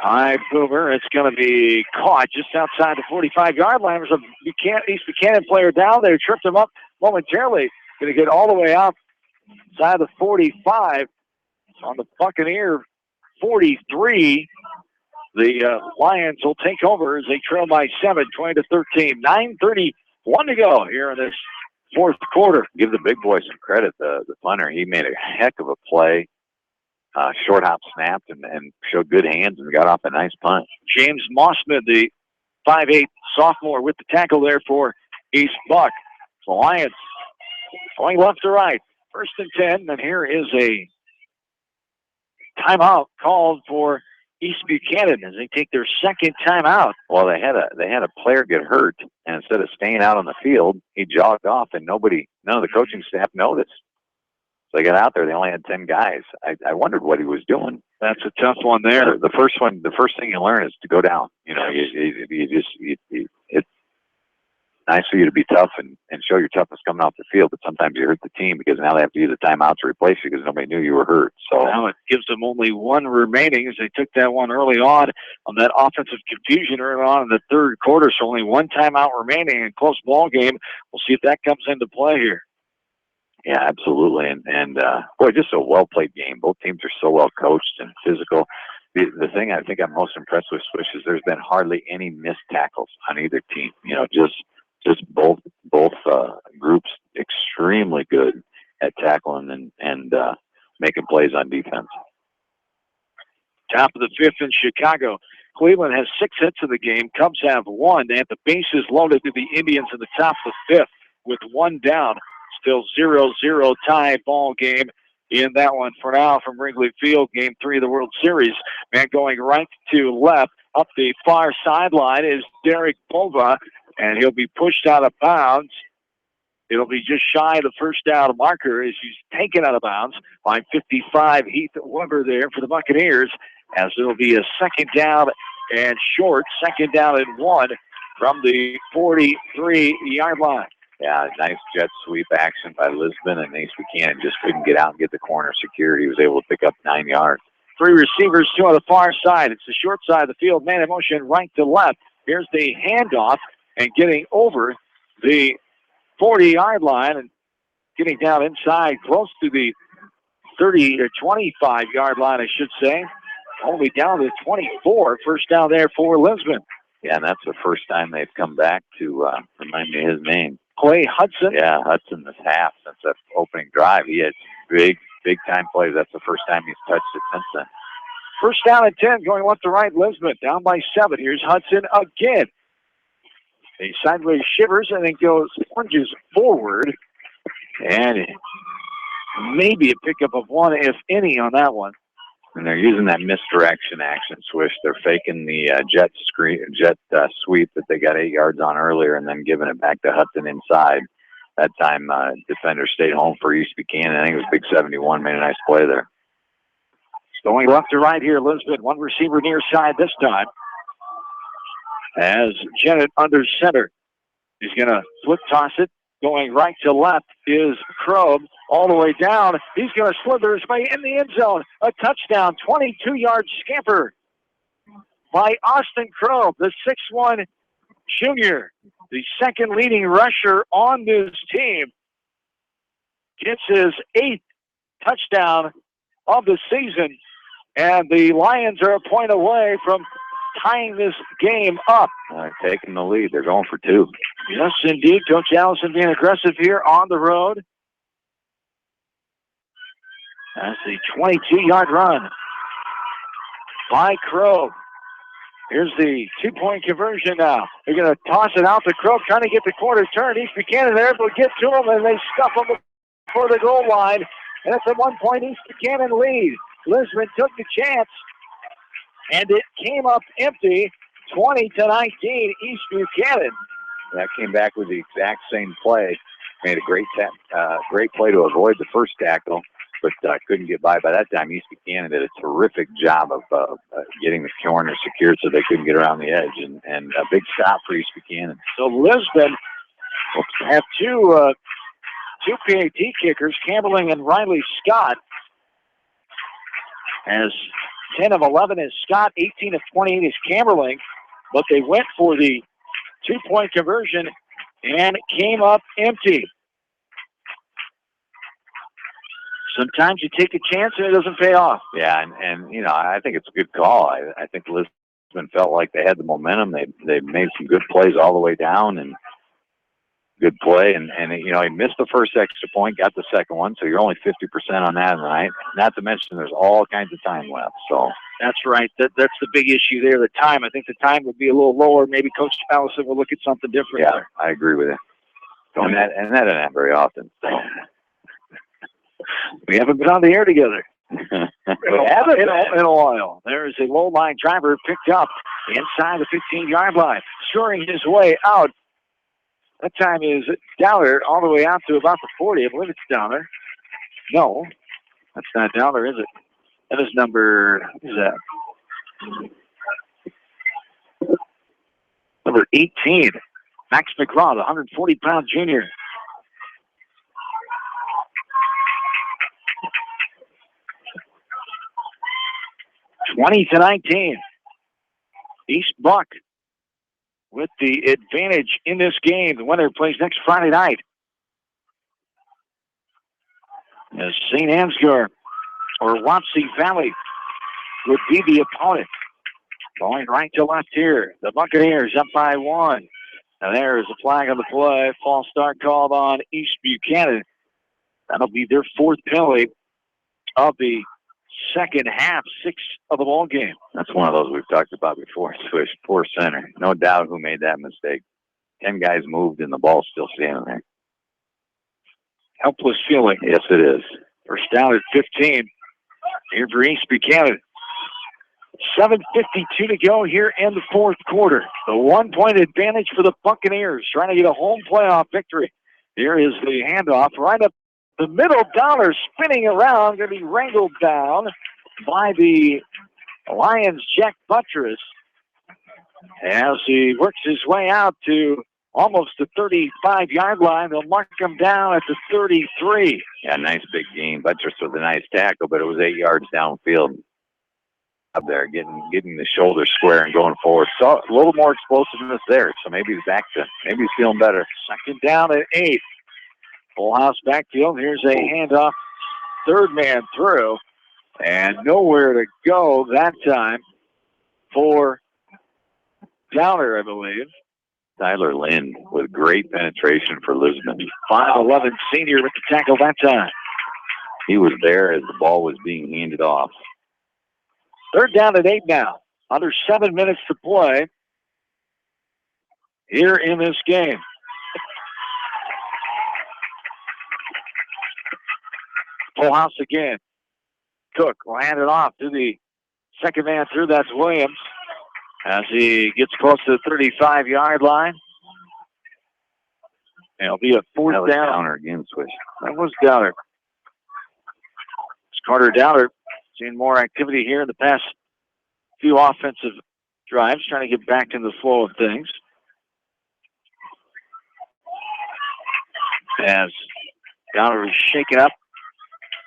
High boomer. It's going to be caught just outside the 45-yard line. There's a East Buchanan player down there. Tripped him up momentarily. Going to get all the way out inside the 45 on the Buccaneer 43. The Lions will take over as they trail by 7, 20-13. 9:31 to go here in this 4th quarter. Give the big boy some credit. The punter, he made a heck of a play. Short hop snapped and showed good hands and got off a nice punt. James Mossman, the 5'8 sophomore, with the tackle there for East Buck. The Lions going left to right. 1st and 10, and here is a timeout called for East Buchanan as they take their 2nd timeout. Well, they had a player get hurt, and instead of staying out on the field, he jogged off, and none of the coaching staff noticed. So they got out there. They only had 10 guys. I wondered what he was doing. That's a tough one there. The first thing you learn is to go down. It's nice for you to be tough and show your toughness coming off the field, but sometimes you hurt the team because now they have to use a timeout to replace you because nobody knew you were hurt. So now it gives them only 1 remaining as they took that one early on that offensive confusion early on in the 3rd quarter. So only 1 timeout remaining in close ball game. We'll see if that comes into play here. Yeah, absolutely. And boy, just a well-played game. Both teams are so well coached and physical. The thing I think I'm most impressed with, Swish, is there's been hardly any missed tackles on either team. Just both groups extremely good at tackling and making plays on defense. Top of the fifth in Chicago. Cleveland has 6 hits in the game. Cubs have 1. They have the bases loaded to the Indians in the top of the fifth with 1 down. Still 0-0 tie ball game in that one for now from Wrigley Field, Game 3 of the World Series. Man going right to left up the far sideline is Derek Bova, and he'll be pushed out of bounds. It'll be just shy of the first down marker as he's taken out of bounds by 55 Heath Weber there for the Buccaneers, as it'll be a second down and short, second down and 1 from the 43-yard line. Yeah, nice jet sweep action by Lisbon, and Ace Buchanan just couldn't get out and get the corner secured. He was able to pick up 9 yards. 3 receivers, 2 on the far side. It's the short side of the field. Man in motion right to left. Here's the handoff, and getting over the 40-yard line and getting down inside close to the 30 or 25-yard line, I should say. Only down to 24. First down there for Lisbon. Yeah, and that's the first time they've come back to remind me of his name. Clay Hudson. Yeah, Hudson this half since that opening drive. He had big-time plays. That's the first time he's touched it since then. First down and 10 going left to right. Lisbon down by 7. Here's Hudson again. He sideways shivers and then plunges forward. And maybe a pickup of 1, if any, on that one. And they're using that misdirection action, Swish. They're faking the jet sweep that they got 8 yards on earlier and then giving it back to Hudson inside. That time, defender stayed home for East Buchanan. I think it was Big 71, made a nice play there. Going left to right here, Lisbon. 1 receiver near side this time. As Jennett under center. He's going to flip toss it. Going right to left is Krob. All the way down. He's going to slither his way in the end zone. A touchdown, 22-yard scamper by Austin Krob, the 6'1 junior, the second leading rusher on this team. Gets his 8th touchdown of the season, and the Lions are a point away from tying this game up. Taking the lead. They're going for 2. Yes, indeed. Coach Allison being aggressive here on the road. That's the 22-yard run by Krob. Here's the 2-point conversion now. They're going to toss it out to Krob, trying to get the corner turn. East Buchanan there, able to get to him, and they stuff him before the goal line. And it's a 1-point East Buchanan lead. Lisbon took the chance, and it came up empty. 20-19, East Buchanan. That came back with the exact same play. Made a great play to avoid the first tackle, but couldn't get by. By that time, East Buchanan did a terrific job of getting the corner secured so they couldn't get around the edge, and a big stop for East Buchanan. So Lisbon will have two PAT kickers, Campbelling and Riley Scott. As 10 of 11 is Scott, 18 of 28 is Campbelling, but they went for the 2-point conversion and came up empty. Sometimes you take a chance and it doesn't pay off. Yeah, and you know, I think it's a good call. I think Lisbon felt like they had the momentum. They made some good plays all the way down, and good play. And you know, he missed the first extra point, got the second one, so you're only 50% on that tonight. Not to mention there's all kinds of time left. So that's right. That's the big issue there, the time. I think the time would be a little lower. Maybe Coach Allison will look at something different. Yeah, there. I agree with you. And that doesn't happen very often. So. We haven't been on the air together. We haven't in a while. There is a low-line driver picked up inside the 15-yard line, scurrying his way out. That time is Dowler all the way out to about the 40. I believe it's Dowler. No, that's not Dowler, is it? That is number, what is that? Number 18, Max McLeod, the 140-pound junior. (20-19). East Buck with the advantage in this game. The winner plays next Friday night. As St. Ansgar or Wapsie Valley would be the opponent. Going right to left here. The Buccaneers up by 1. And there is a flag on the play. False start called on East Buchanan. That'll be their fourth penalty of the second half, 6 of the ball game. That's one of those we've talked about before. Swish, poor center. No doubt who made that mistake. 10 guys moved and the ball's still standing there. Helpless feeling. Yes, it is. First down at 15 here for East Buchanan. 7:52 to go here in the fourth quarter. The 1-point advantage for the Buccaneers, trying to get a home playoff victory. Here is the handoff right up the middle. Dollar spinning around, going to be wrangled down by the Lions' Jack Buttress as he works his way out to almost the 35-yard line. They'll mark him down at the 33. Yeah, nice big game. Buttress with a nice tackle, but it was 8 yards downfield. Up there, getting the shoulder square and going forward. So a little more explosiveness there. So maybe he's feeling better. Second down at 8. Full house backfield. Here's a handoff. Third man through. And nowhere to go that time for Downer, I believe. Tyler Lind with great penetration for Lisbon. 5'11" senior with the tackle that time. He was there as the ball was being handed off. Third down at 8 now. Under 7 minutes to play here in this game. Full house again. Cook will hand it off to the second man through. That's Williams as he gets close to the 35-yard line. And it'll be a fourth down. Downer again, Swish. That was Downer. It's Carter Downer. Seen more activity here in the past few offensive drives, trying to get back in the flow of things. As Downer was shaken up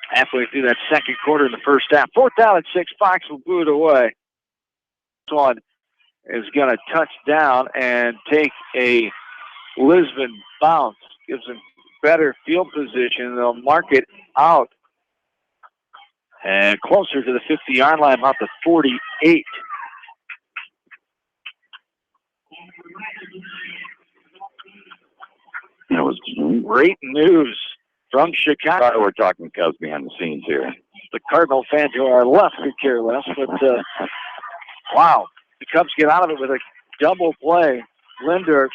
halfway through that second quarter in the first half. Fourth down at 6. Fox will boot it away. This one is going to touch down and take a Lisbon bounce. Gives them better field position. They'll mark it out. And closer to the 50-yard line, about the 48. That was great news from Chicago. We're talking Cubs behind the scenes here. The Cardinal fans to our left could care less, but wow. The Cubs get out of it with a double play. Linder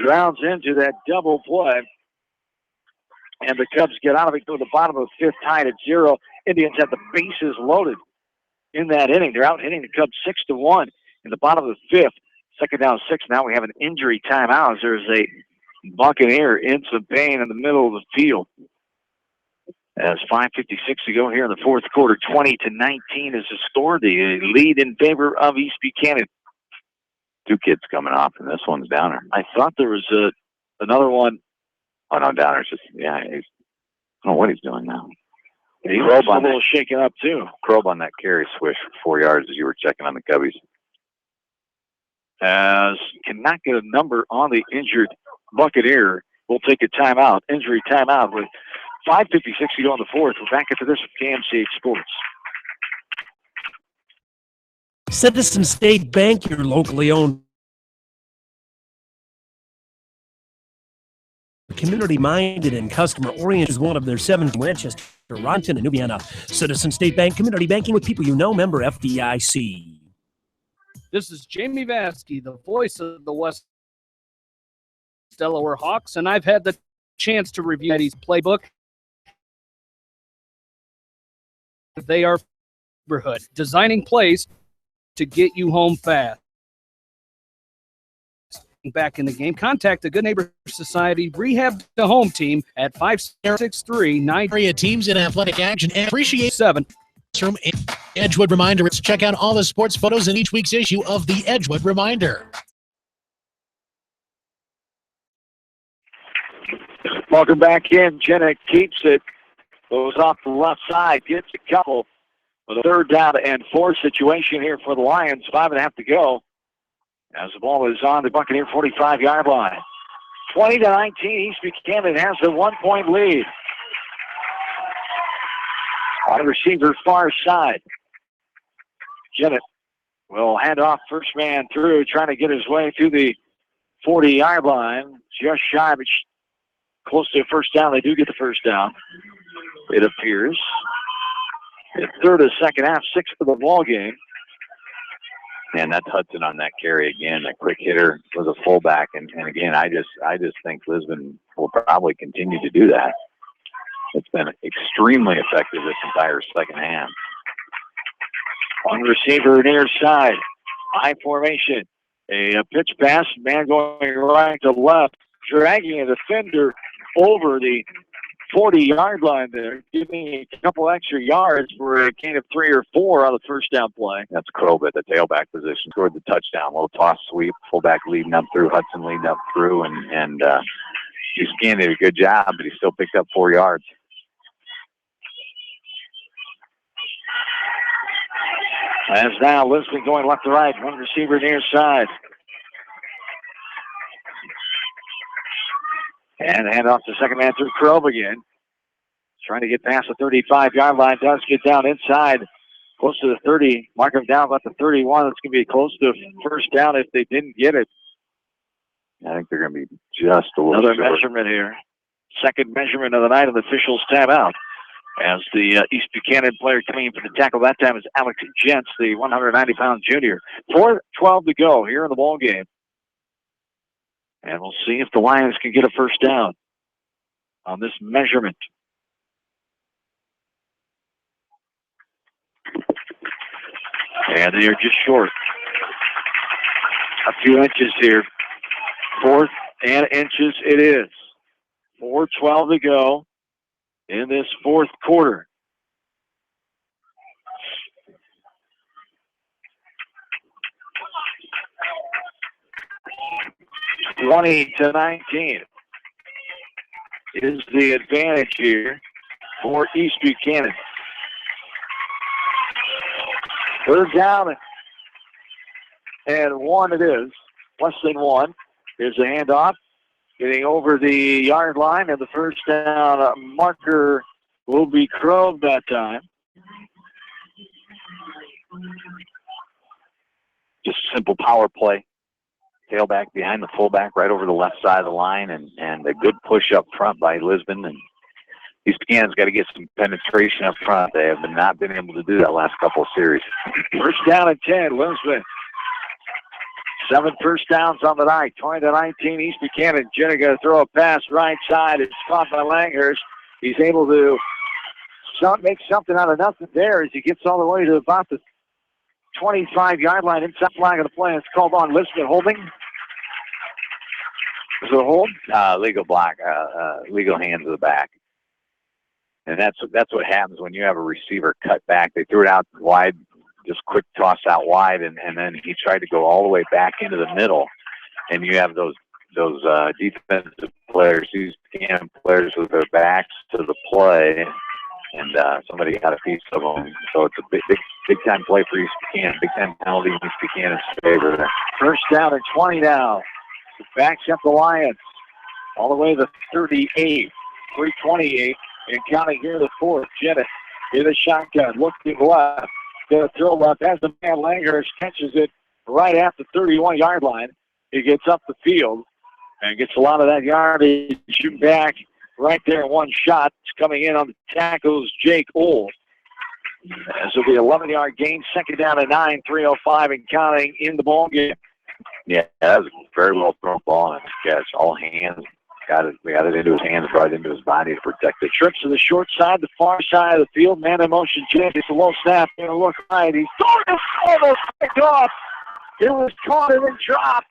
grounds into that double play. And the Cubs get out of it, go to the bottom of the fifth, tied at 0. Indians have the bases loaded in that inning. They're out hitting the Cubs 6-1 in the bottom of the fifth. Second down 6. Now we have an injury timeout as there's a Buccaneer in some pain in the middle of the field. As 5:56 to go here in the fourth quarter, 20-19 is the score. The lead in favor of East Buchanan. 2 kids coming off, and this one's Downer. I thought there was another one. Oh, no, Downer's just, I don't know what he's doing now. He was a little shaken up, too. Probe on that carry Swish for 4 yards as you were checking on the Cubbies. As cannot get a number on the injured Buccaneer. We'll take a timeout, injury timeout with 5:56 to go in the fourth. We're back after this with KMCH Sports. Citizen State Bank, your locally owned, community-minded and customer-oriented, is one of their 7 in Manchester, Ronton, and Nubiana. Citizen State Bank, community banking with people you know, member FDIC. This is Jamie Vaskey, the voice of the West Delaware Hawks, and I've had the chance to review Eddie's playbook. They are neighborhood, designing plays to get you home fast. Back in the game, contact the Good Neighbor Society Rehab the Home Team at 563-9. Area teams in athletic action and appreciate 7. From Edgewood Reminder. Check out all the sports photos in each week's issue of the Edgewood Reminder. Welcome back in. Jenna keeps it. Goes off the left side. Gets a couple. With a third down and 4 situation here for the Lions. 5.5 to go. As the ball is on the Buccaneer 45-yard line. 20-19. East Buchanan has the 1-point lead. On the receiver far side. Jennett will hand off first man through, trying to get his way to the 40-yard line. Just shy, but close to a first down. They do get the first down, it appears. The third of the second half, 6th of the ball game. And that's Hudson on that carry again. A quick hitter was a fullback, and again, I just think Lisbon will probably continue to do that. It's been extremely effective this entire second half. One receiver near side, high formation. A pitch pass, man going right to left, dragging a defender over the 40-yard line there, giving a couple extra yards for a gain of 3 or 4 on the first down play. That's Krob at the tailback position. Scored the touchdown. Little toss sweep, fullback leading up through, Hudson leading up through, and Buchanan did a good job, but he still picked up 4 yards. As now Lisbon going left to right, one receiver near side. And hand off to second man through Krob again. Trying to get past the 35-yard line. Does get down inside, close to the 30. Mark him down about the 31. It's going to be close to first down if they didn't get it. I think they're going to be just a little Another short. measurement here. Second measurement of the night, and the officials tab out. As the East Buchanan player coming in for the tackle that time is Alex Jentz, the 190-pound junior. 4:12 to go here in the ball game. And we'll see if the Lions can get a first down on this measurement. And they are just short. A few inches here. 4th and inches it is. 4:12 to go in this fourth quarter. (20-19) is the advantage here for East Buchanan. Third down and 1 it is. Less than 1. Here's a handoff. Getting over the yard line, and the first down marker will be Krob that time. Just simple power play. Tailback behind the fullback right over the left side of the line, and a good push up front by Lisbon. And East Buchanan's got to get some penetration up front. They have not been able to do that last couple of series. First down and 10, Lisbon. 7 first downs on the night, 20-19. East Buchanan. Jenner going to throw a pass right side. It's caught by Langhurst. He's able to make something out of nothing there as he gets all the way to about the 25-yard line inside flag of the play. It's called on Lisbon holding. Is it a hold? Legal block, legal hand to the back. And that's what happens when you have a receiver cut back. They threw it out wide, just quick toss out wide, and then he tried to go all the way back into the middle. And you have those defensive players, these players with their backs to the play, and somebody got a piece of them. So it's a big time play for East Buchanan, big time penalty in East Buchanan's favor. First down and 20 now. Backs up the Lions all the way to the 38, 3:28, and counting here the 4th. Jennett in the shotgun, looking left. Going to throw left as the man Langhurst catches it right at the 31-yard line. He gets up the field and gets a lot of that yardage. Shoot back right there in one shot. It's coming in on the tackles, Jake Old. This will be 11-yard gain, second down and 9, 3:05 and counting in the ball game. Yeah, that was a very well thrown ball and catch. All hands. Got it into his hands, brought it into his body to protect it. Trips to the short side, the far side of the field. Man in motion, Jake. It's a low snap. Going to look right. He's throwing it picked off. It was caught and then dropped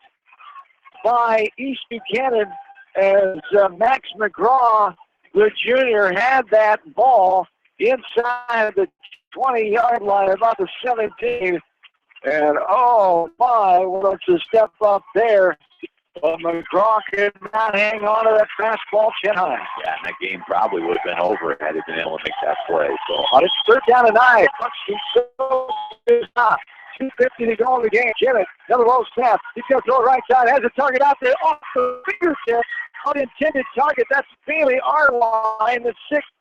by East Buchanan as Max McGraw, the junior, had that ball inside the 20-yard line, about the 17. And, oh, my, what's a step up there. But McGraw could not hang on to that fastball chin high. Yeah, and that game probably would have been over had he been able to make that play. So it's third down and 9. It's not. 2:50 to go in the game. Jennett, another low snap. He's going to throw it right side. Has a target out there off the fingertip. Unintended target. That's Bailey Arline, the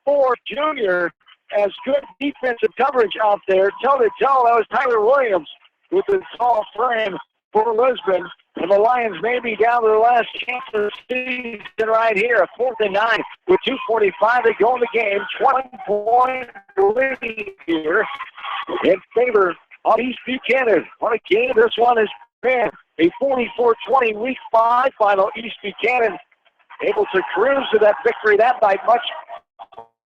6'4 junior. As good defensive coverage out there. Toe-to-toe. That was Tyler Williams, with the tall frame for Lisbon. And the Lions may be down to their last chance of the season right here. A 4th and 9 with 2:45 to go in the game. 20-point lead here in favor of East Buchanan. What a game this one has been. A 44-20 Week 5 final. East Buchanan able to cruise to that victory. That by much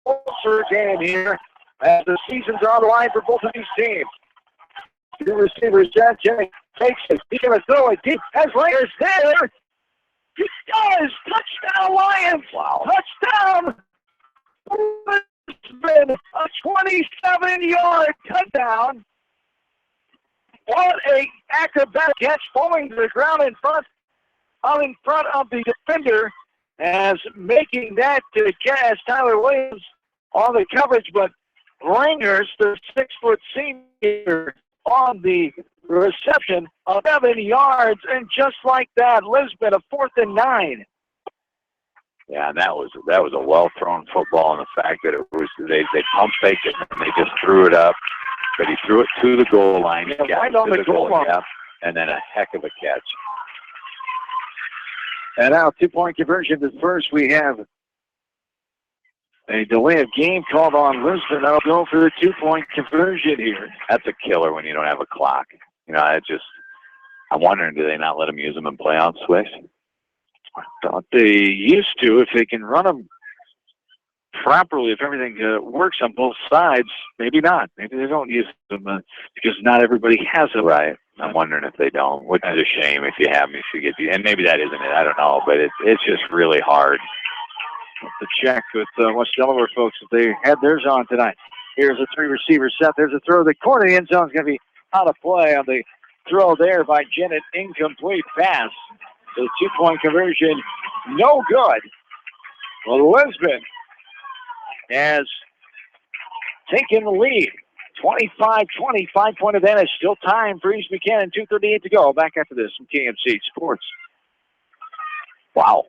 closer game here as the seasons are on the line for both of these teams. Two receivers, John Jennings takes it. He's going to throw it deep. As Rangers there. He does. Touchdown, Lions. Wow. Touchdown. Lisbon. A 27-yard touchdown. What a acrobatic catch, falling to the ground in front of the defender, as making that to catch Tyler Williams on the coverage, but Rangers, the 6-foot senior, on the reception of 7 yards, and just like that, Lisbon, a 4th and 9. Yeah, that was a well-thrown football, and the fact that it was they pump faked it and they just threw it up, but he threw it to the goal line, right on the goal line, and then a heck of a catch. And now 2-point conversion to first. We have a delay of game called on Lisbon. That'll go for the 2-point conversion here. That's a killer when you don't have a clock. You know, I'm wondering, do they not let them use them in playoff switch? I thought they used to, if they can run them properly, if everything works on both sides. Maybe not. Maybe they don't use them because not everybody has them. Right. I'm wondering if they don't, which is a shame if you have them, if you get and maybe that isn't it. I don't know, but it's just really hard. To check with West Delaware folks if they had theirs on tonight. Here's a 3-receiver set. There's a throw. The corner of the end zone is going to be out of play on the throw there by Jennett. Incomplete pass. The 2-point conversion, no good. Well, Lisbon has taken the lead. 25-20, 5-point advantage. Still time for East Buchanan. 2:38 to go. Back after this from KMC Sports. Wow.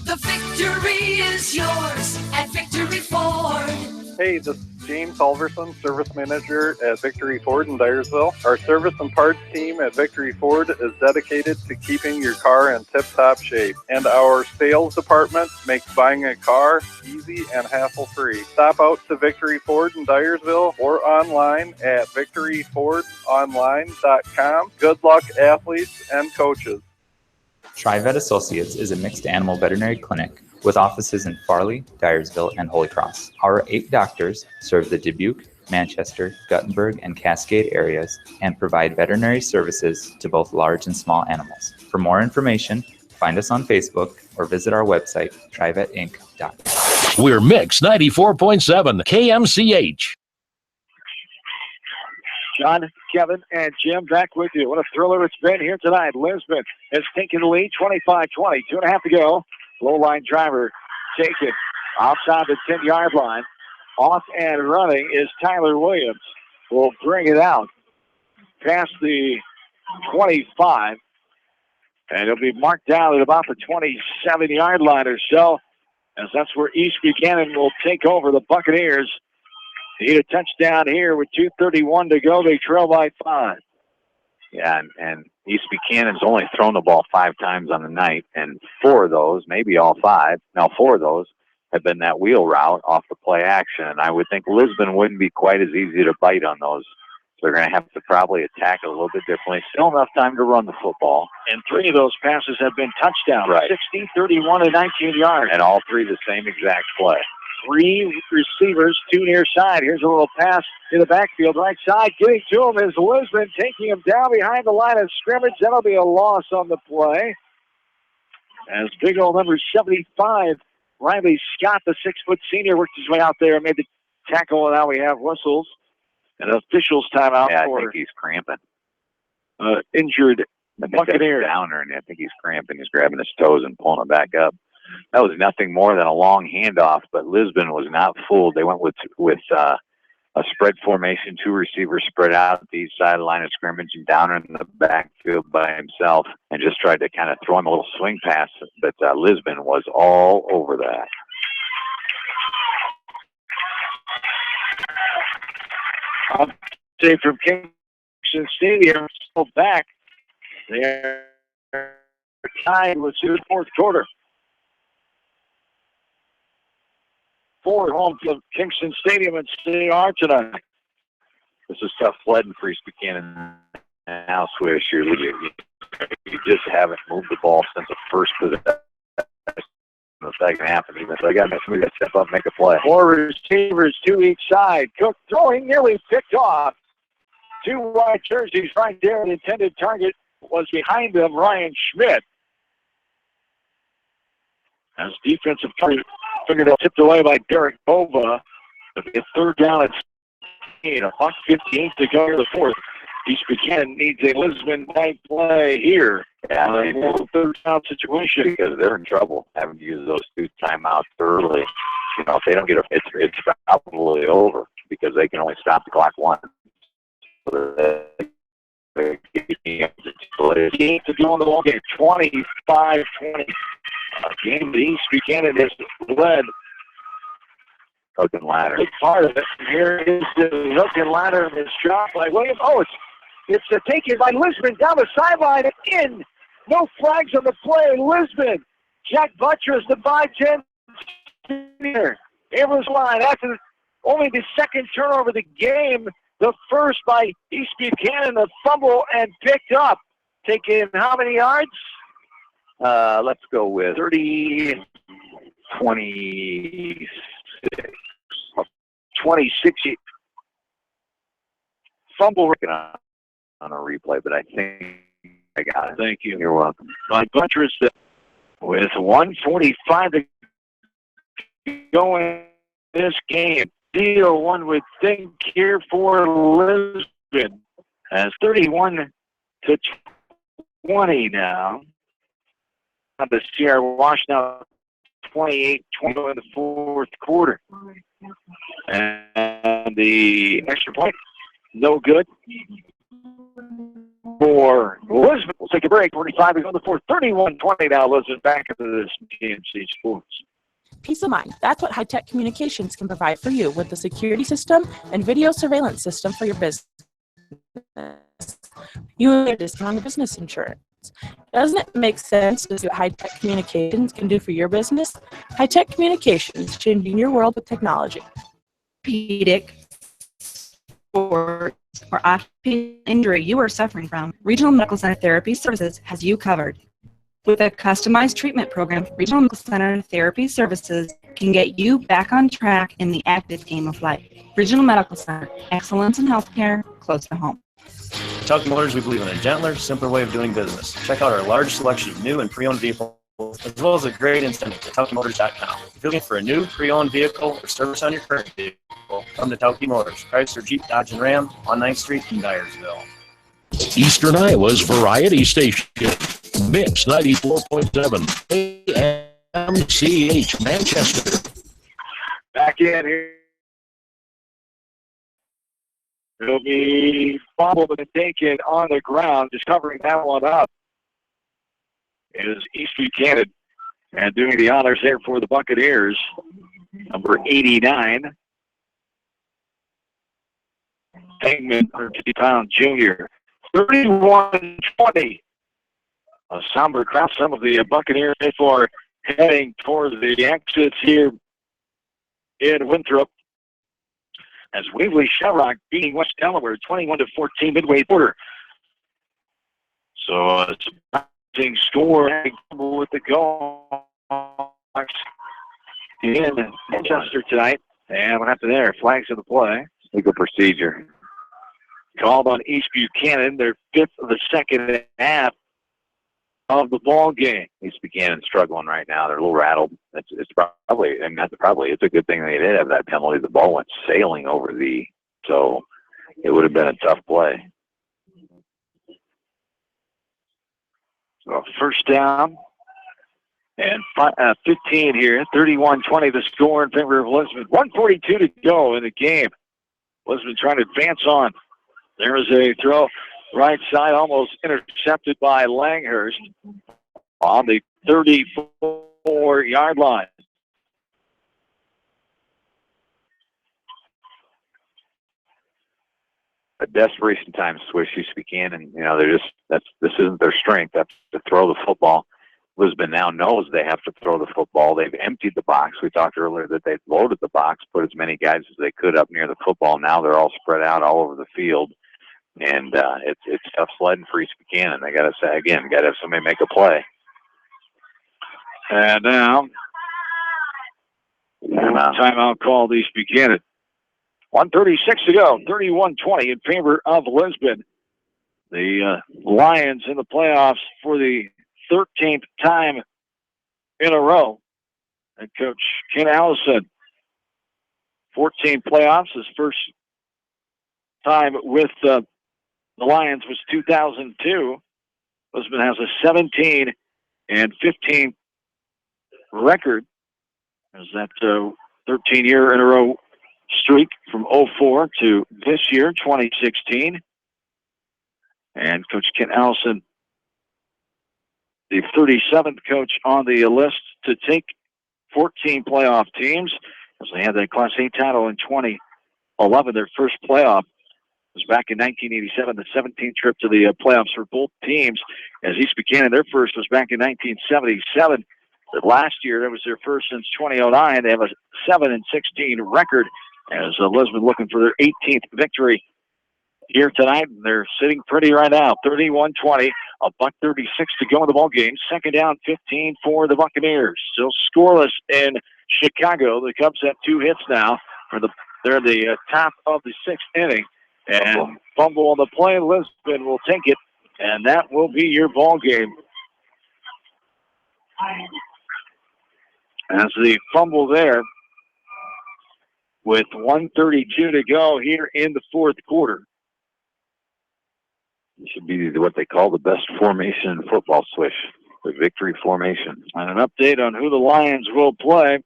The victory is yours at Victory Ford. Hey, this is James Halverson, Service Manager at Victory Ford in Dyersville. Our service and parts team at Victory Ford is dedicated to keeping your car in tip-top shape. And our sales department makes buying a car easy and hassle-free. Stop out to Victory Ford in Dyersville or online at victoryfordonline.com. Good luck, athletes and coaches. TriVet Associates is a mixed animal veterinary clinic with offices in Farley, Dyersville, and Holy Cross. Our 8 doctors serve the Dubuque, Manchester, Guttenberg, and Cascade areas and provide veterinary services to both large and small animals. For more information, find us on Facebook or visit our website, trivetinc.com. We're Mix 94.7 KMCH. John, Kevin, and Jim back with you. What a thriller it's been here tonight. Lisbon has taken the lead, 25-20. 2.5 to go. Low-line driver taken outside the 10-yard line. Off and running is Tyler Williams. Will bring it out past the 25. And it'll be marked down at about the 27-yard line or so, as that's where East Buchanan will take over. The Buccaneers need a touchdown here with 2:31 to go. They trail by 5. Yeah, and East Buchanan's only thrown the ball 5 times on the night, and 4 of those, maybe all 5, now 4 of those have been that wheel route off the play action. And I would think Lisbon wouldn't be quite as easy to bite on those. So they're going to have to probably attack it a little bit differently. Still enough time to run the football. And 3 of those passes have been touchdowns. Right. 16, 31, and 19 yards. And all 3 the same exact play. 3 receivers, 2 near side. Here's a little pass in the backfield, right side. Getting to him is Lisbon, taking him down behind the line of scrimmage. That'll be a loss on the play. As big old number 75, Riley Scott, the 6-foot senior, worked his way out there and made the tackle, and now we have whistles. And officials timeout I for think he's cramping. Injured Buccaneer. Downer, and I think he's cramping. He's grabbing his toes and pulling it back up. That was nothing more than a long handoff, but Lisbon was not fooled. They went with a spread formation, 2 receivers spread out the east side of the line of scrimmage, and Downer in the backfield by himself, and just tried to kind of throw him a little swing pass, but Lisbon was all over that. I'll say from King Kingston Stadium still back. They're tied with the fourth quarter. Forward home to Kingston Stadium and they are tonight. This is tough sledding for East Buchanan. Now, Swish, you just haven't moved the ball since the first possession in the second half. And even so, I got to step up and make a play. Four receivers to each side. Cook throwing, nearly picked off. Two white jerseys right there. The intended target was behind them, Ryan Schmidt. As defensive target figured out, tipped away by Derek Bova. It's third down at 16. $1:58 to go to the fourth. East Buchanan needs a Lisbon-type play here. Yeah, a third down situation because they're in trouble having to use those two timeouts early. You know, if they don't get it's probably over because they can only stop the clock once. Game to go in the ball game, 25-20. Game that East Buchanan has led. Hook and ladder. Big part of it. Here is the hook and ladder and it's dropped by Williams. Oh, it's taken by Lisbon down the sideline and in. No flags on the play. Lisbon. Jack Buttress, the 5'10". It was line after only the second turnover of the game. The first by East Buchanan, a fumble and picked up. Taking how many yards? Let's go with 30, 26. 26. Fumble on a replay, but I think I got it. Thank you. You're welcome. By Buttress with 1:45 to go in this game. Deal one would think here for Lisbon as 31-20 now. The Sierra Wash now 28-20 in the fourth quarter. And the extra point, no good for Lisbon. We'll take a break. 45 to go in the fourth. 31-20 now. Lisbon back into this GMC Sports. Peace of mind. That's what high-tech communications can provide for you with the security system and video surveillance system for your business. You need a discount on business insurance. Doesn't it make sense to see what high-tech communications can do for your business? High-tech communications, changing your world with technology. Orthopedic, sports, or occupational injury you are suffering from, Regional Medical Center Therapy Services has you covered. With a customized treatment program, Regional Medical Center Therapy Services can get you back on track in the active game of life. Regional Medical Center, excellence in healthcare, close to home. At Tuck Motors, we believe in a gentler, simpler way of doing business. Check out our large selection of new and pre-owned vehicles, as well as a great incentive at tuckmotors.com. If you're looking for a new pre-owned vehicle or service on your current vehicle, come to Tucky Motors, Chrysler, Jeep, Dodge, and Ram on 9th Street in Dyersville. Eastern Iowa's variety station, Mix 94.7 AMCH Manchester. Back in here. It'll be fumbled and taken on the ground. Just covering that one up is East Buchanan. And doing the honors there for the Buccaneers, number 89. Hangman, 150-pound junior. 31-20. A somber crowd. Some of the Buccaneers are heading towards the exits here in Winthrop. As Waverly Shellrock beating West Delaware 21-14 midway quarter. So it's a big score with the goal in Manchester tonight. And what happened there? Flags of the play. Legal procedure. Called on East Buchanan, their fifth of the second half of the ball game. East Buchanan struggling right now. They're a little rattled. It's probably, I mean, not probably, it's a good thing they did have that penalty. The ball went sailing over so it would have been a tough play. So first down and 15 here, 31-20 the score in favor of Lisbon. 1:42 to go in the game. Lisbon trying to advance on. There is a throw right side, almost intercepted by Langhurst on the 34-yard line. a desperation time Swish. East Buchanan, this isn't their strength. That's to throw the football. Lisbon now knows they have to throw the football. They've emptied the box. We talked earlier that they've loaded the box, put as many guys as they could up near the football. Now they're all spread out all over the field, and it's tough sledding for East Buchanan. They got to have somebody make a play. And now, timeout called East Buchanan. 1:36 to go, 31-20 in favor of Lisbon. The Lions in the playoffs for the 13th time in a row. And Coach Ken Allison, 14 playoffs. His first time with the Lions was 2002. Lisbon has a 17-15 record. There's that 13-year in a row streak from 04 to this year, 2016. And Coach Ken Allison, the 37th coach on the list to take 14 playoff teams, as they had that Class A title in 2011. Their first playoff was back in 1987, the 17th trip to the playoffs for both teams. As East Buchanan, their first was back in 1977. But last year, that was their first since 2009. They have a 7-16 record, as Lisbon looking for their 18th victory here tonight. They're sitting pretty right now, 31-20, a $1:36 to go in the ball game. Second down, 15 for the Buccaneers. Still scoreless in Chicago. The Cubs have 2 hits now. They're the top of the 6th inning. And fumble on the play. Lisbon will take it, and that will be your ball game. As the fumble there, with 1:32 to go here in the fourth quarter. It should be what they call the best formation in football, Swish, the victory formation. And an update on who the Lions will play.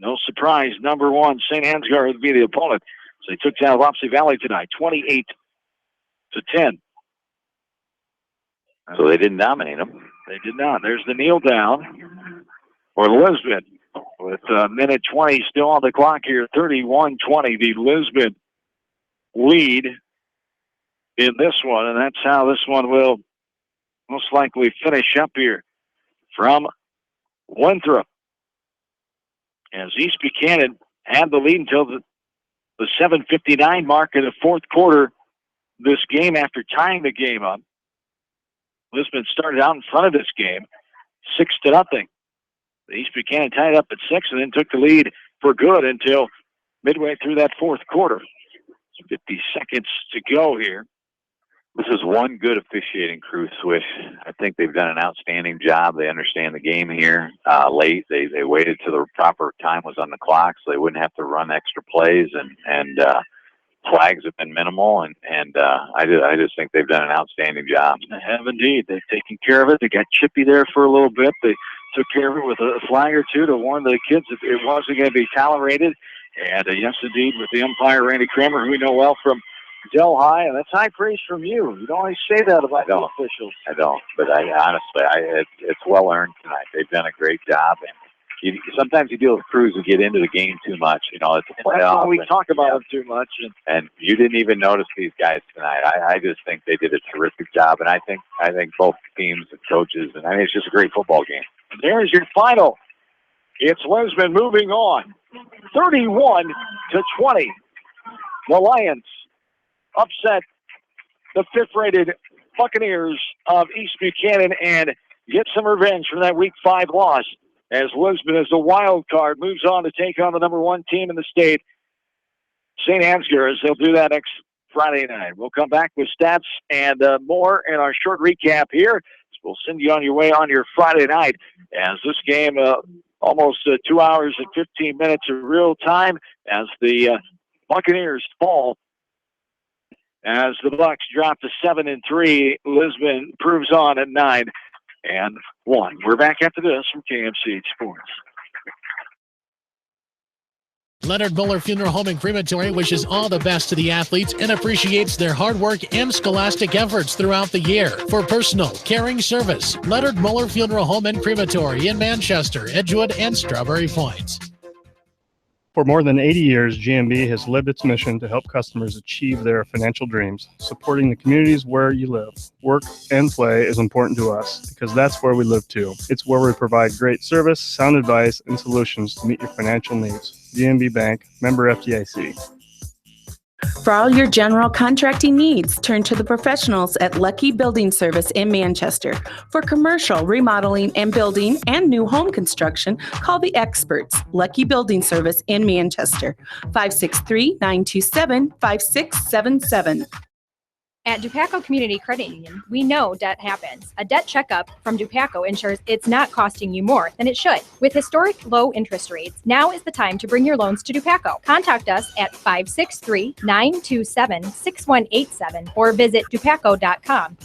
No surprise, number 1, St. Ansgar would be the opponent. So they took down Wapsie Valley tonight, 28-10. So they didn't dominate them. They did not. There's the kneel down for Lisbon. With a minute 20 still on the clock here, 31-20, the Lisbon lead in this one, and that's how this one will most likely finish up here from Winthrop. As East Buchanan had the lead until the 7:59 mark in the fourth quarter this game after tying the game up. Lisbon started out in front of this game, 6-0. East Buchanan tied up at 6 and then took the lead for good until midway through that fourth quarter. 50 seconds to go here. This is one good officiating crew, Swish. I think they've done an outstanding job. They understand the game here late. They waited till the proper time was on the clock so they wouldn't have to run extra plays, and flags have been minimal, and I just think they've done an outstanding job. They have indeed. They've taken care of it. They got chippy there for a little bit. They took care of it with a flag or two to warn the kids that it wasn't going to be tolerated. And yes, indeed, with the umpire, Randy Kramer, who we know well from Del High, and that's high praise from you. You don't always say that about the officials. I don't, but it's well earned tonight. They've done a great job, and sometimes you deal with crews who get into the game too much. It's a playoff. That's why we talk about them too much. And you didn't even notice these guys tonight. I just think they did a terrific job, and I think both teams and coaches, and I think it's just a great football game. And there's your final. It's Lisbon moving on, 31-20. The Lions upset the 5th-rated Buccaneers of East Buchanan and get some revenge from that Week 5 loss, as Lisbon, as the wild card, moves on to take on the number 1 team in the state, St. Ansgar, as they'll do that next Friday night. We'll come back with stats and more in our short recap here. We'll send you on your way on your Friday night, as this game almost 2 hours and 15 minutes of real time as the Buccaneers fall. As the Bucs drop to 7-3, Lisbon proves on at 9-1. We're back after this from KMC Sports. Leonard Muller Funeral Home and Crematory wishes all the best to the athletes and appreciates their hard work and scholastic efforts throughout the year. For personal, caring service, Leonard Muller Funeral Home and Crematory in Manchester, Edgewood, and Strawberry Point. For more than 80 years, GMB has lived its mission to help customers achieve their financial dreams. Supporting the communities where you live, work, and play is important to us because that's where we live too. It's where we provide great service, sound advice, and solutions to meet your financial needs. GMB Bank, member FDIC. For all your general contracting needs, turn to the professionals at Lucky Building Service in Manchester. For commercial, remodeling, and building and new home construction, call the experts, Lucky Building Service in Manchester, 563-927-5677. At Dupaco Community Credit Union, we know debt happens. A debt checkup from Dupaco ensures it's not costing you more than it should. With historic low interest rates, now is the time to bring your loans to Dupaco. Contact us at 563-927-6187 or visit dupaco.com.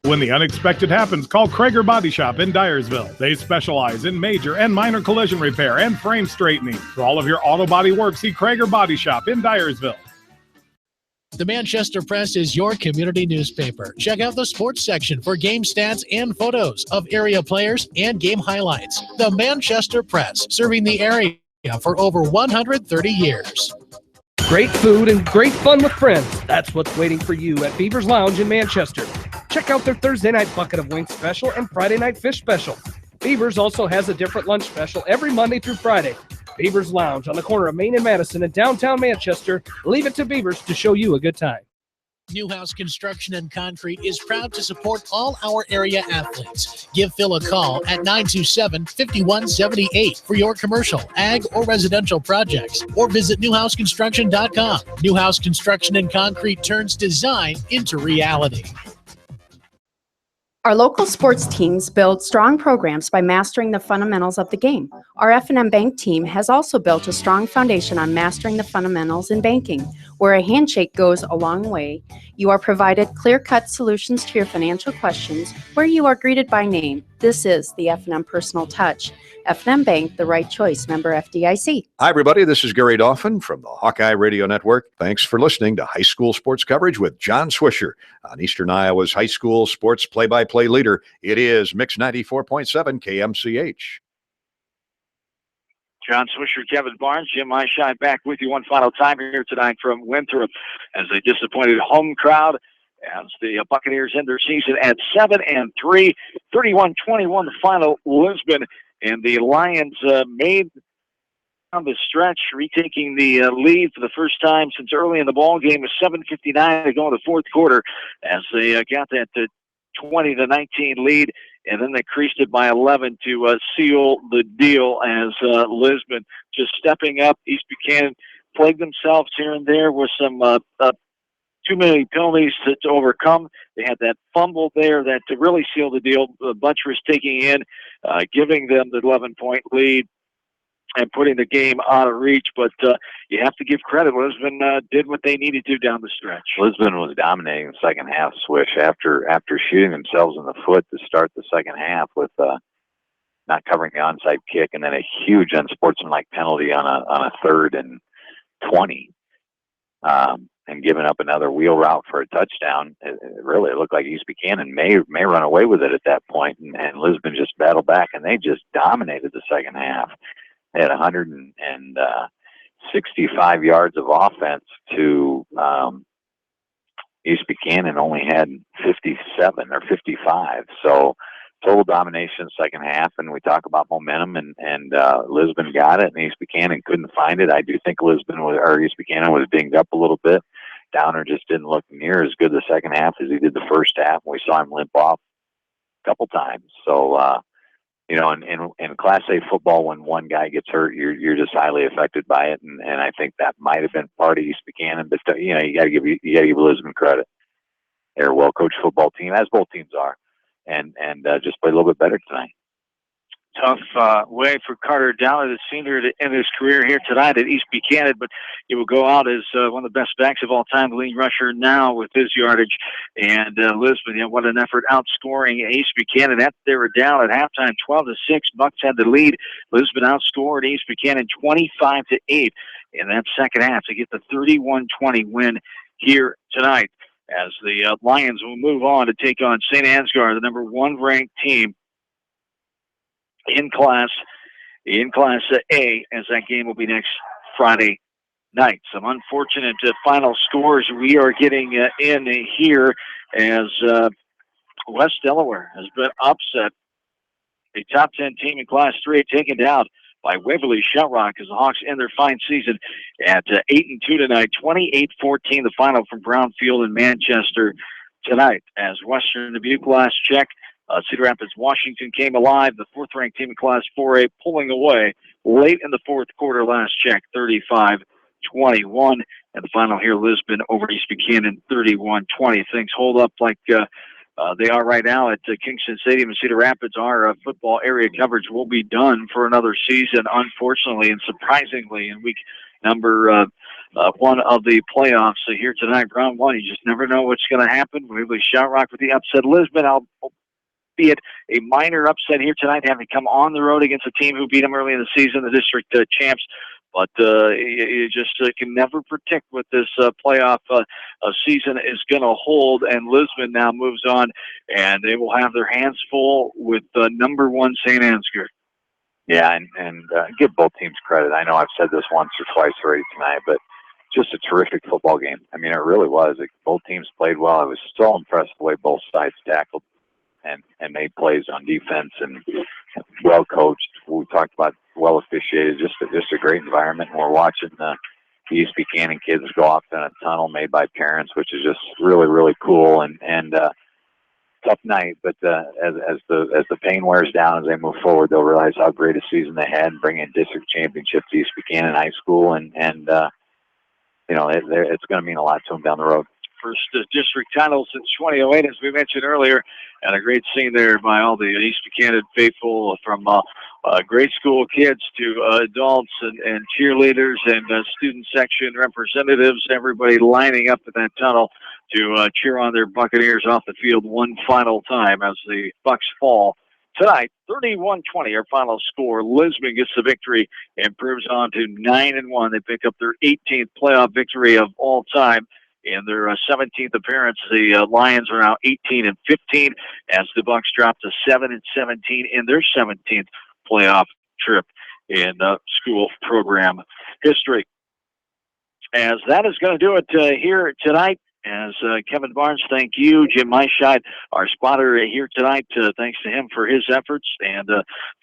When the unexpected happens, call Krager Body Shop in Dyersville. They specialize in major and minor collision repair and frame straightening. For all of your auto body work, see Krager Body Shop in Dyersville. The Manchester Press is your community newspaper. Check out the sports section for game stats and photos of area players and game highlights. The Manchester Press, serving the area for over 130 years. Great food and great fun with friends. That's what's waiting for you at Beaver's Lounge in Manchester. Check out their Thursday night bucket of wings special and Friday night fish special. Beaver's also has a different lunch special every Monday through Friday. Beaver's Lounge on the corner of Main and Madison in downtown Manchester. Leave it to Beaver's to show you a good time. Newhouse Construction and Concrete is proud to support all our area athletes. Give Phil a call at 927-5178 for your commercial, ag, or residential projects, or visit newhouseconstruction.com. Newhouse Construction and Concrete turns design into reality. Our local sports teams build strong programs by mastering the fundamentals of the game. Our F&M Bank team has also built a strong foundation on mastering the fundamentals in banking, where a handshake goes a long way. You are provided clear-cut solutions to your financial questions, where you are greeted by name. This is the F&M Personal Touch. F&M Bank, the right choice, member FDIC. Hi, everybody. This is Gary Dolphin from the Hawkeye Radio Network. Thanks for listening to High School Sports Coverage with John Swisher on Eastern Iowa's high school sports play-by-play leader. It is Mix 94.7 KMCH. John Swisher, Kevin Barnes, Jim Eyeshine back with you one final time here tonight from Winthrop as a disappointed home crowd as the Buccaneers end their season at 7-3, 31-21 the final Lisbon. And the Lions made on the stretch, retaking the lead for the first time since early in the ball game with 7:59 to go in the fourth quarter as they got that 20-19 lead, and then they creased it by 11 to seal the deal as Lisbon just stepping up. East Buchanan plagued themselves here and there with some too many penalties to overcome. They had that fumble there that to really seal the deal. Buttress taking in, giving them the 11-point lead and putting the game out of reach. But you have to give credit. Lisbon did what they needed to down the stretch. Lisbon was dominating the second half, Swish, after shooting themselves in the foot to start the second half with not covering the onside kick and then a huge unsportsmanlike penalty on a 3rd and 20. And giving up another wheel route for a touchdown. It really looked like East Buchanan may run away with it at that point, and Lisbon just battled back, and they just dominated the second half. They had 165 yards of offense to East Buchanan only had 57 or 55. So total domination second half, and we talk about momentum, and Lisbon got it, and East Buchanan couldn't find it. I do think East Buchanan was dinged up a little bit. Downer just didn't look near as good the second half as he did the first half. We saw him limp off a couple times. So, in Class A football, when one guy gets hurt, you're just highly affected by it, and I think that might have been part of East Buchanan. But you got to give Lisbon credit. They're a well-coached football team, as both teams are, and just played a little bit better tonight. Tough way for Carter Downer, the senior, to end his career here tonight at East Buchanan, but he will go out as one of the best backs of all time, the leading rusher now with his yardage. And Lisbon, what an effort outscoring East Buchanan. They were down at halftime 12-6. Bucks had the lead. Lisbon outscored East Buchanan 25-8 in that second half to get the 31-20 win here tonight as the Lions will move on to take on St. Ansgar, the number 1 ranked team in Class in Class A, as that game will be next Friday night. Some unfortunate final scores we are getting in here as West Delaware has been upset. A top 10 team in Class 3 taken down by Waverly Shutrock as the Hawks end their fine season at 8-2 tonight. 28-14 the final from Brownfield in Manchester tonight. As Western Dubuque last check, Cedar Rapids, Washington came alive. The fourth-ranked team in Class 4A pulling away late in the fourth quarter last check, 35-21. And the final here, Lisbon over East Buchanan, 31-20. Things hold up like they are right now at Kingston Stadium in Cedar Rapids. Our football area coverage will be done for another season, unfortunately and surprisingly, in week number one of the playoffs here tonight. Round one, you just never know what's going to happen. Waverly Shutrock with the upset. Lisbon, albeit a minor upset here tonight, having come on the road against a team who beat them early in the season, the district champs. But you just can never predict what this playoff season is going to hold. And Lisbon now moves on, and they will have their hands full with number one St. Ansgar. Yeah, and give both teams credit. I know I've said this once or twice already tonight, but just a terrific football game. I mean, it really was. Both teams played well. I was so impressed the way both sides tackled and made plays on defense, and well coached. We talked about well officiated, just a great environment. And we're watching the East Buchanan kids go off in a tunnel made by parents, which is just really, really cool and tough night. But as the pain wears down, as they move forward, they'll realize how great a season they had and bring in district championship to East Buchanan High School, and you know, it's going to mean a lot to them down the road. First district title since 2008, as we mentioned earlier, and a great scene there by all the East Buchanan faithful, from grade school kids to adults and cheerleaders and student section representatives, everybody lining up in that tunnel to cheer on their Buccaneers off the field one final time as the Bucks fall. Tonight, 31-20, our final score. Lisbon gets the victory and improves on to 9-1. They pick up their 18th playoff victory of all time. In their 17th appearance, the Lions are now 18-15 as the Bucks drop to 7-17 in their 17th playoff trip in school program history. As that is going to do it here tonight. As Kevin Barnes, thank you. Jim Myscheid, our spotter here tonight, thanks to him for his efforts. And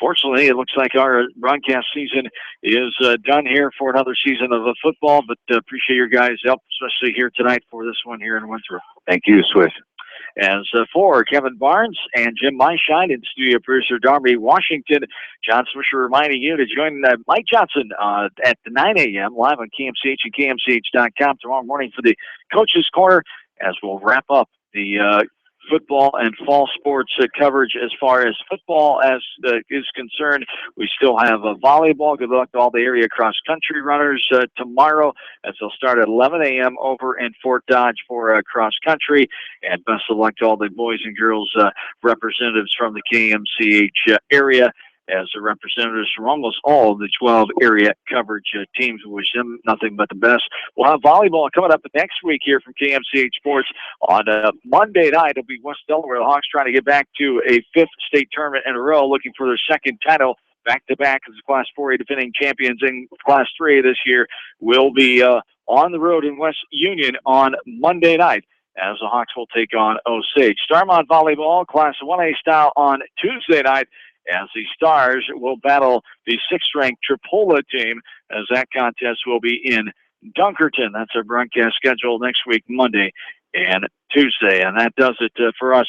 fortunately, it looks like our broadcast season is done here for another season of football. But appreciate your guys' help, especially here tonight for this one here in Winthrop. Thank you, Swish. As for Kevin Barnes and Jim Myscheid and studio producer Darby Washington, John Swisher reminding you to join Mike Johnson at 9 a.m. live on KMCH and KMCH.com tomorrow morning for the Coach's Corner, as we'll wrap up the football and fall sports coverage. As far as football is concerned, we still have volleyball. Good luck to all the area cross-country runners tomorrow, as they'll start at 11 a.m. over in Fort Dodge for cross-country. And best of luck to all the boys and girls representatives from the KMCH area, as the representatives from almost all of the 12 area coverage teams. We wish them nothing but the best. We'll have volleyball coming up next week here from KMCH Sports. On Monday night, it'll be West Delaware. The Hawks trying to get back to a fifth state tournament in a row, looking for their second title back-to-back as Class 4A defending champions in Class 3 this year. Will be on the road in West Union on Monday night, as the Hawks will take on Osage. Starmont Volleyball, Class 1A style on Tuesday night, as the Stars will battle the sixth-ranked Tripola team, as that contest will be in Dunkerton. That's our broadcast schedule next week, Monday and Tuesday. And that does it for us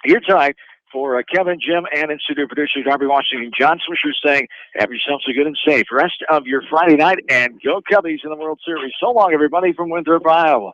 here tonight. For Kevin, Jim, and in-studio producer Darby Washington, John Swisher saying, have yourselves a good and safe rest of your Friday night, and go Cubbies in the World Series. So long, everybody, from Winthrop, Iowa.